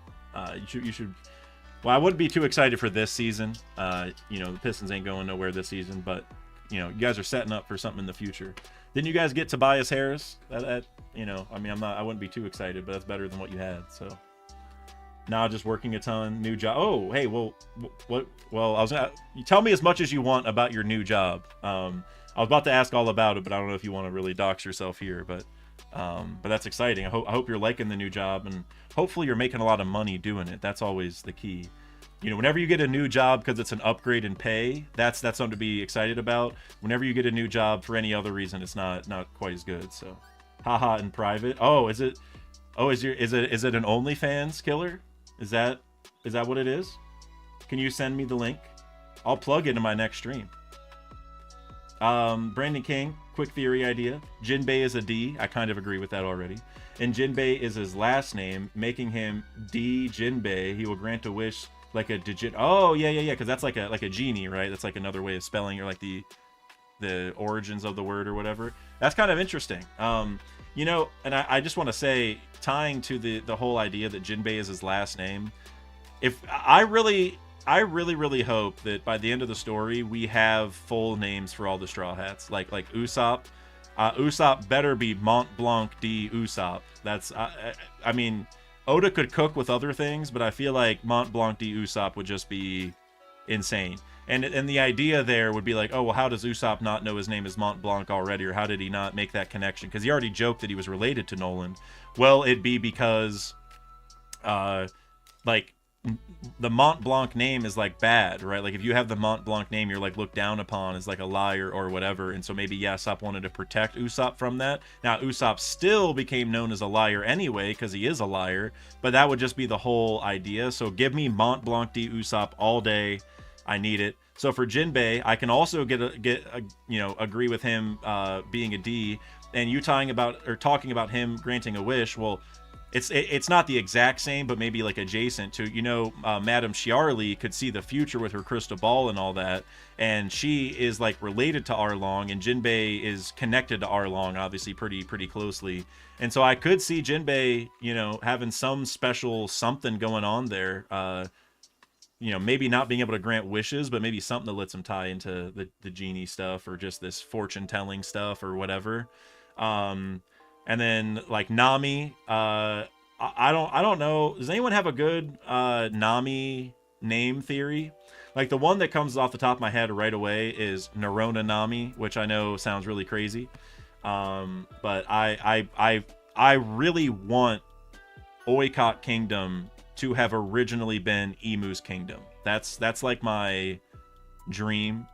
you should. Well, I wouldn't be too excited for this season. The Pistons ain't going nowhere this season, but you guys are setting up for something in the future. Didn't you guys get Tobias Harris? I wouldn't be too excited, but that's better than what you had. So. Now just working a ton, new job. Oh, hey, well, what? Well, you tell me as much as you want about your new job. I was about to ask all about it, but I don't know if you want to really dox yourself here. But that's exciting. I hope you're liking the new job, and hopefully you're making a lot of money doing it. That's always the key. Whenever you get a new job because it's an upgrade in pay, that's something to be excited about. Whenever you get a new job for any other reason, it's not quite as good. So, haha, in private. Oh, is it? Oh, is it an OnlyFans, Killer? Is that what it is? Can you send me the link? I'll plug it in my next stream. Brandon King, quick theory idea. Jinbei is a D. I kind of agree with that already. And Jinbei is his last name, making him D Jinbei. He will grant a wish like a digit. Oh, yeah. Because that's like a genie, right? That's like another way of spelling, or like the origins of the word or whatever. That's kind of interesting. And I just want to say, tying to the whole idea that Jinbei is his last name, if I really hope that by the end of the story we have full names for all the Straw Hats, like Usopp. Usopp better be Mont Blanc D Usopp. That's I mean, Oda could cook with other things, but I feel like Mont Blanc D Usopp would just be insane. And the idea there would be like, oh, well, how does Usopp not know his name is Mont Blanc already? Or how did he not make that connection? Because he already joked that he was related to Nolan. Well, it'd be because, the Mont Blanc name is, like, bad, right? Like, if you have the Mont Blanc name, you're, like, looked down upon as, like, a liar or whatever. And so maybe Usopp wanted to protect Usopp from that. Now, Usopp still became known as a liar anyway, because he is a liar. But that would just be the whole idea. So give me Mont Blanc D Usopp all day. I need it. So for Jinbei, I can also agree with him being a D, and you talking about him granting a wish. Well, it's not the exact same, but maybe like adjacent to. Madame Chiarli could see the future with her crystal ball and all that, and she is like related to Arlong, and Jinbei is connected to Arlong, obviously pretty closely. And so I could see Jinbei, having some special something going on there. Maybe not being able to grant wishes, but maybe something that lets him tie into the genie stuff, or just this fortune telling stuff or whatever. And then like Nami, I don't know. Does anyone have a good Nami name theory? Like the one that comes off the top of my head right away is Nerona Nami, which I know sounds really crazy. But I really want Oikot Kingdom to have originally been Emu's kingdom. That's like my dream.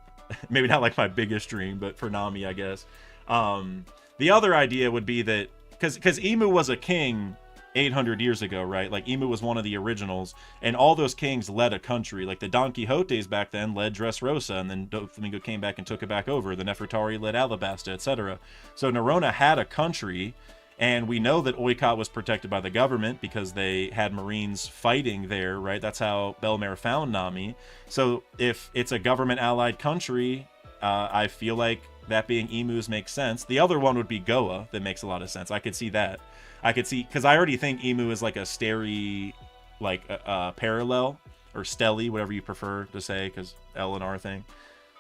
Maybe not like my biggest dream, but for Nami, I guess. The other idea would be that because Emu was a king 800 years ago, right? Like Emu was one of the originals, and all those kings led a country. Like the Don Quixotes back then led Dressrosa, and then Doflamingo came back and took it back over. The Nefertari led Alabasta, etc. So Nerona had a country, and we know that Oikot was protected by the government because they had Marines fighting there, right? That's how Belmare found Nami. So if it's a government-allied country, I feel like that being Emus makes sense. The other one would be Goa. That makes a lot of sense. I could see that. I could see, because I already think Emu is like a stary, like parallel or stelly, whatever you prefer to say, because L and R thing.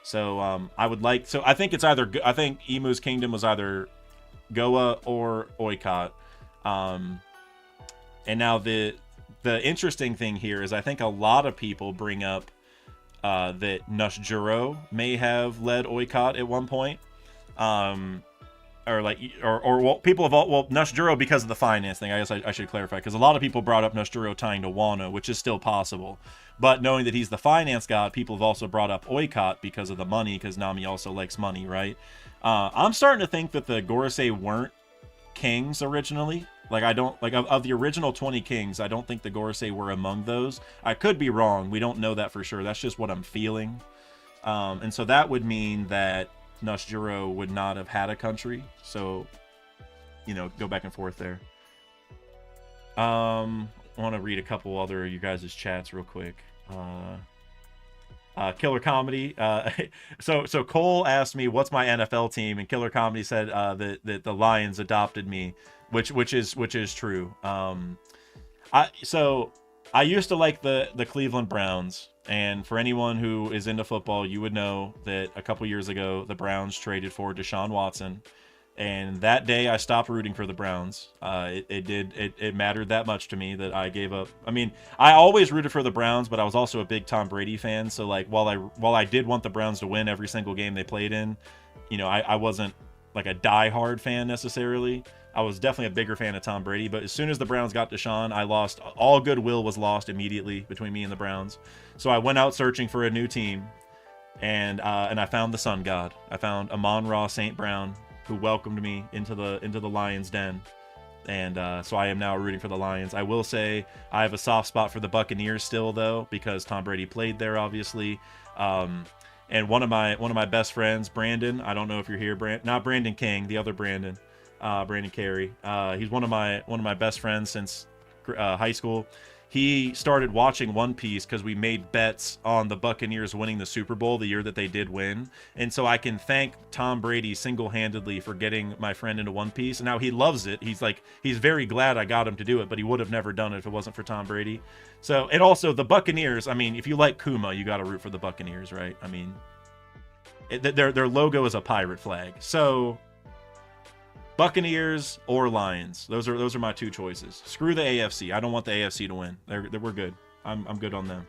So I would like, so I think it's either, I think Emu's kingdom was either Goa or Oikot. And now the interesting thing here is I think a lot of people bring up that Nushjuro may have led Oikot at one point. Or like, or well, people have all, well, Nushjuro because of the finance thing. I guess I should clarify, because a lot of people brought up Nushjuro tying to Wano, which is still possible. But knowing that he's the finance god, people have also brought up Oikot because of the money, because Nami also likes money, right? I'm starting to think that the Gorosei weren't kings originally. Like, I don't, like, of the original 20 kings, I don't think the Gorosei were among those. I could be wrong. We don't know that for sure. That's just what I'm feeling. And so that would mean that Nushjuro would not have had a country. So, you know, go back and forth there. I want to read a couple other you guys' chats real quick. Killer Comedy. So Cole asked me what's my NFL team, and Killer Comedy said that the Lions adopted me, which is true. I used to like the Cleveland Browns, and for anyone who is into football, you would know that a couple years ago the Browns traded for Deshaun Watson, and that day I stopped rooting for the Browns. It mattered that much to me that I gave up. I mean, I always rooted for the Browns, but I was also a big Tom Brady fan. So like, while I did want the Browns to win every single game they played in, you know, I wasn't like a die-hard fan necessarily. I was definitely a bigger fan of Tom Brady, but as soon as the Browns got Deshaun, I lost, all goodwill was lost immediately between me and the Browns. So I went out searching for a new team, and I found the Sun God. I found Amon-Ra St. Brown, who welcomed me into the Lions' den. And so I am now rooting for the Lions. I will say I have a soft spot for the Buccaneers still, though, because Tom Brady played there, obviously. And one of my best friends, Brandon, I don't know if you're here, not Brandon King, the other Brandon. Brandon Carey. He's one of my best friends since high school. He started watching One Piece because we made bets on the Buccaneers winning the Super Bowl the year that they did win. And so I can thank Tom Brady single-handedly for getting my friend into One Piece. And now he loves it. He's very glad I got him to do it, but he would have never done it if it wasn't for Tom Brady. So, and also the Buccaneers, I mean, if you like Kuma, you got to root for the Buccaneers, right? I mean, their logo is a pirate flag. So Buccaneers or Lions. Those are my two choices. Screw the AFC. I don't want the AFC to win. We're good. I'm good on them.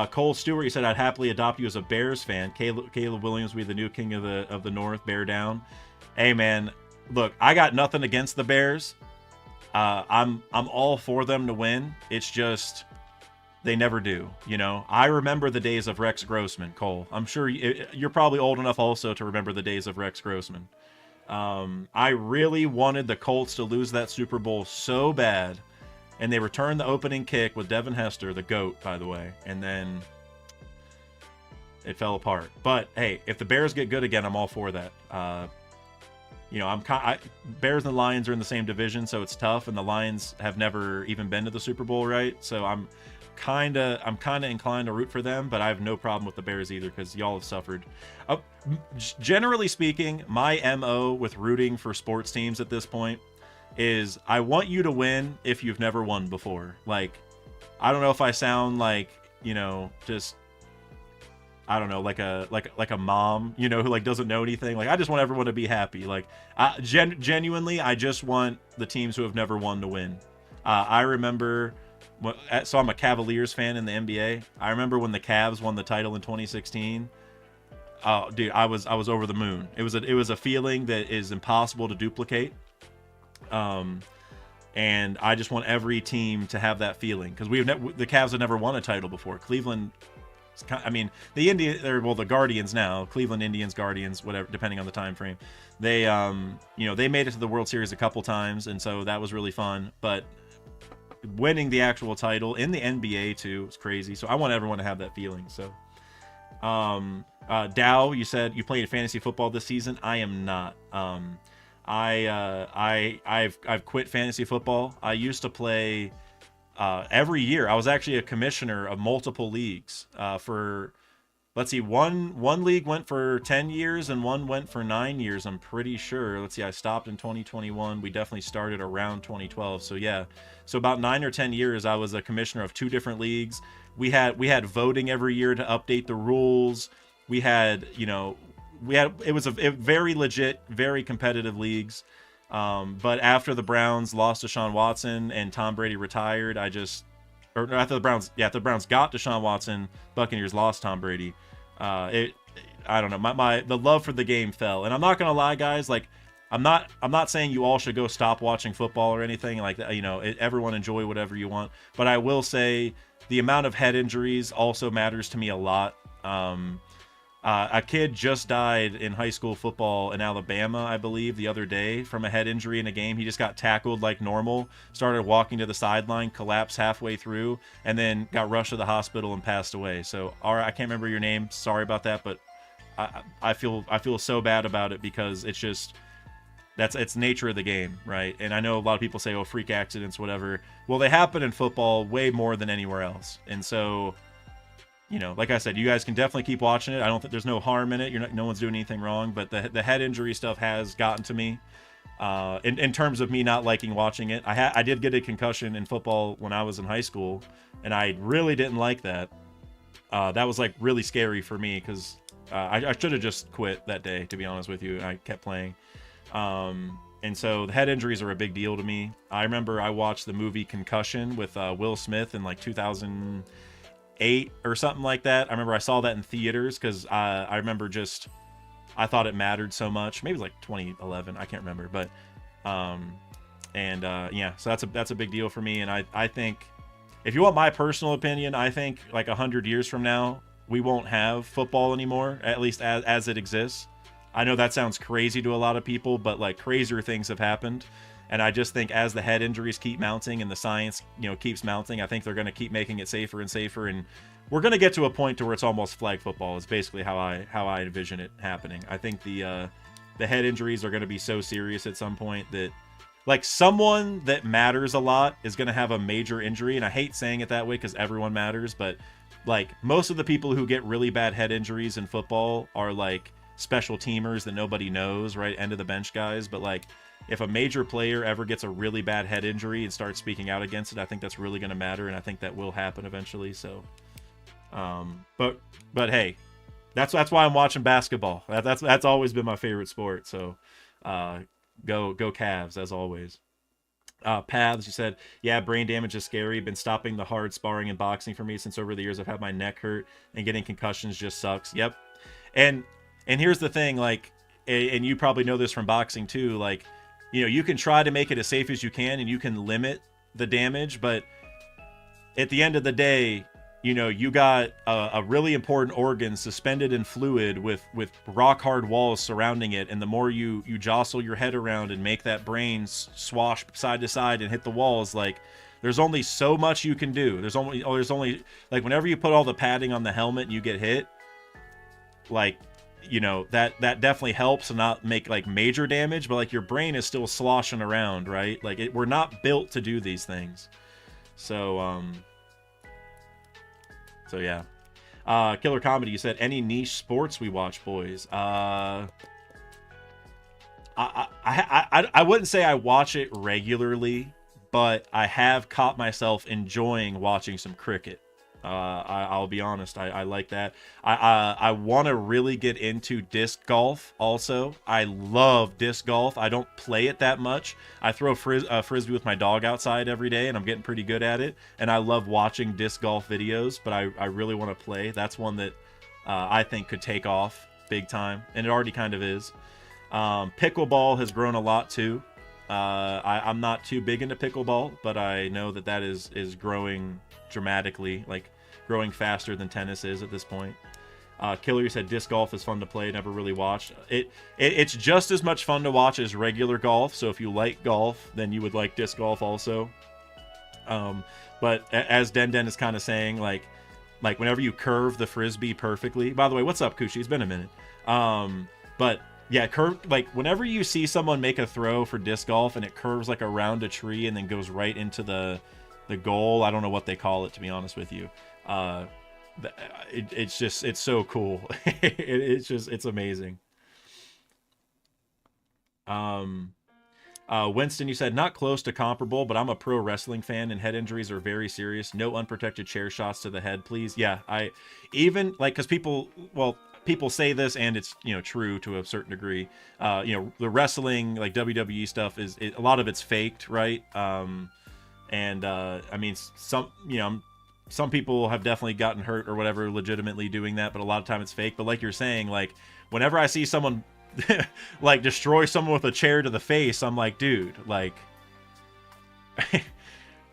Cole Stewart, he said, I'd happily adopt you as a Bears fan. Caleb Williams will be the new king of the North. Bear down. Hey man, look, I got nothing against the Bears. I'm all for them to win. It's just they never do, you know. I remember the days of Rex Grossman, Cole. I'm sure you're probably old enough also to remember the days of Rex Grossman. I really wanted the Colts to lose that Super Bowl so bad, and they returned the opening kick with Devin Hester, the GOAT, by the way, and then it fell apart. But hey, if the Bears get good again, I'm all for that. You know, Bears and the Lions are in the same division, so it's tough, and the Lions have never even been to the Super Bowl, right? So I'm kind of inclined to root for them, but I have no problem with the Bears either, because y'all have suffered. Generally speaking, my MO with rooting for sports teams at this point is I want you to win if you've never won before. Like, I don't know if I sound like, you know, just I don't know, like a mom, you know, who like doesn't know anything. Like I just want everyone to be happy. Like genuinely, I just want the teams who have never won to win. I remember, so I'm a Cavaliers fan in the NBA. I remember when the Cavs won the title in 2016. Oh, dude, I was over the moon. It was a feeling that is impossible to duplicate. And I just want every team to have that feeling because the Cavs have never won a title before. Cleveland. I mean, the Guardians now, Cleveland Indians, Guardians, whatever, depending on the time frame. They, they made it to the World Series a couple times, and so that was really fun. But winning the actual title in the NBA too was crazy. So I want everyone to have that feeling. So, Dow, you said you played fantasy football this season. I am not. I've quit fantasy football. I used to play. Every year, I was actually a commissioner of multiple leagues. For, let's see, one league went for 10 years and one went for 9 years. I'm pretty sure. Let's see, I stopped in 2021. We definitely started around 2012. So yeah, so about 9 or 10 years, I was a commissioner of 2 different leagues. We had voting every year to update the rules. We had, it was a very legit, very competitive leagues. But after the Browns lost Deshaun Watson and Tom Brady retired, after the Browns got Deshaun Watson, Buccaneers lost Tom Brady. I don't know, the love for the game fell. And I'm not gonna lie, guys, like I'm not saying you all should go stop watching football or anything like that. Everyone enjoy whatever you want, but I will say the amount of head injuries also matters to me a lot. A kid just died in high school football in Alabama, I believe, the other day from a head injury in a game. He just got tackled like normal, started walking to the sideline, collapsed halfway through, and then got rushed to the hospital and passed away. So, I can't remember your name. Sorry about that, but I feel so bad about it because it's just it's nature of the game, right? And I know a lot of people say, "Oh, freak accidents, whatever." Well, they happen in football way more than anywhere else, and so. Like I said, you guys can definitely keep watching it. I don't think there's no harm in it. No one's doing anything wrong, but the head injury stuff has gotten to me. In terms of me not liking watching it, I did get a concussion in football when I was in high school, and I really didn't like that. That was like really scary for me because I should have just quit that day, to be honest with you. I kept playing, and so the head injuries are a big deal to me. I remember I watched the movie Concussion with Will Smith in like 2008 or something like that. I remember I saw that in theaters because I remember I thought it mattered so much. Maybe it was like 2011, I can't remember, but yeah, so that's a big deal for me. And I think, if you want my personal opinion, I think like 100 years from now we won't have football anymore, at least as it exists. I know that sounds crazy to a lot of people, but like crazier things have happened. And I just think as the head injuries keep mounting and the science, keeps mounting, I think they're going to keep making it safer and safer. And we're going to get to a point to where it's almost flag football is basically how I envision it happening. I think the head injuries are going to be so serious at some point that like someone that matters a lot is going to have a major injury. And I hate saying it that way because everyone matters. But like most of the people who get really bad head injuries in football are like special teamers that nobody knows, right? End of the bench guys. But like, if a major player ever gets a really bad head injury and starts speaking out against it, I think that's really going to matter, and I think that will happen eventually. So, but hey, that's why I'm watching basketball. That's always been my favorite sport. So, go Cavs as always. Paths, you said, yeah, brain damage is scary. Been stopping the hard sparring and boxing for me since over the years I've had my neck hurt, and getting concussions just sucks. Yep, and here's the thing, like, and you probably know this from boxing too, like. You can try to make it as safe as you can and you can limit the damage, but at the end of the day, you got a really important organ suspended in fluid with rock hard walls surrounding it. And the more you jostle your head around and make that brain swash side to side and hit the walls, like there's only so much you can do. There's only like whenever you put all the padding on the helmet and you get hit, like, that definitely helps to not make like major damage, but like your brain is still sloshing around, right? Like we're not built to do these things. So yeah. Killer Comedy, you said any niche sports we watch, boys. I wouldn't say I watch it regularly, but I have caught myself enjoying watching some cricket. I'll be honest. I like that. I want to really get into disc golf also. I love disc golf. I don't play it that much. I throw frisbee with my dog outside every day, and I'm getting pretty good at it. And I love watching disc golf videos, but I really want to play. That's one that I think could take off big time, and it already kind of is. Pickleball has grown a lot too. I'm not too big into pickleball, but I know that is growing dramatically, like growing faster than tennis is at this point. Killer said disc golf is fun to play, never really watched. It's just as much fun to watch as regular golf, so if you like golf, then you would like disc golf also. But as Den is kind of saying, like whenever you curve the frisbee perfectly. By the way, what's up, Kushi? It's been a minute. But yeah, like whenever you see someone make a throw for disc golf and it curves like around a tree and then goes right into the goal. I don't know what they call it, to be honest with you. It's so cool. It's amazing. Winston, you said not close to comparable, but I'm a pro wrestling fan and head injuries are very serious. No unprotected chair shots to the head, please. Yeah, I even like, because people say this, and it's, you know, true to a certain degree. You know, the wrestling, like WWE stuff, a lot of it's faked, right? I mean, some people have definitely gotten hurt or whatever legitimately doing that, but a lot of time it's fake. But like you're saying, like whenever I see someone like destroy someone with a chair to the face, I'm like, dude, like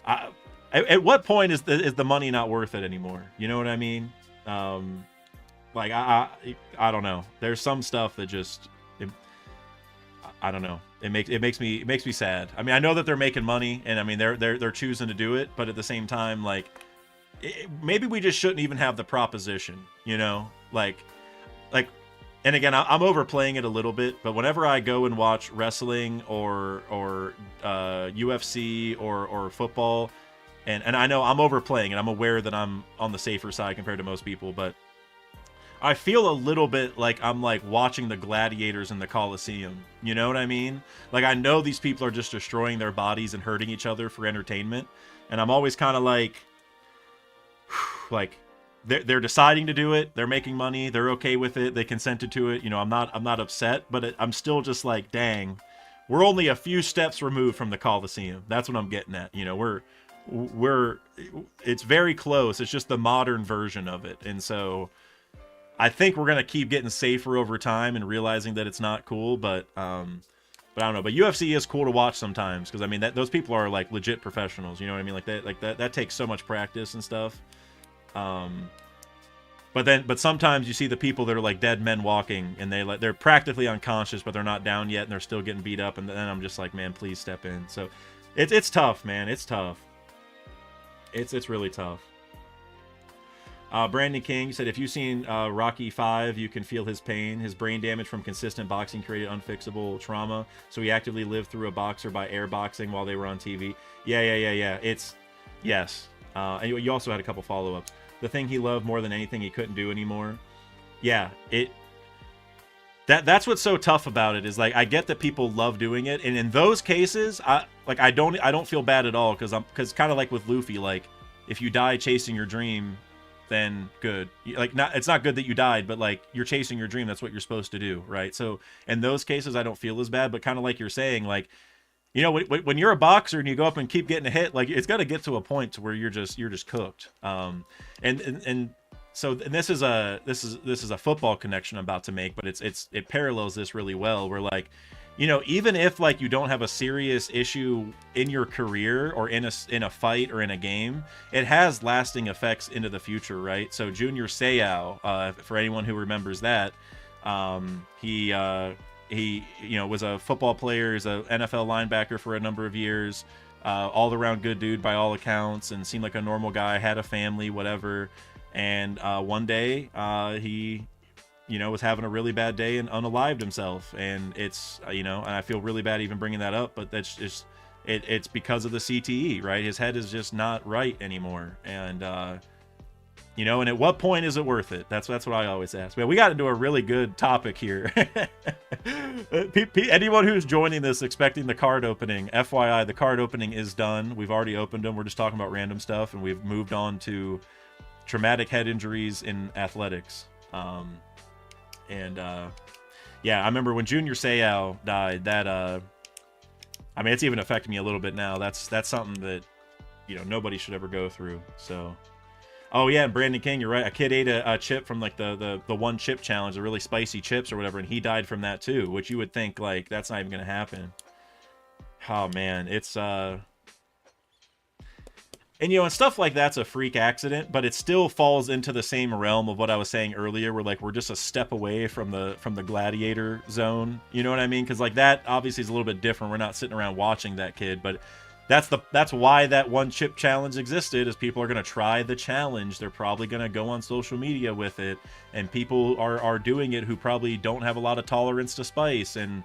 at what point is the money not worth it anymore? You know what I mean? Like I don't know. There's some stuff that just I don't know. It makes me sad. I mean, I know that they're making money, and I mean they're choosing to do it, but at the same time, like maybe we just shouldn't even have the proposition, you know? Like, and again, I'm overplaying it a little bit, but whenever I go and watch wrestling or UFC or football, and I know I'm overplaying it, I'm aware that I'm on the safer side compared to most people, but I feel a little bit like I'm like watching the gladiators in the Colosseum. You know what I mean? Like, I know these people are just destroying their bodies and hurting each other for entertainment, and I'm always kind of like they're deciding to do it. They're making money. They're okay with it. They consented to it. You know, I'm not upset, but I'm still just like, dang, we're only a few steps removed from the Colosseum. That's what I'm getting at. You know, it's very close. It's just the modern version of it, and so I think we're gonna keep getting safer over time and realizing that it's not cool, but I don't know. But UFC is cool to watch sometimes, because I mean those people are like legit professionals. You know what I mean? Like that takes so much practice and stuff. But sometimes you see the people that are like dead men walking, and they're practically unconscious, but they're not down yet, and they're still getting beat up. And then I'm just like, man, please step in. So it's tough, man. It's tough. It's really tough. Brandon King said, if you've seen Rocky 5, you can feel his pain. His brain damage from consistent boxing created unfixable trauma, so he actively lived through a boxer by airboxing while they were on TV. Yeah. Yes. And you also had a couple follow-ups. The thing he loved more than anything he couldn't do anymore. Yeah, that's what's so tough about it, is like, I get that people love doing it, and in those cases, I don't feel bad at all, because kind of like with Luffy, like, if you die chasing your dream, then good. Like, it's not good that you died, but like, you're chasing your dream. That's what you're supposed to do, right? So in those cases, I don't feel as bad. But kind of like you're saying, like, you know, when you're a boxer and you go up and keep getting a hit, like, it's got to get to a point to where you're just cooked. And so this is a football connection I'm about to make, but it parallels this really well. Where, like, you know, even if like you don't have a serious issue in your career or in a fight or in a game, it has lasting effects into the future, right? So Junior Seau, for anyone who remembers that, he you know, was a football player, is a NFL linebacker for a number of years, all around good dude by all accounts, and seemed like a normal guy, had a family, whatever. And one day he, you know, was having a really bad day and unalived himself. And it's, you know, and I feel really bad even bringing that up, but that's just, it's because of the CTE, right? His head is just not right anymore. And, you know, and at what point is it worth it? That's what I always ask. Man, we got into a really good topic here. Anyone who's joining this expecting the card opening, FYI, the card opening is done. We've already opened them. We're just talking about random stuff, and we've moved on to traumatic head injuries in athletics. And yeah, I remember when Junior Seau died. That I mean, it's even affected me a little bit now. That's something that, you know, nobody should ever go through. So, oh yeah, and Brandon King, you're right. A kid ate a chip from like the one chip challenge, the really spicy chips or whatever, and he died from that too. Which you would think like that's not even gonna happen. Oh man, it's and you know, and stuff like that's a freak accident, but it still falls into the same realm of what I was saying earlier, where like we're just a step away from the gladiator zone. You know what I mean? Because like that obviously is a little bit different. We're not sitting around watching that kid, but that's why that one chip challenge existed. Is people are gonna try the challenge. They're probably gonna go on social media with it, and people are doing it who probably don't have a lot of tolerance to spice, and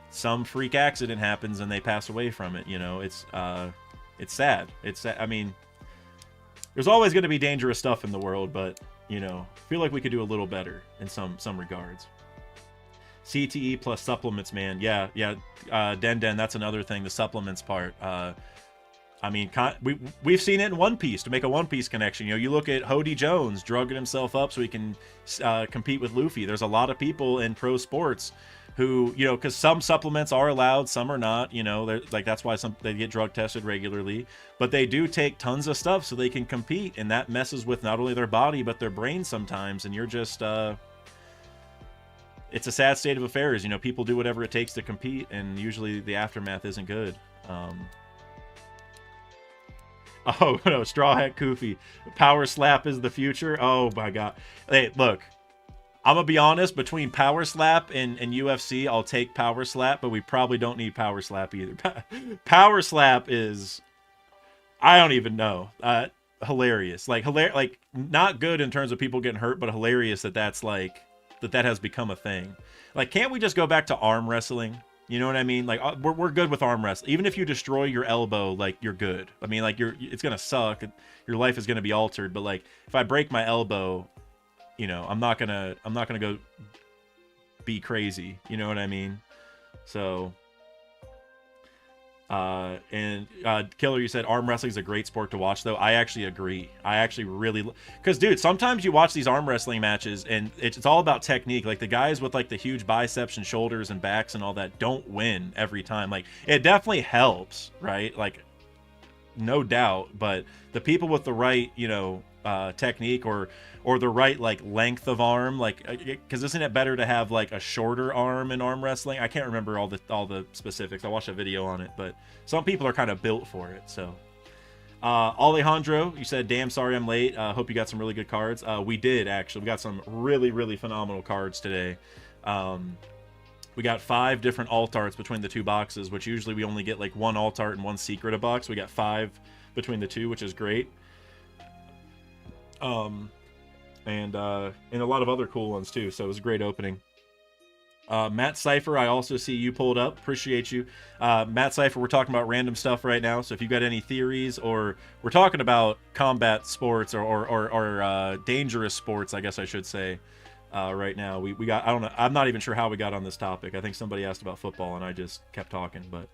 some freak accident happens and they pass away from it. You know, it's sad. It's sad. I mean, there's always going to be dangerous stuff in the world, but, you know, I feel like we could do a little better in some regards. CTE plus supplements, man. Yeah. Den, that's another thing, the supplements part. I mean, we've seen it in One Piece, to make a One Piece connection. You know, you look at Hody Jones drugging himself up so he can compete with Luffy. There's a lot of people in pro sports who, you know, because some supplements are allowed, some are not, you know, like that's why they get drug tested regularly, but they do take tons of stuff so they can compete, and that messes with not only their body but their brain sometimes, and you're just it's a sad state of affairs. You know, people do whatever it takes to compete, and usually the aftermath isn't good. Oh no, Straw Hat Koofy, Power Slap is the future. Oh my god. Hey, look, I'm gonna be honest, between Power Slap and UFC, I'll take Power Slap, but we probably don't need Power Slap either. Power Slap is, I don't even know, hilarious. Like not good in terms of people getting hurt, but hilarious that's like that has become a thing. Like, can't we just go back to arm wrestling? You know what I mean? Like, we're good with arm wrestling. Even if you destroy your elbow, like, you're good. I mean, like, it's gonna suck. Your life is gonna be altered. But like, if I break my elbow, you know, I'm not gonna go be crazy. You know what I mean? So, and Killer, you said arm wrestling is a great sport to watch, though. I actually agree. I actually really, because dude, sometimes you watch these arm wrestling matches and it's all about technique. Like the guys with like the huge biceps and shoulders and backs and all that don't win every time. Like it definitely helps, right? Like no doubt, but the people with the right, you know, technique or the right like length of arm, like, because isn't it better to have like a shorter arm in arm wrestling? I can't remember all the specifics. I watched a video on it, but some people are kind of built for it. So Alejandro, you said, damn sorry I'm late. Hope you got some really good cards. We did, actually. We got some really phenomenal cards today. We got 5 different alt arts between the 2 boxes, which usually we only get like 1 alt art and 1 secret a box. We got 5 between the 2, which is great. And a lot of other cool ones too, so it was a great opening. Matt Cypher, I also see you pulled up. Appreciate you. Matt Cypher, we're talking about random stuff right now, so if you got any theories, or we're talking about combat sports or dangerous sports, I guess I should say, right now. We got, I don't know, I'm not even sure how we got on this topic. I think somebody asked about football and I just kept talking, but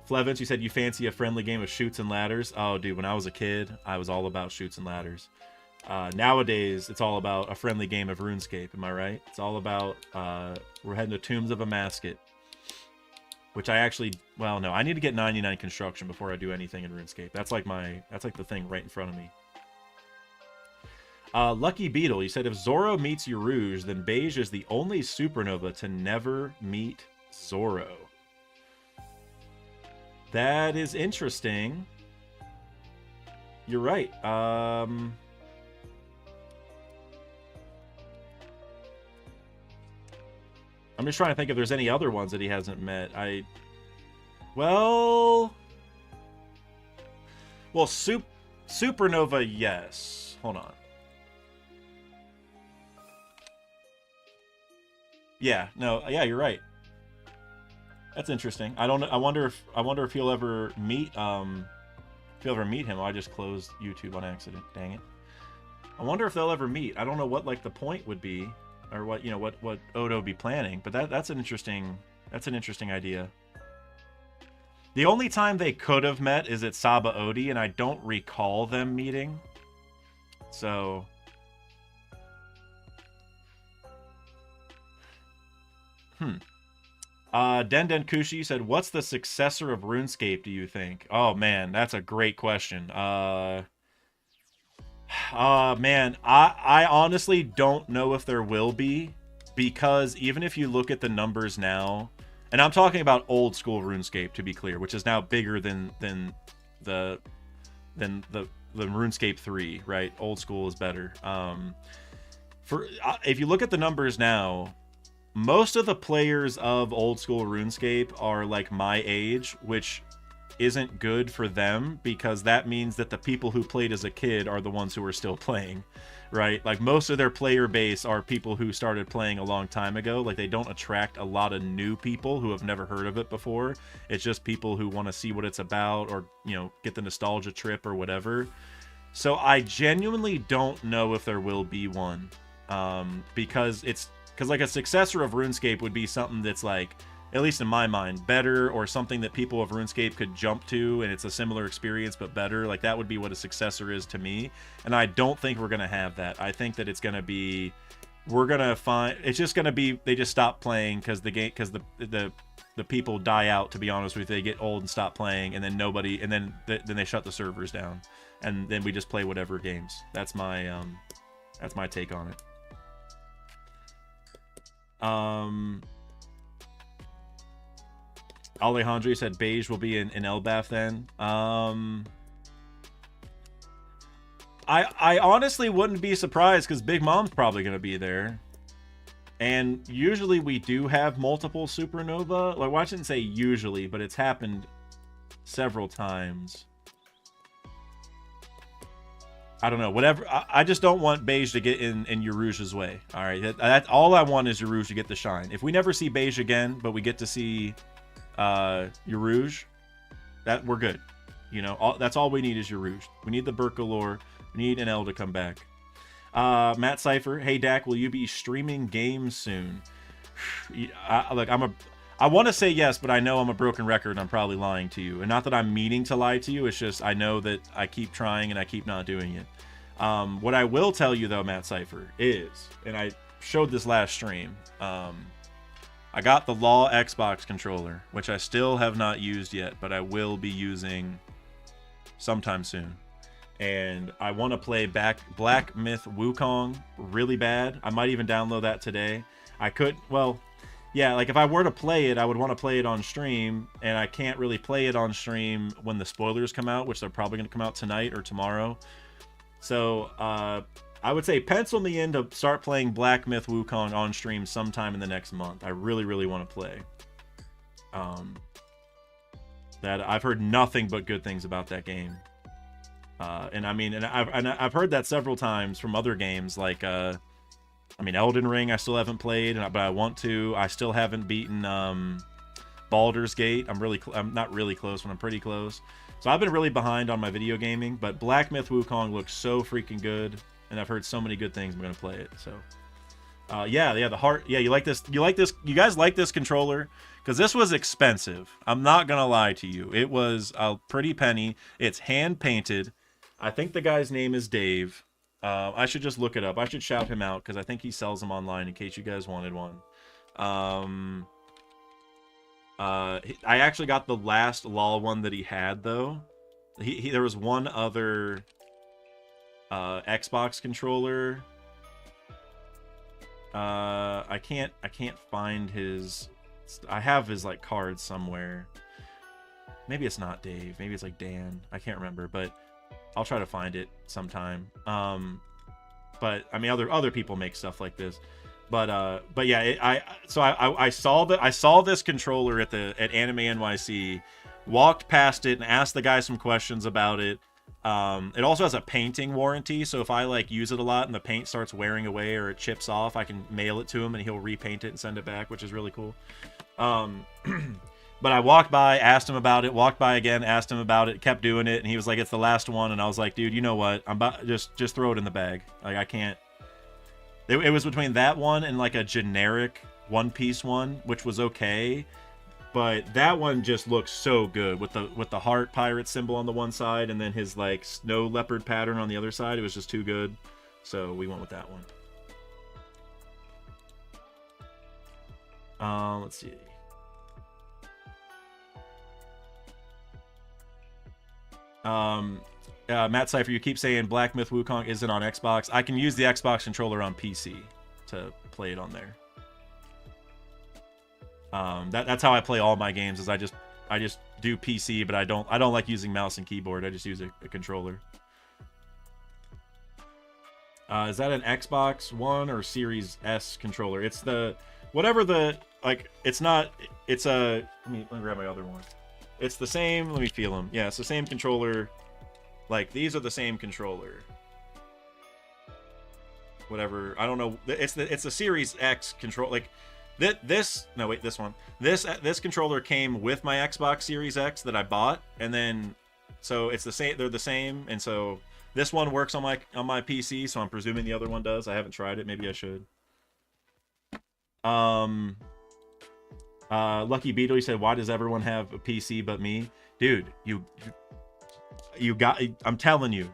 Flevins, you said you fancy a friendly game of Chutes and Ladders. Oh dude, when I was a kid, I was all about Chutes and Ladders. Nowadays, it's all about a friendly game of RuneScape. Am I right? It's all about we're heading to Tombs of a Masket, which I actually, well, no, I need to get 99 construction before I do anything in RuneScape. That's like the thing right in front of me. Lucky Beetle, you said if Zoro meets Urouge, then Beige is the only supernova to never meet Zoro. That is interesting. You're right. I'm just trying to think if there's any other ones that he hasn't met. Well, Supernova, yes. Hold on. Yeah, no, yeah, you're right. That's interesting. I don't know. I wonder if he'll ever meet him. Oh, I just closed YouTube on accident. Dang it. I wonder if they'll ever meet. I don't know what like the point would be, or what, you know, what Odo would be planning. But that's an interesting idea. The only time they could have met is at Saba Odi, and I don't recall them meeting. So Den Kushi said, "What's the successor of RuneScape, do you think?" Oh man, that's a great question. Man, I honestly don't know if there will be, because even if you look at the numbers now, and I'm talking about old school RuneScape, to be clear, which is now bigger than the RuneScape 3, right? Old school is better. If you look at the numbers now, most of the players of old school RuneScape are like my age, which isn't good for them, because that means that the people who played as a kid are the ones who are still playing, right? Like most of their player base are people who started playing a long time ago. Like they don't attract a lot of new people who have never heard of it before. It's just people who want to see what it's about, or, you know, get the nostalgia trip or whatever. So I genuinely don't know if there will be one, because like a successor of RuneScape would be something that's like, at least in my mind, better, or something that people of RuneScape could jump to, and it's a similar experience but better. Like that would be what a successor is to me, and I don't think we're gonna have that. I think that it's gonna be, it's just gonna be, they just stop playing because the people die out. To be honest with you, they get old and stop playing, and then then they shut the servers down, and then we just play whatever games. That's my take on it. Alejandro said Beige will be in Elbaf then. I honestly wouldn't be surprised, because Big Mom's probably going to be there. And usually we do have multiple Supernova. Like, well, I shouldn't say usually, but it's happened several times. I don't know. Whatever. I just don't want Beige to get in Yarouge's way. All right. That's all I want, is Yarouge to get the shine. If we never see Beige again, but we get to see Yarouge, that we're good. You know, that's all we need is Yarouge. We need the Burkalore. We need an L to come back. Matt Cypher, hey Dak, will you be streaming games soon? Look, I want to say yes, but I know I'm a broken record and I'm probably lying to you. And not that I'm meaning to lie to you, it's just I know that I keep trying and I keep not doing it. What I will tell you though, Matt Cypher, is, and I showed this last stream, I got the Law Xbox controller, which I still have not used yet, but I will be using sometime soon. And I want to play Black Myth Wukong really bad. I might even download that today. I could, well, yeah, like if I were to play it, I would want to play it on stream, and I can't really play it on stream when the spoilers come out, which they're probably going to come out tonight or tomorrow. So I would say pencil me in to start playing Black Myth Wukong on stream sometime in the next month. I really, really want to play. That I've heard nothing but good things about that game. And I mean, and I've heard that several times from other games, like I mean, Elden Ring I still haven't played, but I want to. I still haven't beaten Baldur's Gate. I'm not really close, but I'm pretty close. So I've been really behind on my video gaming, but Black Myth Wukong looks so freaking good, and I've heard so many good things. I'm gonna play it. So yeah, the heart. Yeah, you like this? You guys like this controller? Because this was expensive. I'm not gonna lie to you. It was a pretty penny. It's hand painted. I think the guy's name is Dave. I should just look it up. I should shout him out, because I think he sells them online in case you guys wanted one. I actually got the last LOL one that he had, though. There was one other Xbox controller. I can't find his. I have his like cards somewhere. Maybe it's not Dave. Maybe it's like Dan. I can't remember, but I'll try to find it sometime. But I mean, other people make stuff like this. But yeah, I saw this controller at Anime NYC, walked past it and asked the guy some questions about it. It also has a painting warranty, so if I like use it a lot and the paint starts wearing away or it chips off, I can mail it to him and he'll repaint it and send it back, which is really cool. But I walked by, asked him about it, walked by again, asked him about it, kept doing it, and he was like, it's the last one. And I was like, dude, you know what? I'm about just throw it in the bag. Like, I can't. It was between that one and like a generic One Piece one, which was okay. But that one just looks so good with the heart pirate symbol on the one side and then his like snow leopard pattern on the other side. It was just too good, so we went with that one. Let's see. Matt Cypher, you keep saying Black Myth Wukong isn't on Xbox. I can use the Xbox controller on PC to play it on there. That's how I play all my games. Is I just do PC, but I don't like using mouse and keyboard. I just use a controller. Is that an Xbox One or Series S controller? It's the whatever the like. It's not. It's a. Let me grab my other one. It's the same. Let me feel them. Yeah, it's the same controller. Like these are the same controller. Whatever. I don't know. It's the Series X control. Like this. No wait, this one. This controller came with my Xbox Series X that I bought, and then so it's the same. They're the same, and so this one works on my PC. So I'm presuming the other one does. I haven't tried it. Maybe I should. Lucky Beetle, he said, why does everyone have a PC but me? Dude, you got, I'm telling you,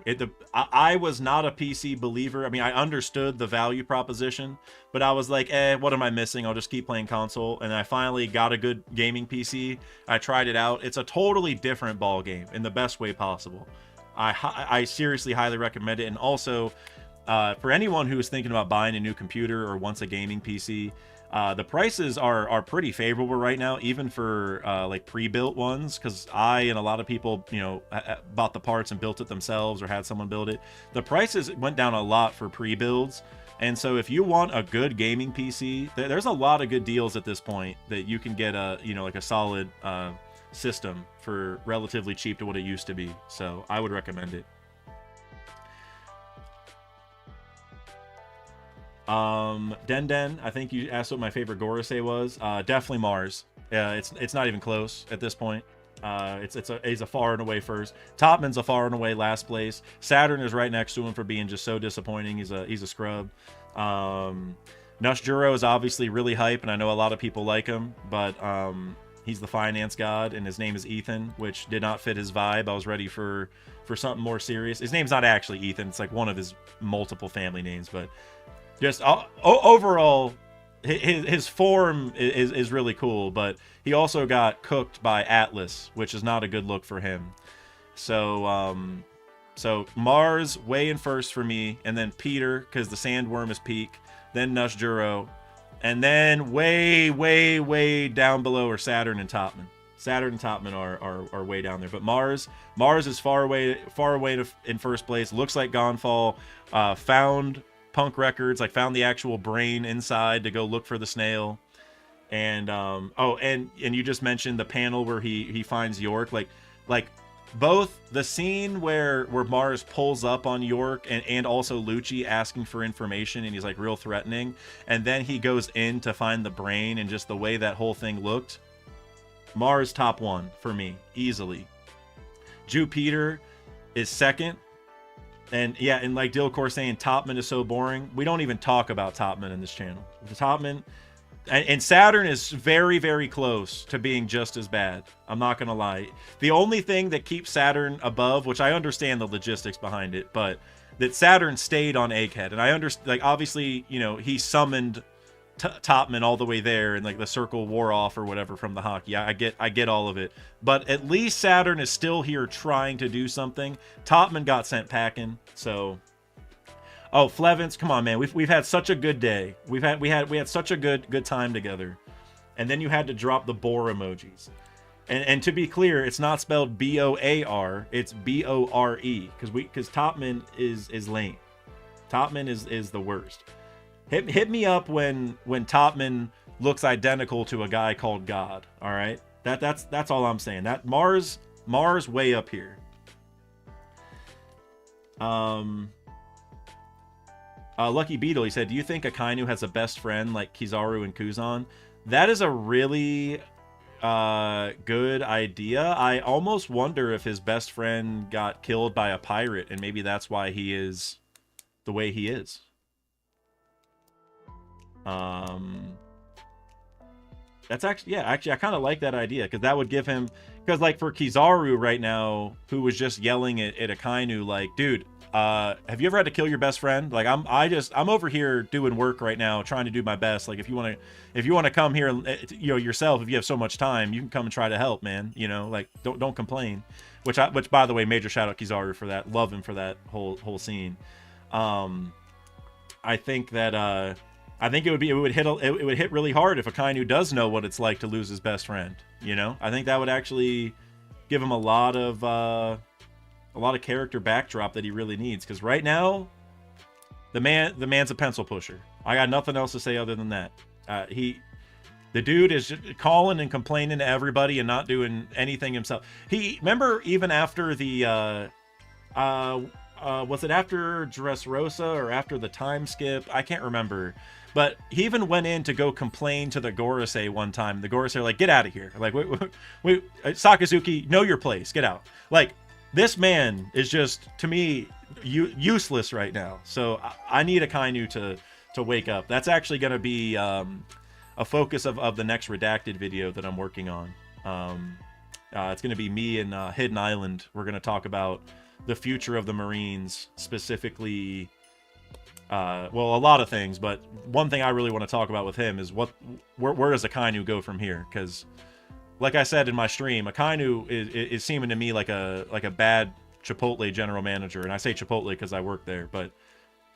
I was not a PC believer. I mean, I understood the value proposition, but I was like, what am I missing? I'll just keep playing console. And I finally got a good gaming PC. I tried it out. It's a totally different ball game in the best way possible. I seriously highly recommend it. And also, for anyone who is thinking about buying a new computer or wants a gaming PC, the prices are pretty favorable right now, even for like pre-built ones, because I and a lot of people, you know, bought the parts and built it themselves or had someone build it. The prices went down a lot for pre-builds, and so if you want a good gaming PC, there's a lot of good deals at this point that you can get a, you know, like a solid system for relatively cheap to what it used to be. So I would recommend it. Den, I think you asked what my favorite Gorosei was. Definitely Mars. It's not even close at this point. He's a far and away first. Topman's a far and away last place. Saturn is right next to him for being just so disappointing. He's a scrub. Nushjuro is obviously really hype, and I know a lot of people like him, but he's the finance god, and his name is Ethan, which did not fit his vibe. I was ready for something more serious. His name's not actually Ethan. It's like one of his multiple family names, but just overall, his form is really cool, but he also got cooked by Atlas, which is not a good look for him. So Mars way in first for me, and then Peter, because the Sandworm is peak, then Nushjuro, and then way down below are Saturn and Topman. Saturn and Topman are way down there, but Mars is far away in first place. Looks like Gonfall found Punk Records, like found the actual brain inside to go look for the snail. And and you just mentioned the panel where he finds York, like both the scene where Mars pulls up on York and also Lucci asking for information, and he's like real threatening, and then he goes in to find the brain, and just the way that whole thing looked, Mars top one for me easily. Jupiter is second. And yeah, and like Dilcor saying Topman is so boring. We don't even talk about Topman in this channel. The Topman and Saturn is very, very close to being just as bad. I'm not gonna lie. The only thing that keeps Saturn above, which I understand the logistics behind it, but that Saturn stayed on Egghead, and I understand, like, obviously, you know, he summoned Topman all the way there, and like the circle wore off or whatever from the hockey. I get all of it, but at least Saturn is still here trying to do something. Topman got sent packing. So Flevins, come on, man, we've had such a good day. We had such a good time together, and then you had to drop the bore emojis. And to be clear, it's not spelled B-O-A-R, it's B-O-R-E, because Topman is lame. Topman is the worst. Hit me up when Topman looks identical to a guy called God. All right, that's all I'm saying. That Mars way up here. Lucky Beetle, he said, do you think Akainu has a best friend like Kizaru and Kuzan? That is a really good idea. I almost wonder if his best friend got killed by a pirate, and maybe that's why he is the way he is. That's actually, yeah, actually I kind of like that idea, because that would give him, because like for Kizaru right now, who was just yelling at Akainu like, dude, have you ever had to kill your best friend? Like I'm over here doing work right now, trying to do my best. Like if you want to come here, you know, yourself, if you have so much time, you can come and try to help, man. You know, like don't complain. Which by the way, major shout out Kizaru for that. Love him for that whole scene. I think that I think it would hit really hard if Akainu does know what it's like to lose his best friend. You know, I think that would actually give him a lot of character backdrop that he really needs. Because right now, the man's a pencil pusher. I got nothing else to say other than that. The dude is just calling and complaining to everybody and not doing anything himself. Remember even after the was it after Dressrosa or after the time skip? I can't remember. But he even went in to go complain to the Gorosei one time. The Gorosei are like, get out of here. Like, wait, Sakazuki, know your place. Get out. Like, this man is just, to me, useless right now. So I need Akainu to wake up. That's actually going to be a focus of the next Redacted video that I'm working on. It's going to be me and Hidden Island. We're going to talk about the future of the Marines, specifically... well, a lot of things, but one thing I really want to talk about with him is where does Akainu go from here? Because, like I said in my stream, Akainu is seeming to me like a bad Chipotle general manager, and I say Chipotle because I work there. But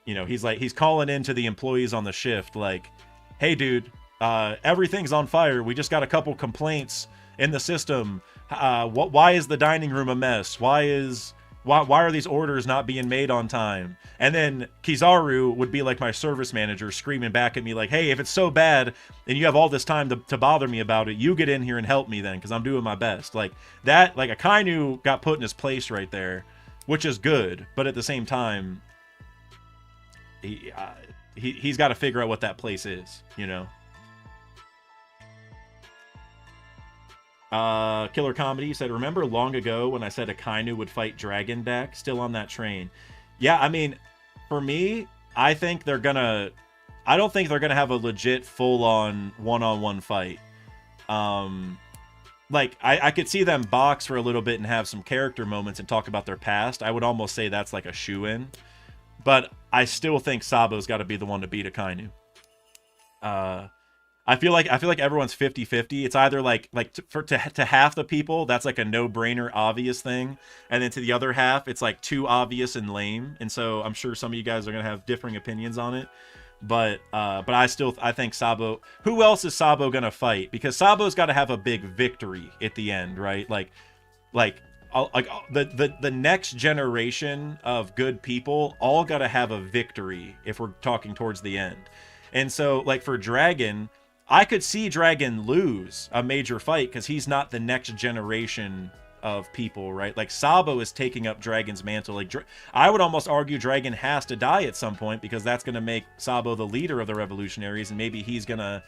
you know, he's calling into the employees on the shift like, "Hey, dude, everything's on fire. We just got a couple complaints in the system. Why is the dining room a mess? Why are these orders not being made on time?" And then Kizaru would be like my service manager screaming back at me like, hey, if it's so bad and you have all this time to bother me about it, you get in here and help me then, because I'm doing my best. Like that, like Akainu got put in his place right there, which is good. But at the same time, he's got to figure out what that place is, you know? Killer Comedy said, remember long ago when I said Akainu would fight Dragon Deck? Still on that train. Yeah, I mean, for me, I don't think they're gonna have a legit full-on one-on-one fight. Like, I could see them box for a little bit and have some character moments and talk about their past. I would almost say that's like a shoe-in. But I still think Sabo's got to be the one to beat Akainu. I feel like everyone's 50-50. It's either to half the people, that's like a no-brainer obvious thing, and then to the other half, it's like too obvious and lame. And so I'm sure some of you guys are gonna have differing opinions on it. But I think Sabo. Who else is Sabo gonna fight? Because Sabo's got to have a big victory at the end, right? Like the next generation of good people all got to have a victory if we're talking towards the end. And so, like for Dragon, I could see Dragon lose a major fight because he's not the next generation of people, right? Like Sabo is taking up Dragon's mantle. Like I would almost argue Dragon has to die at some point, because that's going to make Sabo the leader of the revolutionaries, and maybe he's going to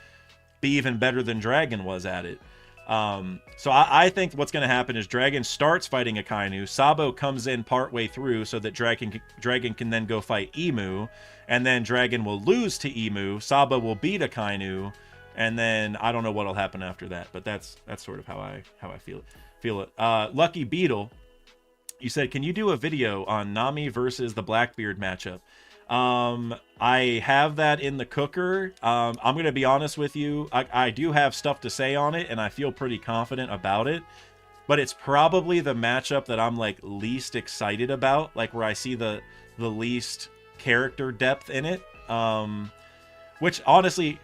be even better than Dragon was at it. So I think what's going to happen is Dragon starts fighting Akainu. Sabo comes in partway through so that Dragon can then go fight Emu, and then Dragon will lose to Emu. Sabo will beat Akainu. And then I don't know what'll happen after that, but that's sort of how I feel it. Lucky Beetle, you said, can you do a video on Nami versus the Blackbeard matchup? I have that in the cooker. I'm gonna be honest with you. I do have stuff to say on it, and I feel pretty confident about it. But it's probably the matchup that I'm like least excited about, like where I see the least character depth in it. Which honestly,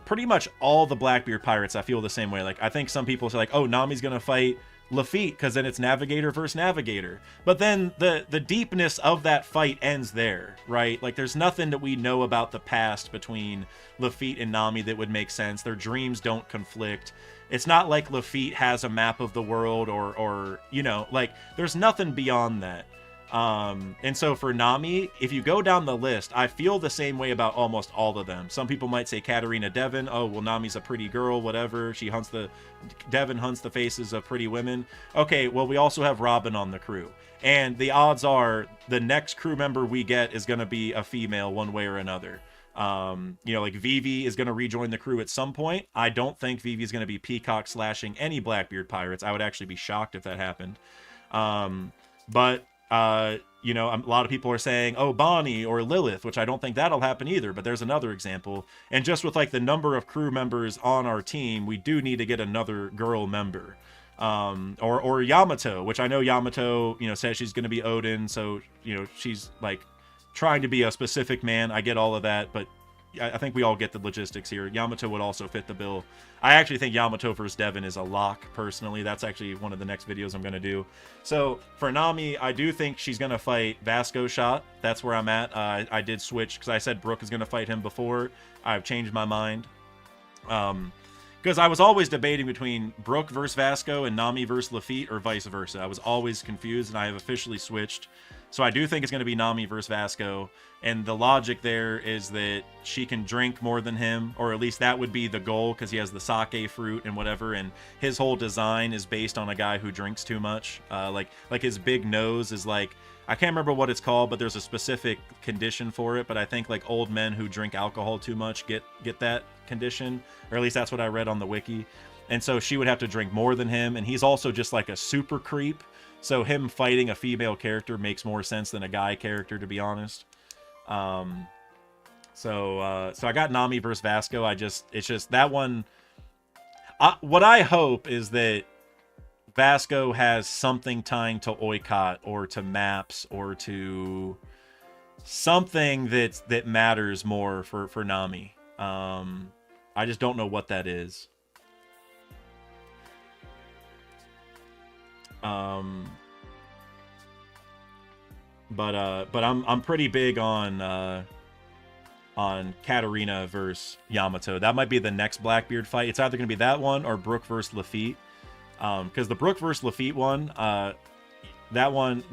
pretty much all the Blackbeard pirates, I feel the same way. Like, I think some people say like, oh, Nami's gonna fight Lafitte because then it's Navigator versus Navigator. But then the deepness of that fight ends there, right? Like, there's nothing that we know about the past between Lafitte and Nami that would make sense. Their dreams don't conflict. It's not like Lafitte has a map of the world or you know, like, there's nothing beyond that. And so for Nami, if you go down the list, I feel the same way about almost all of them. Some people might say Katarina Devon. Oh, well, Nami's a pretty girl, whatever. Devon hunts the faces of pretty women. Okay, well, we also have Robin on the crew. And the odds are the next crew member we get is going to be a female one way or another. You know, like Vivi is going to rejoin the crew at some point. I don't think Vivi is going to be peacock slashing any Blackbeard pirates. I would actually be shocked if that happened. But you know, a lot of people are saying, oh, Bonnie or Lilith, which I don't think that'll happen either, but there's another example. And just with like the number of crew members on our team, we do need to get another girl member. Or Yamato, which I know Yamato, you know, says she's going to be Odin, so, you know, she's like trying to be a specific man. I get all of that, but I think we all get the logistics here. Yamato would also fit the bill. I actually think Yamato versus Devin is a lock, personally. That's actually one of the next videos I'm going to do. So, for Nami, I do think she's going to fight Vasco Shot. That's where I'm at. I did switch, because I said Brooke is going to fight him before. I've changed my mind. Because I was always debating between Brooke versus Vasco and Nami versus Lafitte, or vice versa. I was always confused, and I have officially switched. So I do think it's going to be Nami versus Vasco, and the logic there is that she can drink more than him, or at least that would be the goal, because he has the sake fruit and whatever, and his whole design is based on a guy who drinks too much. Like his big nose is like, I can't remember what it's called, but there's a specific condition for it, but I think like old men who drink alcohol too much get that condition, or at least that's what I read on the wiki. And so she would have to drink more than him, and he's also just like a super creep. So him fighting a female character makes more sense than a guy character, to be honest. So I got Nami versus Vasco. It's just that one. What I hope is that Vasco has something tying to Oikot or to maps or to something that matters more for Nami. I just don't know what that is. But I'm pretty big on Katarina versus Yamato. That might be the next Blackbeard fight. It's either going to be that one or Brooke versus Lafitte. Because the Brooke versus Lafitte one, that one,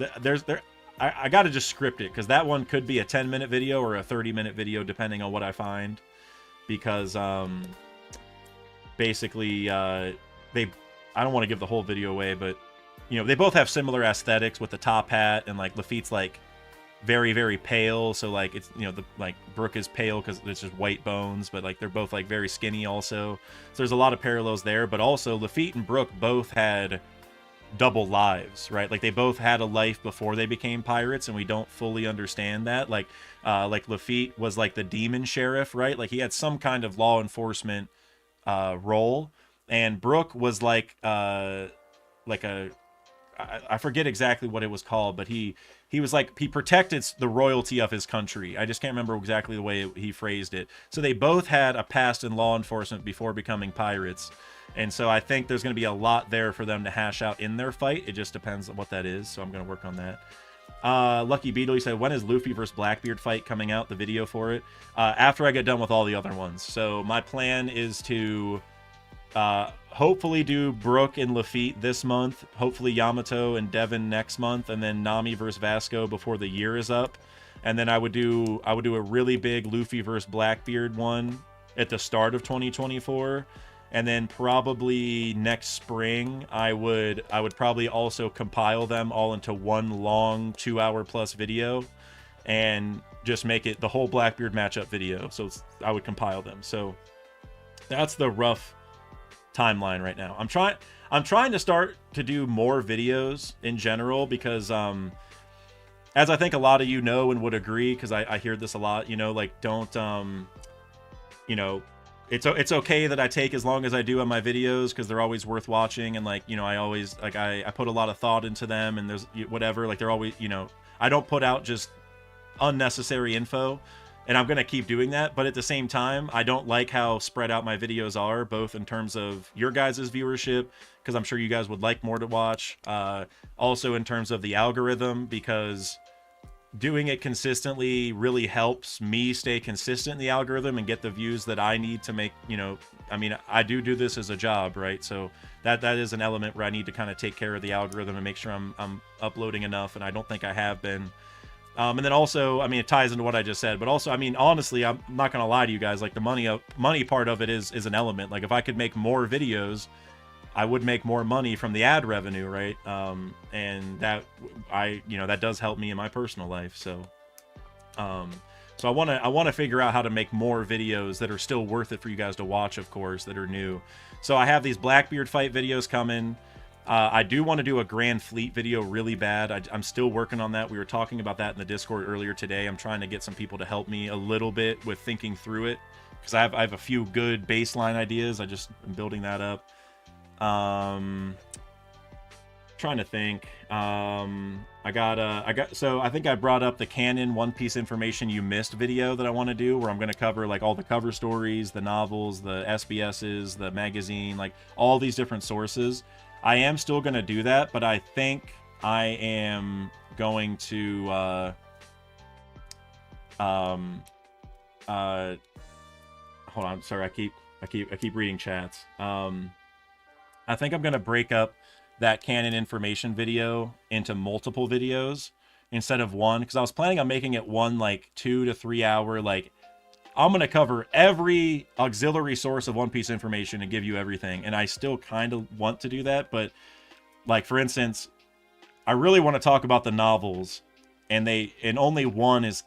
I got to just script it, because that one could be a 10-minute video or a 30-minute video, depending on what I find. Because basically, I don't want to give the whole video away, but you know, they both have similar aesthetics with the top hat, and like Lafitte's like very, very pale, so like it's, you know, like Brooke is pale because it's just white bones, but like they're both like very skinny also. So there's a lot of parallels there, but also Lafitte and Brooke both had double lives, right? Like they both had a life before they became pirates, and we don't fully understand that. Like Lafitte was like the demon sheriff, right? Like he had some kind of law enforcement role, and Brooke was like a I forget exactly what it was called, but he was like, he protected the royalty of his country. I just can't remember exactly the way he phrased it. So they both had a past in law enforcement before becoming pirates. And so I think there's going to be a lot there for them to hash out in their fight. It just depends on what that is. So I'm going to work on that. Lucky Beetle, he said, when is Luffy versus Blackbeard fight coming out? The video for it? After I get done with all the other ones. So my plan is to hopefully do Brooke and Lafitte this month, hopefully Yamato and Devin next month, and then Nami versus Vasco before the year is up. And then I would do a really big Luffy versus Blackbeard one at the start of 2024. And then probably next spring I would probably also compile them all into one long 2-hour+ video and just make it the whole Blackbeard matchup video. So I would compile them. So that's the rough timeline right now. I'm trying to start to do more videos in general, because as I think a lot of you know and would agree, because I hear this a lot, you know, like, don't you know, it's okay that I take as long as I do on my videos, because they're always worth watching, and like, you know, I always like I put a lot of thought into them, and there's whatever, like they're always, you know, I don't put out just unnecessary info. And I'm going to keep doing that. But at the same time, I don't like how spread out my videos are, both in terms of your guys' viewership, because I'm sure you guys would like more to watch. Also in terms of the algorithm, because doing it consistently really helps me stay consistent in the algorithm and get the views that I need to make, you know, I mean, I do this as a job, right? So that is an element where I need to kind of take care of the algorithm and make sure I'm uploading enough, and I don't think I have been. And then also, I mean, it ties into what I just said, but also, I mean, honestly, I'm not going to lie to you guys, like the money part of it is an element. Like if I could make more videos, I would make more money from the ad revenue, right? And that that does help me in my personal life. So So I want to figure out how to make more videos that are still worth it for you guys to watch, of course, that are new. So I have these Blackbeard fight videos coming. I do want to do a Grand Fleet video really bad. I'm still working on that. We were talking about that in the Discord earlier today. I'm trying to get some people to help me a little bit with thinking through it, because I have a few good baseline ideas. I just am building that up. Trying to think. So I think I brought up the canon One Piece information you missed video that I want to do, where I'm going to cover like all the cover stories, the novels, the SBSs, the magazine, like all these different sources. I am still going to do that, but I think I am going to hold on, sorry, I keep reading chats. I think I'm going to break up that canon information video into multiple videos instead of one, because I was planning on making it one like 2 to 3 hour, like I'm going to cover every auxiliary source of One Piece information and give you everything. And I still kind of want to do that. But like, for instance, I really want to talk about the novels, and only one is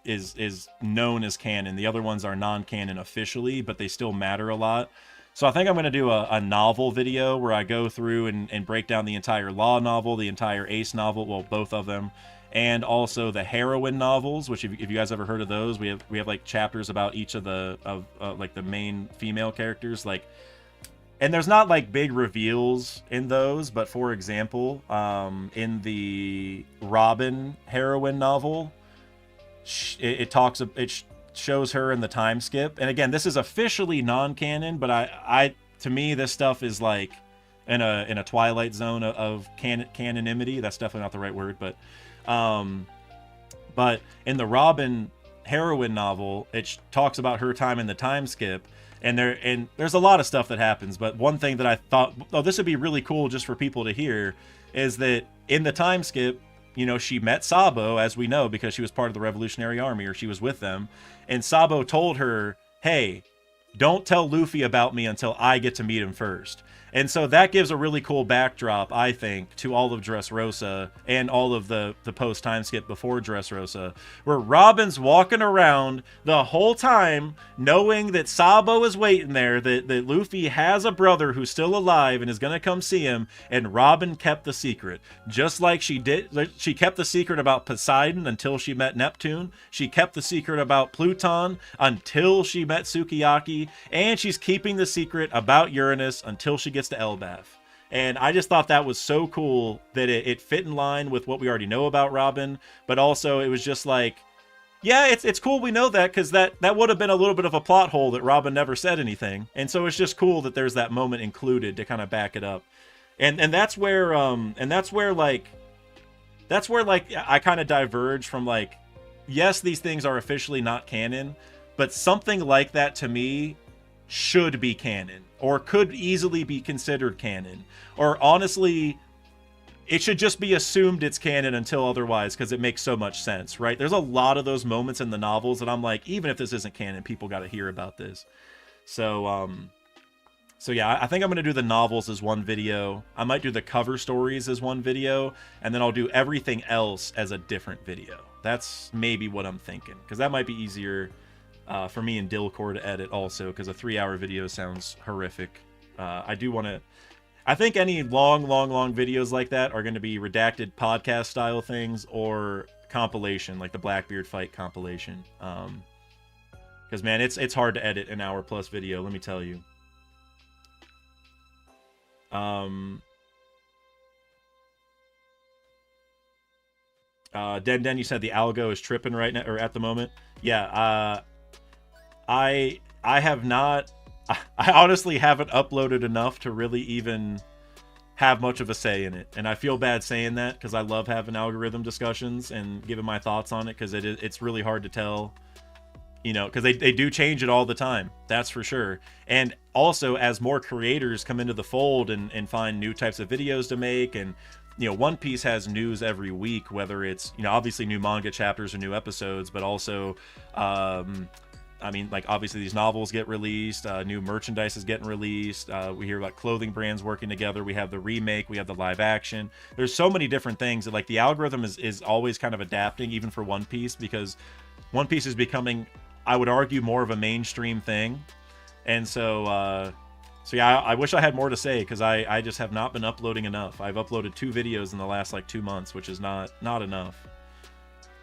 known as canon. The other ones are non-canon officially, but they still matter a lot. So I think I'm going to do a novel video where I go through and break down the entire Law novel, the entire Ace novel, well, both of them, and also the Heroine novels, which if you guys ever heard of those, we have like chapters about each of the like the main female characters, like, and there's not like big reveals in those, but for example, in the Robin Heroine novel, it shows her in the time skip. And again, this is officially non-canon, but I to me this stuff is like in a twilight zone of canonymity. That's definitely not the right word, but in the Robin Heroine novel, it talks about her time in the time skip, and there's a lot of stuff that happens. But one thing that I thought, oh, this would be really cool just for people to hear, is that in the time skip, you know, she met Sabo, as we know, because she was part of the Revolutionary Army, or she was with them. And Sabo told her, hey, don't tell Luffy about me until I get to meet him first. And so that gives a really cool backdrop, I think, to all of Dressrosa and all of the post-time skip before Dressrosa, where Robin's walking around the whole time knowing that Sabo is waiting there, that Luffy has a brother who's still alive and is going to come see him, and Robin kept the secret. Just like she did, she kept the secret about Poseidon until she met Neptune. She kept the secret about Pluton until she met Sukiyaki, and she's keeping the secret about Uranus until she gets to Elbaf. And I just thought that was so cool that it fit in line with what we already know about Robin, but also it was just like, yeah, it's cool we know that, because that would have been a little bit of a plot hole that Robin never said anything. And so it's just cool that there's that moment included to kind of back it up. And that's where I kind of diverge from, like, yes, these things are officially not canon, but something like that to me should be canon, or could easily be considered canon, or honestly, it should just be assumed it's canon until otherwise, because it makes so much sense, right? There's a lot of those moments in the novels that I'm like, even if this isn't canon, people got to hear about this. So yeah, I think I'm going to do the novels as one video. I might do the cover stories as one video, and then I'll do everything else as a different video. That's maybe what I'm thinking, because that might be easier for me and Dilcore to edit also, because a 3-hour video sounds horrific. I think any long videos like that are going to be redacted podcast style things, or compilation, like the Blackbeard fight compilation. Because man, it's hard to edit an hour plus video, let me tell you. Den, you said the algo is tripping right now, or at the moment. Yeah, I have not, I honestly haven't uploaded enough to really even have much of a say in it. And I feel bad saying that, because I love having algorithm discussions and giving my thoughts on it, because it's really hard to tell, you know, because they do change it all the time, that's for sure. And also, as more creators come into the fold and find new types of videos to make, and you know, One Piece has news every week, whether it's, you know, obviously new manga chapters or new episodes, but also I mean, like, obviously these novels get released, new merchandise is getting released, we hear about clothing brands working together, we have the remake, we have the live action. There's so many different things that, like, the algorithm is always kind of adapting, even for One Piece, because One Piece is becoming I would argue, more of a mainstream thing. And so yeah, I wish I had more to say, because I just have not been uploading enough. I've uploaded 2 videos in the last like 2 months, which is not enough.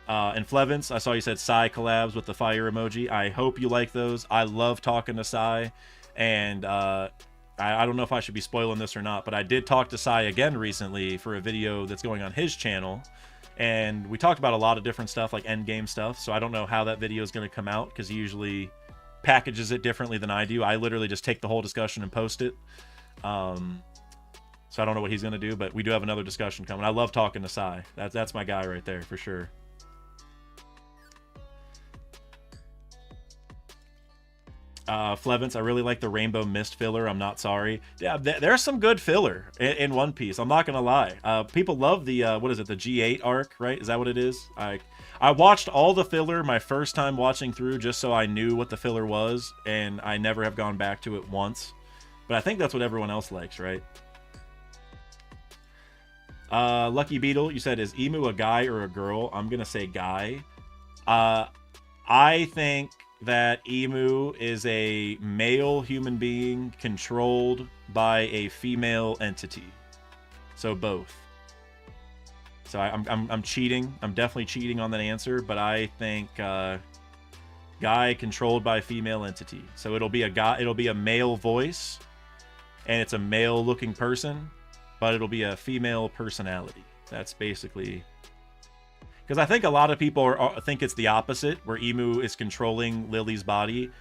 And Flevance, I saw you said Psy collabs with the fire emoji. I hope you like those. I love talking to Psy, and I don't know if I should be spoiling this or not, but I did talk to Psy again recently for a video that's going on his channel, and we talked about a lot of different stuff, like endgame stuff. So I don't know how that video is going to come out, because he usually packages it differently than I do. I literally just take the whole discussion and post it. So I don't know what he's going to do, but we do have another discussion coming. I love talking to Psy. That's my guy right there for sure. Flevance, I really like the Rainbow Mist filler. I'm not sorry. Yeah, there's some good filler in One Piece. I'm not gonna lie. People love the what is it? The G8 arc, right? Is that what it is? I watched all the filler my first time watching through, just so I knew what the filler was, and I never have gone back to it once. But I think that's what everyone else likes, right? Lucky Beetle, you said, is Emu a guy or a girl? I'm gonna say guy. I think that Emu is a male human being controlled by a female entity. So both. So I'm cheating. I'm definitely cheating on that answer, but I think guy controlled by female entity. So it'll be a guy, it'll be a male voice, and it's a male looking person, but it'll be a female personality. That's basically, because I think a lot of people think it's the opposite, where Emu is controlling Lily's body.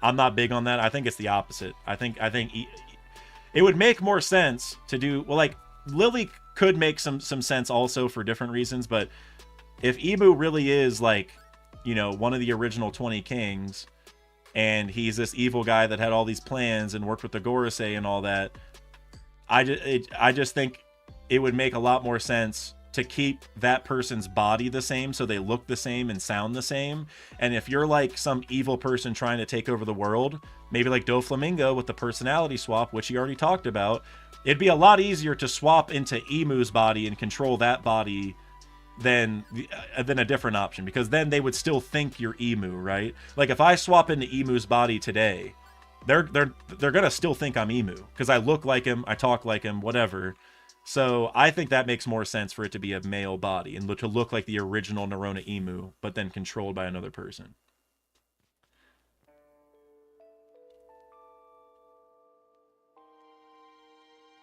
I'm not big on that. I think it's the opposite. I think it would make more sense to do, well, like, Lily could make some sense also for different reasons, but if Emu really is, like, you know, one of the original 20 kings, and he's this evil guy that had all these plans and worked with the Gorosei and all that, I just think it would make a lot more sense to keep that person's body the same, so they look the same and sound the same. And if you're like some evil person trying to take over the world, maybe like Doflamingo with the personality swap, which he already talked about, it'd be a lot easier to swap into Emu's body and control that body than a different option, because then they would still think you're Emu, right? Like, if I swap into Emu's body today, they're gonna still think I'm Emu, because I look like him, I talk like him, whatever. So I think that makes more sense for it to be a male body and to look like the original Nerona Emu, but then controlled by another person.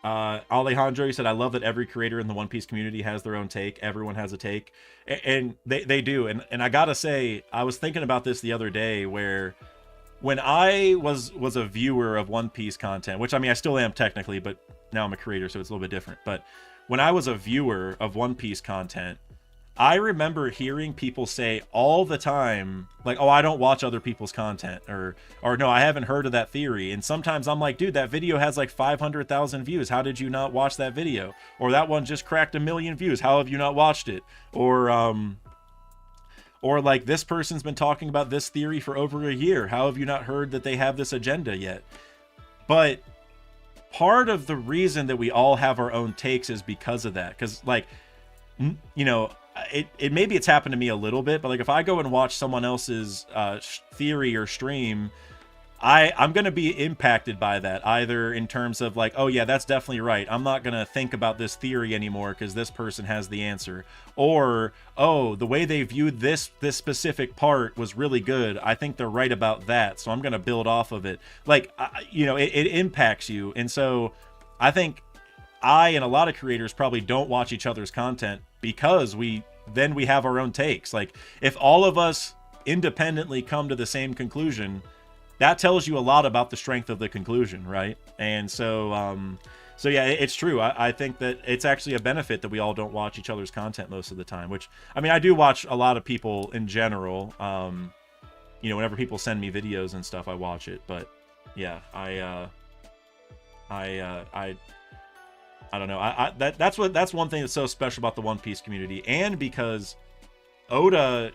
Alejandro, you said, I love that every creator in the One Piece community has their own take. Everyone has a take. And they do. And I gotta say, I was thinking about this the other day, where when I was a viewer of One Piece content, which, I mean, I still am technically, but now I'm a creator, so it's a little bit different. But when I was a viewer of One Piece content, I remember hearing people say all the time, like, oh, I don't watch other people's content, or no, I haven't heard of that theory. And sometimes I'm like, dude, that video has like 500,000 views. How did you not watch that video? Or that one just cracked 1 million views. How have you not watched it? Or like, this person's been talking about this theory for over a year. How have you not heard that they have this agenda yet? But part of the reason that we all have our own takes is because of that. Because, like, you know, it maybe it's happened to me a little bit, but like, if I go and watch someone else's theory or stream, I'm going to be impacted by that, either in terms of like, oh yeah, that's definitely right, I'm not going to think about this theory anymore because this person has the answer, or, oh, the way they viewed this specific part was really good, I think they're right about that, so I'm going to build off of it. Like, you know, it impacts you. And so I think I and a lot of creators probably don't watch each other's content because we have our own takes. Like, if all of us independently come to the same conclusion, that tells you a lot about the strength of the conclusion, right? And so so yeah, it's true. I think that it's actually a benefit that we all don't watch each other's content most of the time, which, I mean, I do watch a lot of people in general. You know, whenever people send me videos and stuff, I watch it. But yeah, I don't know. That's one thing that's so special about the One Piece community, and because Oda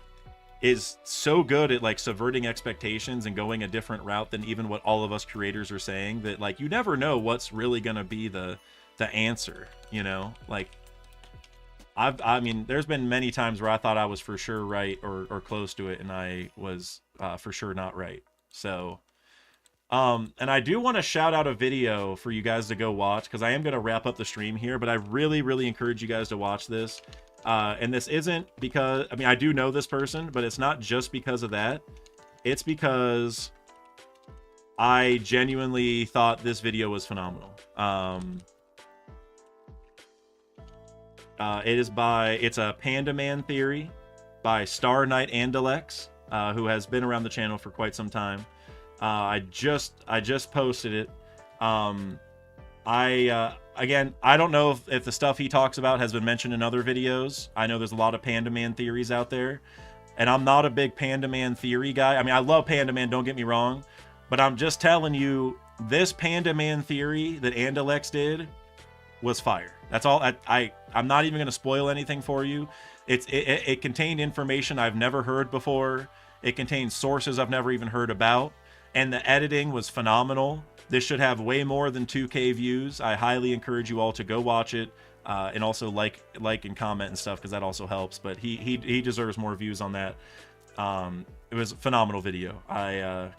is so good at like subverting expectations and going a different route than even what all of us creators are saying, that like, you never know what's really gonna be the answer, you know? Like, I mean, there's been many times where I thought I was for sure right or close to it, and I was for sure not right. So, and I do want to shout out a video for you guys to go watch because I am going to wrap up the stream here, but I really, really encourage you guys to watch this. And this isn't because, I mean, I do know this person, but it's not just because of that. It's because I genuinely thought this video was phenomenal. It's a Panda Man Theory by Star Knight Andalex, who has been around the channel for quite some time. I just posted it. Again, I don't know if the stuff he talks about has been mentioned in other videos. I know there's a lot of Panda Man theories out there, and I'm not a big Panda Man theory guy. I mean, I love Panda Man, don't get me wrong, but I'm just telling you, this Panda Man theory that Andalex did was fire. That's all. I'm not even going to spoil anything for you. It contained information I've never heard before. It contained sources I've never even heard about. And the editing was phenomenal. This should have way more than 2K views. I highly encourage you all to go watch it, and also like and comment and stuff, because that also helps. But he deserves more views on that. It was a phenomenal video. I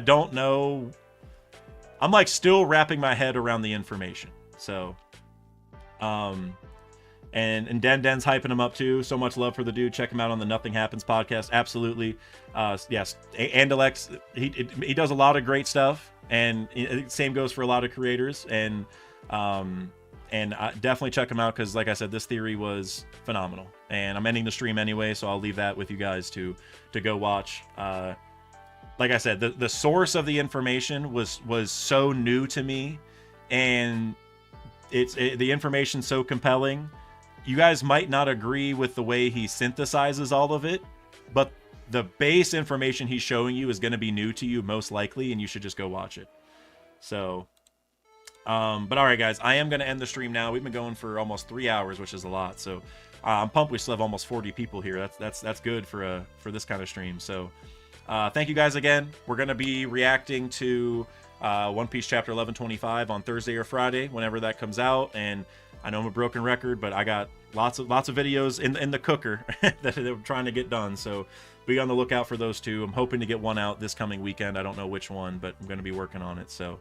don't know. I'm like still wrapping my head around the information. So, and Den's hyping him up too. So much love for the dude. Check him out on the Nothing Happens podcast. Absolutely. Yes, Andalex, he does a lot of great stuff, and same goes for a lot of creators. And definitely check him out, because like I said, this theory was phenomenal. And I'm ending the stream anyway, so I'll leave that with you guys to go watch. Like I said, the source of the information was so new to me, and the information's so compelling. You guys might not agree with the way he synthesizes all of it, but the base information he's showing you is going to be new to you most likely, and you should just go watch it. So, but all right, guys, I am going to end the stream now. We've been going for almost 3 hours, which is a lot. So I'm pumped. We still have almost 40 people here. That's good for this kind of stream. So thank you guys again. We're going to be reacting to One Piece Chapter 1125 on Thursday or Friday, whenever that comes out. And I know I'm a broken record, but I got lots of videos in the cooker that we're trying to get done. So be on the lookout for those two. I'm hoping to get one out this coming weekend. I don't know which one, but I'm going to be working on it. So